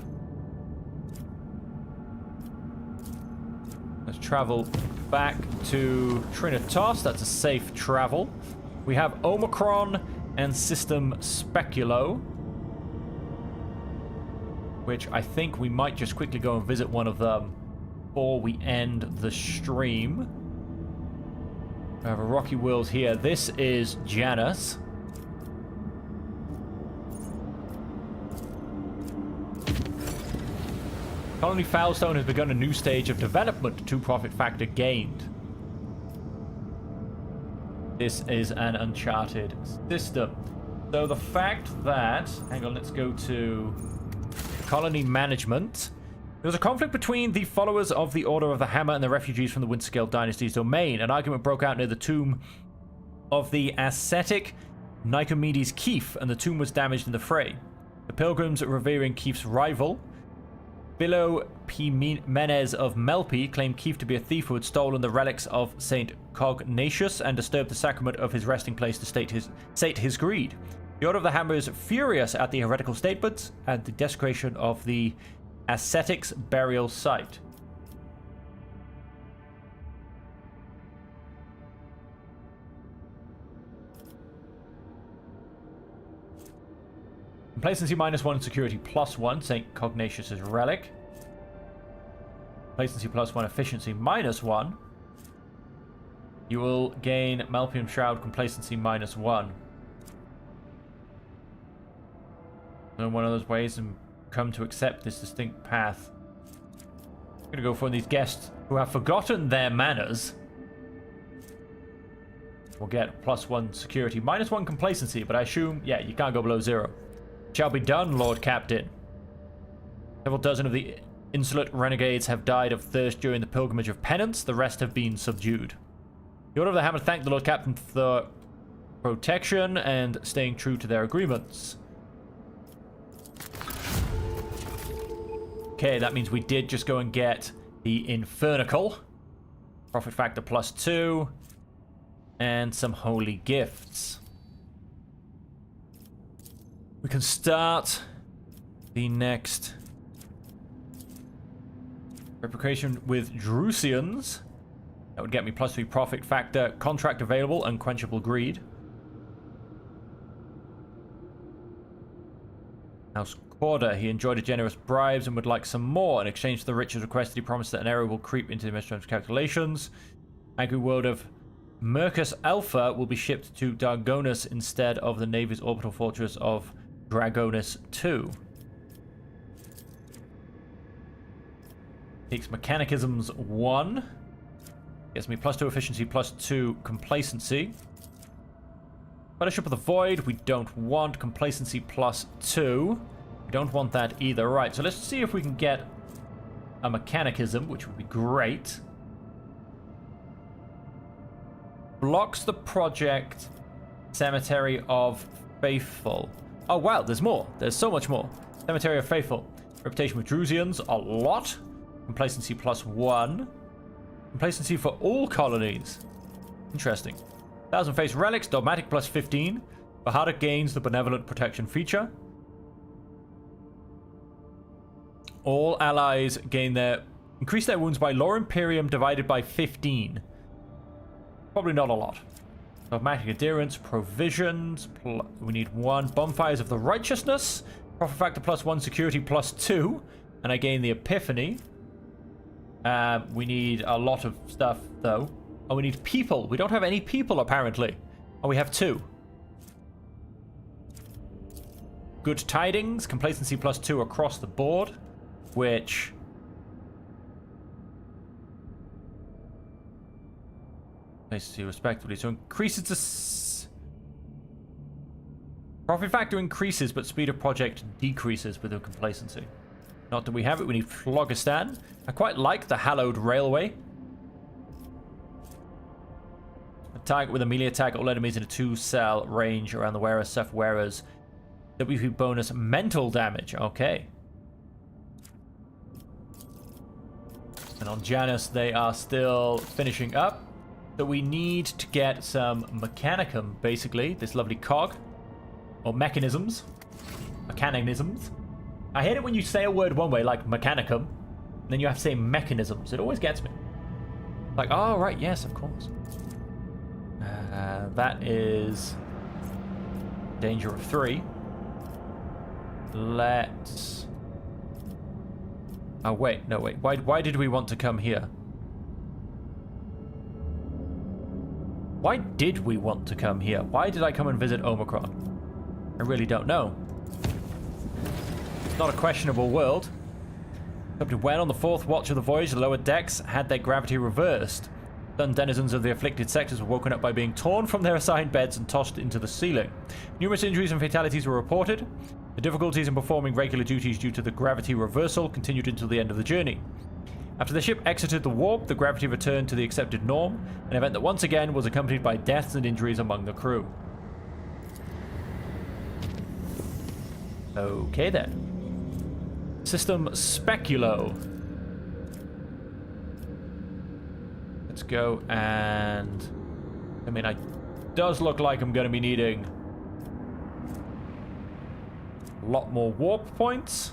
travel back to Trinitas. That's a safe travel. We have Omicron and System Speculo, which I think we might just quickly go and visit one of them before we end the stream. We have a rocky world here. This is Janus. Colony Foulstone has begun a new stage of development. 2 profit factor gained. This is an uncharted system. So the fact that... Hang on, let's go to colony management. There was a conflict between the followers of the Order of the Hammer and the refugees from the Winterscale Dynasty's domain. An argument broke out near the tomb of the ascetic Nicomedes Keith, and the tomb was damaged in the fray. The pilgrims revering Keith's rival, Philo P. Menez of Melpi, claimed Keith to be a thief who had stolen the relics of Saint Cognatius and disturbed the sacrament of his resting place to sate his greed. The Order of the Hammer is furious at the heretical statements and the desecration of the ascetics' burial site. Complacency -1, security +1, St. Cognatius' relic. Complacency +1, efficiency -1. You will gain Malpium Shroud, complacency -1. And one of those ways and come to accept this distinct path. I'm going to go for these guests who have forgotten their manners. We'll get +1 security, -1 complacency, but I assume, yeah, you can't go below 0. Shall be done, Lord Captain. Several dozen of the insolent renegades have died of thirst during the pilgrimage of penance. The rest have been subdued. The Order of the Hammer thanked the Lord Captain for protection and staying true to their agreements. Okay, that means we did just go and get the Infernical. Profit factor +2. And some holy gifts. We can start the next replication with Drusians. That would get me +3 profit factor, contract available, unquenchable greed. House Corda, he enjoyed a generous bribes and would like some more. In exchange for the riches requested, he promised that an error will creep into the administrator's calculations. Angry world of Mercus Alpha will be shipped to Dargonus instead of the Navy's orbital fortress of Dragonus 2. Takes Mechanicisms 1. Gets me +2 efficiency, +2 complacency. Fellowship of the Void, we don't want. Complacency +2. We don't want that either. Right, so let's see if we can get a Mechanicism, which would be great. Blocks the project Cemetery of Faithful. Oh wow, there's more. There's so much more. Cemetery of Faithful. Reputation with Drusians, a lot. Complacency +1. Complacency for all colonies. Interesting. 1,000 Face Relics, Dogmatic +15. Bahada gains the Benevolent Protection feature. All allies increase their wounds by Lore Imperium divided by 15. Probably not a lot. Dogmatic Adherence, Provisions, we need 1. Bonfires of the Righteousness, Profit Factor +1, Security +2, and I gain the Epiphany. We need a lot of stuff, though. Oh, we need people. We don't have any people, apparently. Oh, we have 2. Good Tidings, Complacency +2 across the board, which... Complacency respectively. So increases the... Profit factor increases, but speed of project decreases with the complacency. Not that we have it. We need Phlogistan. I quite like the Hallowed Railway. A target with a melee attack, all enemies in a 2-cell range around the wearer suffer wearers. WP bonus mental damage. Okay. And on Janus, they are still finishing up. So we need to get some Mechanicum, basically. This lovely cog. Or mechanisms. Mechanisms. I hate it when you say a word one way, like Mechanicum, and then you have to say mechanisms. It always gets me. Like, oh, right, yes, of course. That is danger of 3. Let's... Oh, wait, no, wait. Why did we want to come here? Why did we want to come here? Why did I come and visit Omicron? I really don't know. It's not a questionable world. Up to when on the 4th watch of the voyage, the lower decks had their gravity reversed. Stunned denizens of the afflicted sectors were woken up by being torn from their assigned beds and tossed into the ceiling. Numerous injuries and fatalities were reported. The difficulties in performing regular duties due to the gravity reversal continued until the end of the journey. After the ship exited the warp, the gravity returned to the accepted norm, an event that once again was accompanied by deaths and injuries among the crew. Okay then. System Speculo. Let's go and... I mean, it does look like I'm going to be needing a lot more warp points.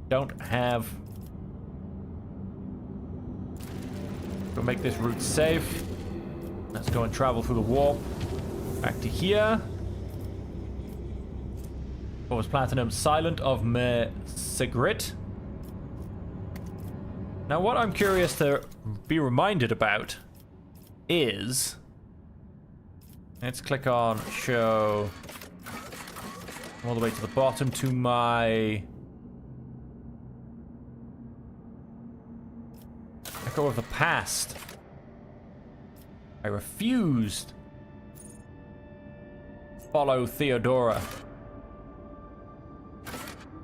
Don't have... Go make this route safe. Let's go and travel through the warp. Back to here. What was Platinum? Silent of Me Sigrid. Now what I'm curious to be reminded about is... Let's click on show all the way to the bottom to my... Echo of the past. I refused. Follow Theodora.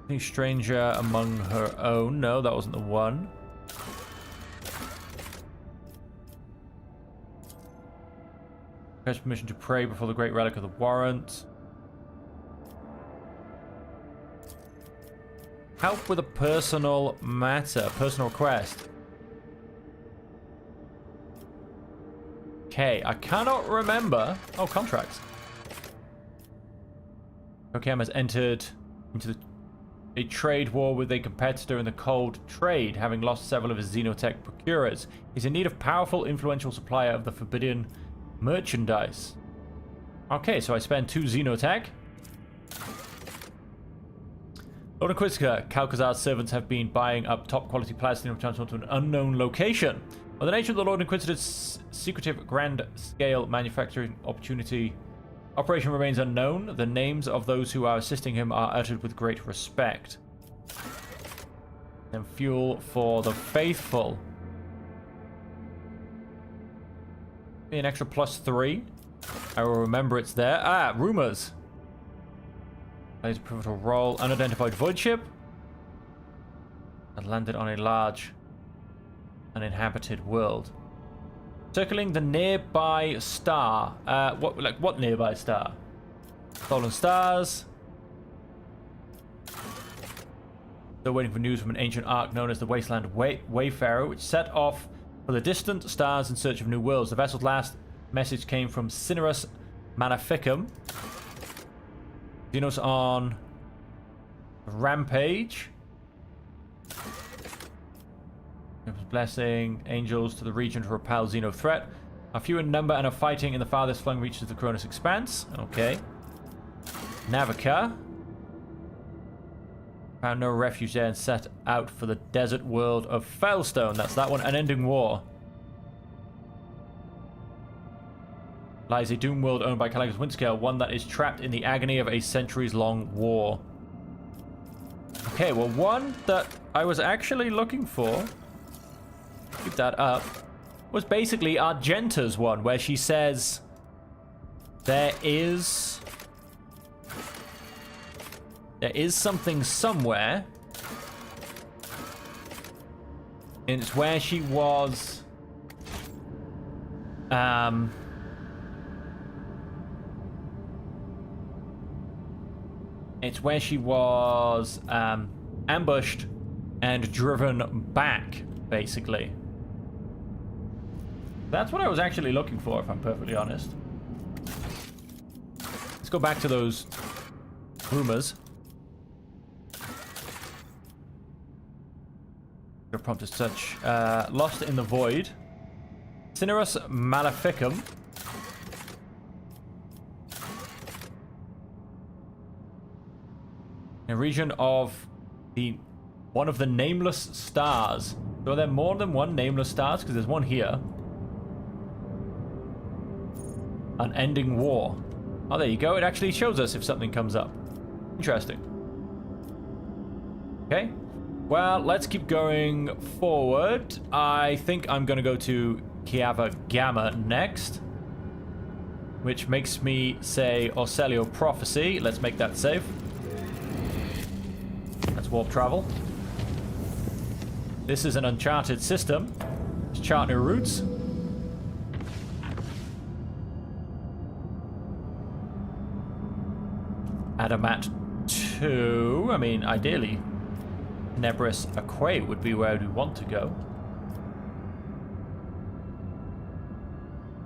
Any stranger among her own? No, that wasn't the one. Request permission to pray before the great relic of the warrant. Help with a personal matter. Personal request. Okay, I cannot remember. Oh, contracts. Okem has entered into a trade war with a competitor in the cold trade, having lost several of his xenotech procurers. He's in need of powerful, influential supplier of the forbidden merchandise. Okay, so I spend 2 xenotech. Lord Inquisitor, Calcazar's servants have been buying up top quality plastinum transport to an unknown location. While the nature of the Lord Inquisitor's secretive grand-scale manufacturing operation remains unknown, the names of those who are assisting him are uttered with great respect. And fuel for the faithful. Be an extra +3. I will remember it's there. Ah, rumors. Plays a pivotal role. Unidentified void ship. And landed on a large uninhabited world. Circling the nearby star. What nearby star? Stolen stars. Still waiting for news from an ancient ark known as the Wasteland Wayfarer, which set off for the distant stars in search of new worlds. The vessel's last message came from Cinerus Maleficum. Xenos on rampage. Blessing angels to the region to repel Xeno threat. Are few in number and are fighting in the farthest flung reaches of the Cronus Expanse. Okay. Navica. Found no refuge there and set out for the desert world of Fellstone. That's that one. Unending War. Lies a doom world owned by Caligus Windscale, one that is trapped in the agony of a centuries-long war. Okay, well, one that I was actually looking for, keep that up, was basically Argenta's one, where she says there is something somewhere, and it's where she was ambushed and driven back, basically. That's what I was actually looking for, if I'm perfectly honest. Let's go back to those rumors. Your prompt is such. Lost in the Void. Cinerus Maleficum. A region of one of the nameless stars. So are there more than one nameless stars? Because there's one here. Unending War. Oh, there you go. It actually shows us if something comes up. Interesting. Okay. Well, let's keep going forward. I think I'm going to go to Kiava Gamma next. Which makes me say Orselio Prophecy. Let's make that save. Let's warp travel. This is an uncharted system. Let's chart new routes. Adamat 2. I mean, ideally, Nebris Aquae would be where we want to go.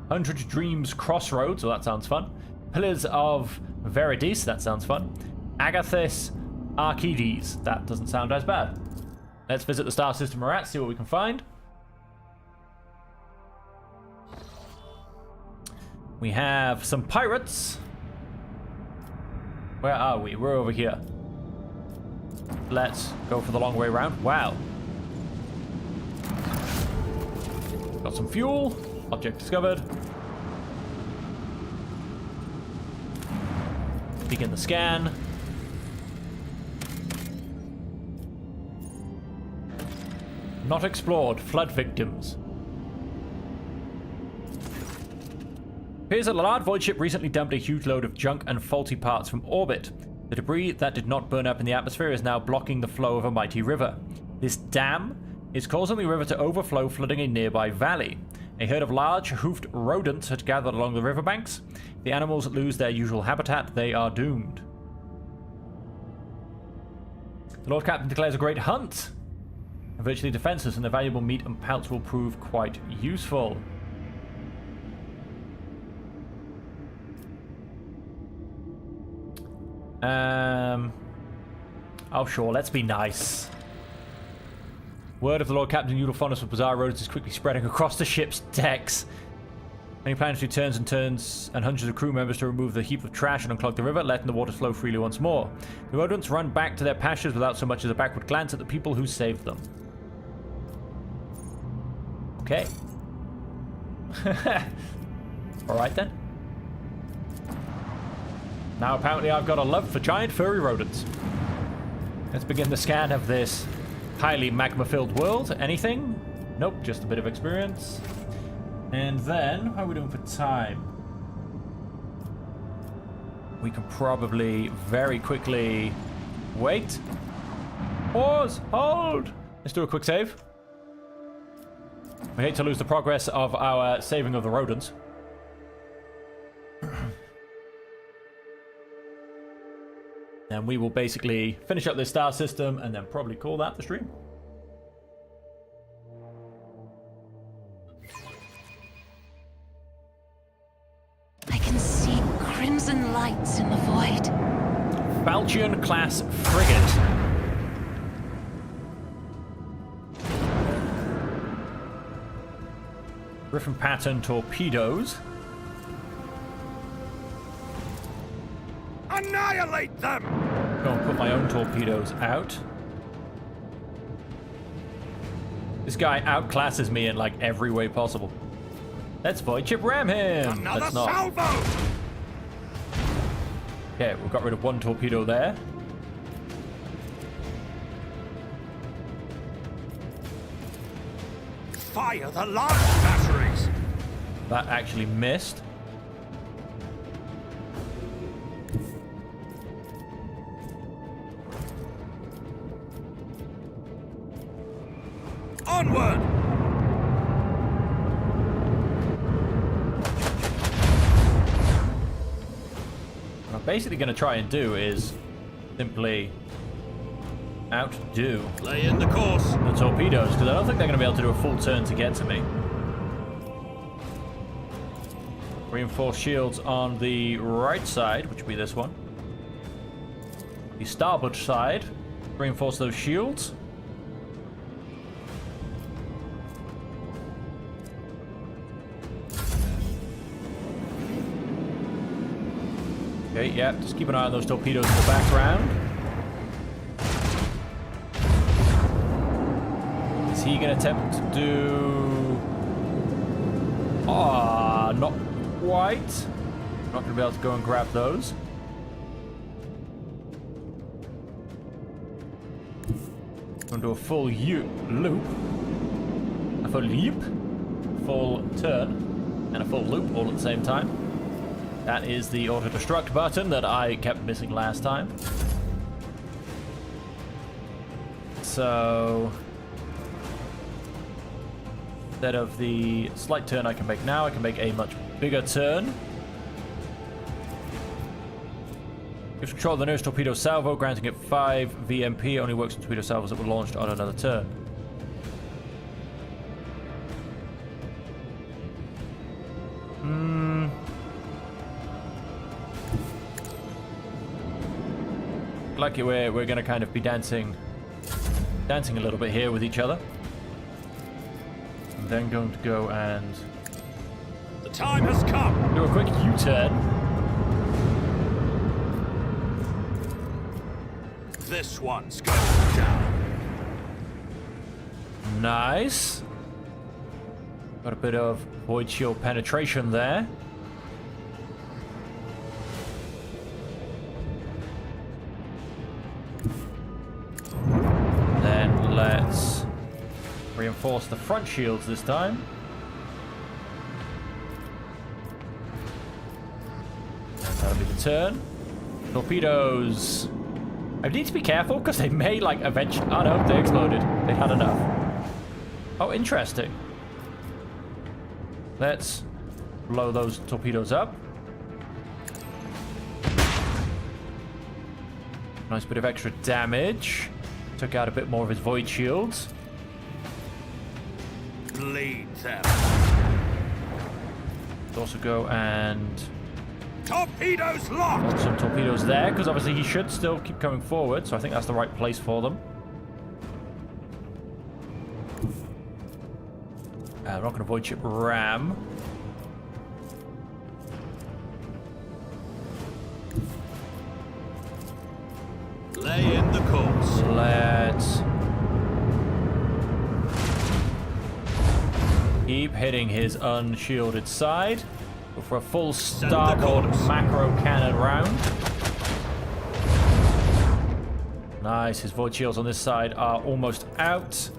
100 Dreams Crossroads. Well, that sounds fun. Pillars of Veridis. That sounds fun. Agathis Archides. That doesn't sound as bad. Let's visit the star system we're at, see what we can find. We have some pirates. Where are we? We're over here. Let's go for the long way around. Wow. Got some fuel. Object discovered. Begin the scan. Not explored. Flood victims. Appears that a large void ship recently dumped a huge load of junk and faulty parts from orbit. The debris that did not burn up in the atmosphere is now blocking the flow of a mighty river. This dam is causing the river to overflow, flooding a nearby valley. A herd of large, hoofed rodents had gathered along the riverbanks. If the animals lose their usual habitat, they are doomed. The Lord Captain declares a great hunt. Virtually defenseless, and the valuable meat and pelts will prove quite useful. Oh sure, let's be nice. Word of the Lord Captain Eudophonis of bizarre rodents is quickly spreading across the ship's decks. Many planetary turns and hundreds of crew members to remove the heap of trash and unclog the river, letting the water flow freely once more. The rodents run back to their pastures without so much as a backward glance at the people who saved them. Okay. Alright then. Now apparently I've got a love for giant furry rodents. Let's begin the scan of this highly magma-filled world. Anything? Nope, just a bit of experience. And then, how are we doing for time? We can probably very quickly wait. Pause! Hold! Let's do a quick save. We hate to lose the progress of our saving of the rodents. And we will basically finish up this star system and then probably call that the stream. I can see crimson lights in the void. Falchion class frigate. Griffin pattern torpedoes. Annihilate them! Go and put my own torpedoes out. This guy outclasses me in like every way possible. Let's void ship ram him. Another Let's not. salvo! Okay, we've got rid of one torpedo there. Fire the large batteries! That actually missed. Onward! What I'm basically going to try and do is simply outdo Lay in the course. the torpedoes, because I don't think they're going to be able to do a full turn to get to me. Reinforced shields on the right side, which will be this one. The starboard side, reinforce those shields. Okay, yeah, just keep an eye on those torpedoes in the background. Is he going to attempt to do... Ah, not quite. Not going to be able to go and grab those. Going to do a full loop. A full leap. Full turn. And a full loop all at the same time. That is the auto-destruct button that I kept missing last time. So... instead of the slight turn I can make now, I can make a much bigger turn. Gives control of the nearest torpedo salvo, granting it 5 VMP. Only works on torpedo salvos that were launched on another turn. Like we're going to kind of be dancing a little bit here with each other. I'm then going to go and The time has come. do a quick U-turn. This one's going down. Nice. Got a bit of void shield penetration there. Then let's reinforce the front shields this time. And that'll be the turn. Torpedoes. I need to be careful because they may like eventually... Oh no, they exploded. They had enough. Oh, interesting. Let's blow those torpedoes up. Nice bit of extra damage. Took out a bit more of his void shields. Bleed them. Let's also go and Torpedoes locked. put some torpedoes there, because obviously he should still keep coming forward, so I think that's the right place for them. I'm not going to void ship ram. Lay in the course. Let's keep hitting his unshielded side. Go for a full starboard macro cannon round. Nice, his void shields on this side are almost out.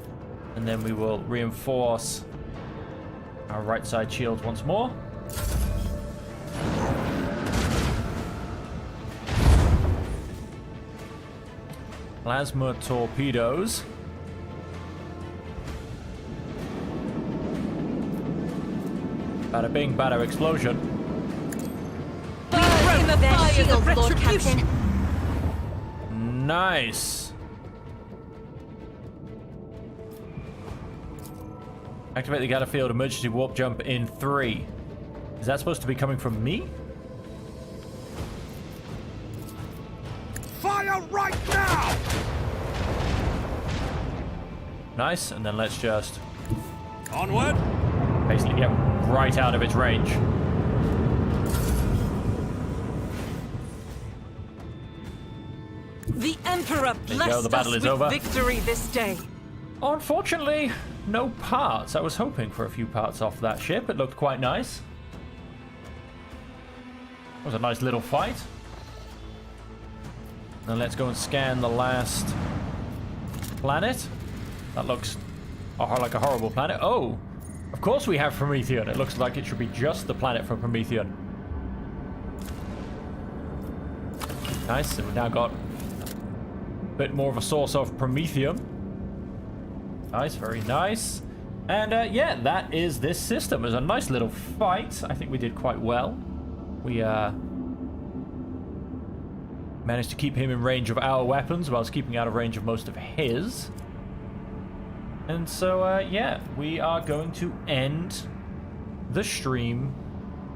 And then we will reinforce our right side shields once more. Plasma torpedoes. Bada bing, bada explosion. Burn in their shield, Lord Captain. Nice. Activate the Galliffield emergency warp jump in 3. Is that supposed to be coming from me? Fire right now. Nice, and then let's just Onward. basically get right out of its range. The Emperor There you go, blessed the battle us is with over. victory this day. Unfortunately, no parts. I was hoping for a few parts off that ship. It looked quite nice. It was a nice little fight. Now let's go and scan the last planet. That looks like a horrible planet. Oh, of course we have Promethean. It looks like it should be just the planet for Promethean. Nice, so we've now got a bit more of a source of Prometheum. Nice, very nice. And yeah, that is this system. It was a nice little fight. I think we did quite well. We managed to keep him in range of our weapons whilst keeping out of range of most of his. And so, yeah, we are going to end the stream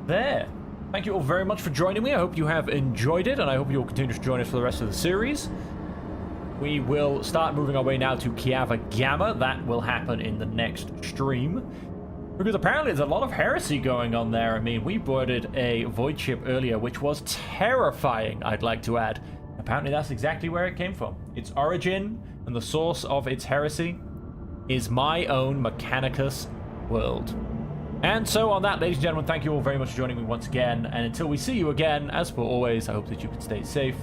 there. Thank you all very much for joining me. I hope you have enjoyed it, and I hope you will continue to join us for the rest of the series. We will start moving our way now to Kiava Gamma. That will happen in the next stream. Because apparently there's a lot of heresy going on there. I mean, we boarded a void ship earlier, which was terrifying, I'd like to add. Apparently that's exactly where it came from. Its origin and the source of its heresy is my own Mechanicus world. And so on that, ladies and gentlemen, thank you all very much for joining me once again. And until we see you again, as per always, I hope that you can stay safe.